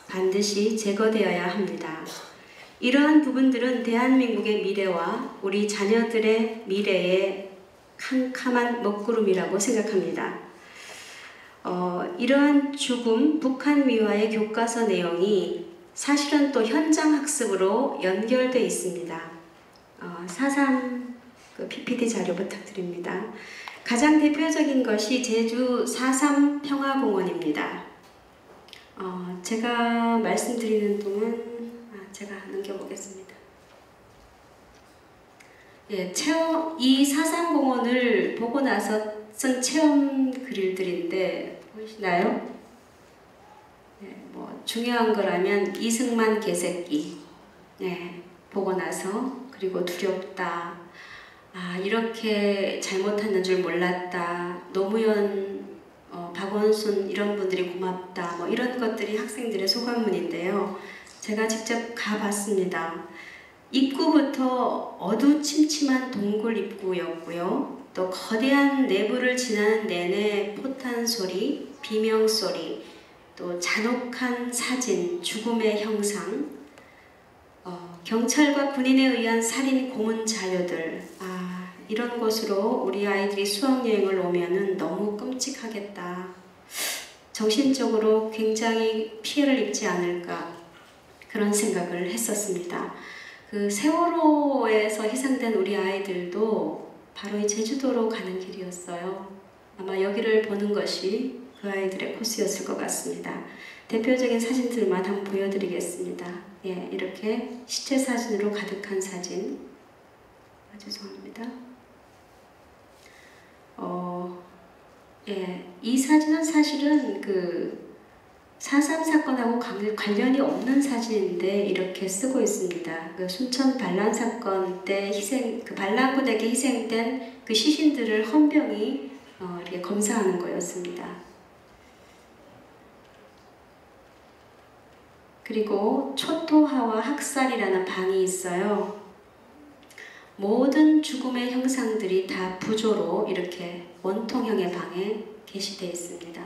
반드시 제거되어야 합니다. 이러한 부분들은 대한민국의 미래와 우리 자녀들의 미래의 캄캄한 먹구름이라고 생각합니다. 이러한 죽음, 북한 미화의 교과서 내용이 사실은 또 현장 학습으로 연결되어 있습니다. 4.3 그 PPT 자료 부탁드립니다. 가장 대표적인 것이 제주 4.3 평화공원입니다. 제가 말씀드리는 동안 제가 넘겨보겠습니다. 예, 이 4.3 공원을 보고 나서 쓴 체험 그릴들인데 보이시나요? 네, 뭐 중요한 거라면 이승만 개새끼, 네, 보고 나서 그리고 두렵다. 이렇게 잘못하는 줄 몰랐다. 노무현, 박원순 이런 분들이 고맙다. 뭐 이런 것들이 학생들의 소감문인데요. 제가 직접 가봤습니다. 입구부터 어두침침한 동굴 입구였고요. 또 거대한 내부를 지나는 내내 포탄 소리, 비명 소리, 또 잔혹한 사진, 죽음의 형상, 경찰과 군인에 의한 살인 고문 자료들, 이런 곳으로 우리 아이들이 수학여행을 오면은 너무 끔찍하겠다. 정신적으로 굉장히 피해를 입지 않을까 그런 생각을 했었습니다. 그 세월호에서 희생된 우리 아이들도 바로 이 제주도로 가는 길이었어요. 아마 여기를 보는 것이 그 아이들의 코스였을 것 같습니다. 대표적인 사진들만 한번 보여드리겠습니다. 예, 이렇게 시체 사진으로 가득한 사진. 죄송합니다. 예, 이 사진은 사실은 그 4.3 사건하고 관련이 없는 사진인데 이렇게 쓰고 있습니다. 그 순천 반란 사건 때 그 반란군에게 희생된 그 시신들을 헌병이 이렇게 검사하는 거였습니다. 그리고 초토화와 학살이라는 방이 있어요. 모든 죽음의 형상들이 다 부조로 이렇게 원통형의 방에 게시되어 있습니다.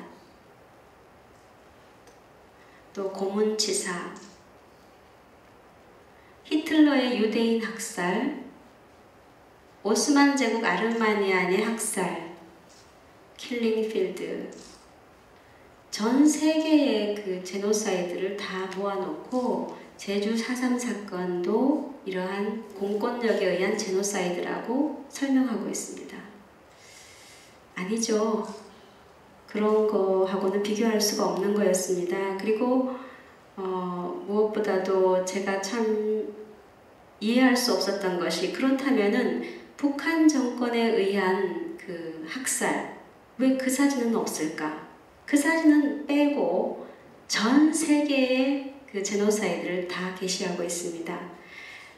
또 고문치사, 히틀러의 유대인 학살, 오스만 제국 아르마니안의 학살, 킬링필드, 전 세계의 그 제노사이드를 다 모아놓고 제주 4.3 사건도 이러한 공권력에 의한 제노사이드라고 설명하고 있습니다. 아니죠. 그런 거하고는 비교할 수가 없는 거였습니다. 그리고 무엇보다도 제가 참 이해할 수 없었던 것이, 그렇다면은 북한 정권에 의한 그 학살, 왜 그 사진은 없을까? 그 사진은 빼고 전 세계의 그 제노사이드를 다 게시하고 있습니다.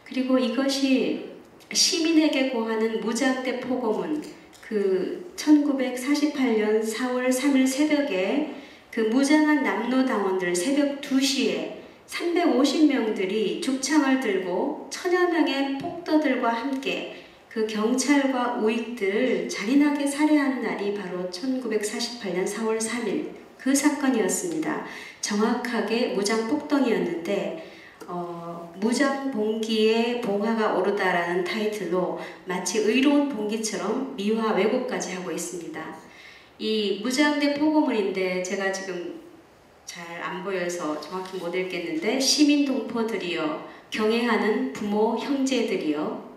그리고 이것이 시민에게 고하는 무장대 포고문, 그 그 1948년 4월 3일 새벽에 그 무장한 남로당원들 새벽 2시에 350명들이 죽창을 들고 1000여 명의 폭도들과 함께 그 경찰과 우익들을 잔인하게 살해한 날이 바로 1948년 4월 3일 그 사건이었습니다. 정확하게 무장폭동이었는데 무장봉기에 봉화가 오르다라는 타이틀로 마치 의로운 봉기처럼 미화 왜곡까지 하고 있습니다. 이 무장대 포고문인데 제가 지금 잘 안 보여서 정확히 못 읽겠는데 시민 동포들이여 경애하는 부모 형제들이여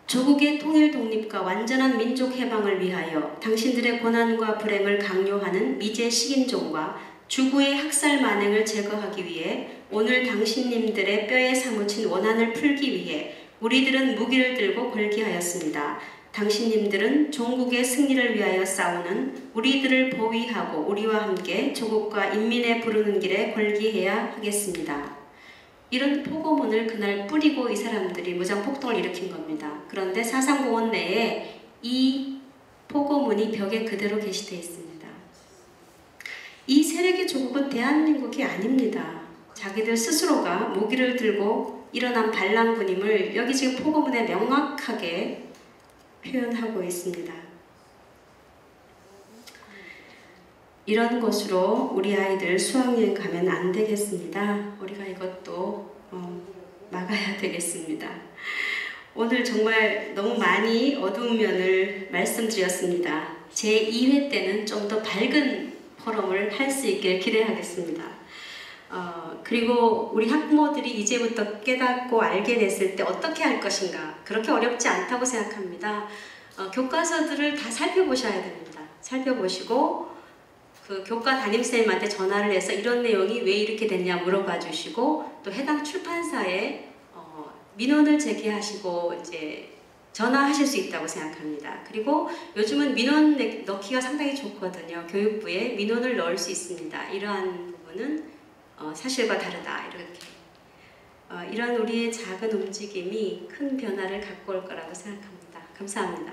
조국의 통일 독립과 완전한 민족 해방을 위하여 당신들의 고난과 불행을 강요하는 미제 식인종과 주구의 학살 만행을 제거하기 위해 오늘 당신님들의 뼈에 사무친 원한을 풀기 위해 우리들은 무기를 들고 걸기하였습니다. 당신님들은 종국의 승리를 위하여 싸우는 우리들을 보위하고 우리와 함께 조국과 인민의 부르는 길에 걸기해야 하겠습니다. 이런 포고문을 그날 뿌리고 이 사람들이 무장폭동을 일으킨 겁니다. 그런데 사상공원 내에 이 포고문이 벽에 그대로 게시되어 있습니다. 이 세력의 조국은 대한민국이 아닙니다. 자기들 스스로가 무기를 들고 일어난 반란군임을 여기 지금 포고문에 명확하게 표현하고 있습니다. 이런 곳으로 우리 아이들 수학여행 가면 안 되겠습니다. 우리가 이것도 막아야 되겠습니다. 오늘 정말 너무 많이 어두운 면을 말씀드렸습니다. 제 2회 때는 좀 더 밝은 포럼을 할 수 있길 기대하겠습니다. 그리고 우리 학부모들이 이제부터 깨닫고 알게 됐을 때 어떻게 할 것인가 그렇게 어렵지 않다고 생각합니다. 교과서들을 다 살펴보셔야 됩니다. 살펴보시고 그 교과 담임선생님한테 전화를 해서 이런 내용이 왜 이렇게 됐냐 물어봐 주시고 또 해당 출판사에 민원을 제기하시고 이제 전화하실 수 있다고 생각합니다. 그리고 요즘은 민원 넣기가 상당히 좋거든요. 교육부에 민원을 넣을 수 있습니다. 이러한 부분은 사실과 다르다 이렇게 이런 우리의 작은 움직임이 큰 변화를 갖고 올 거라고 생각합니다. 감사합니다.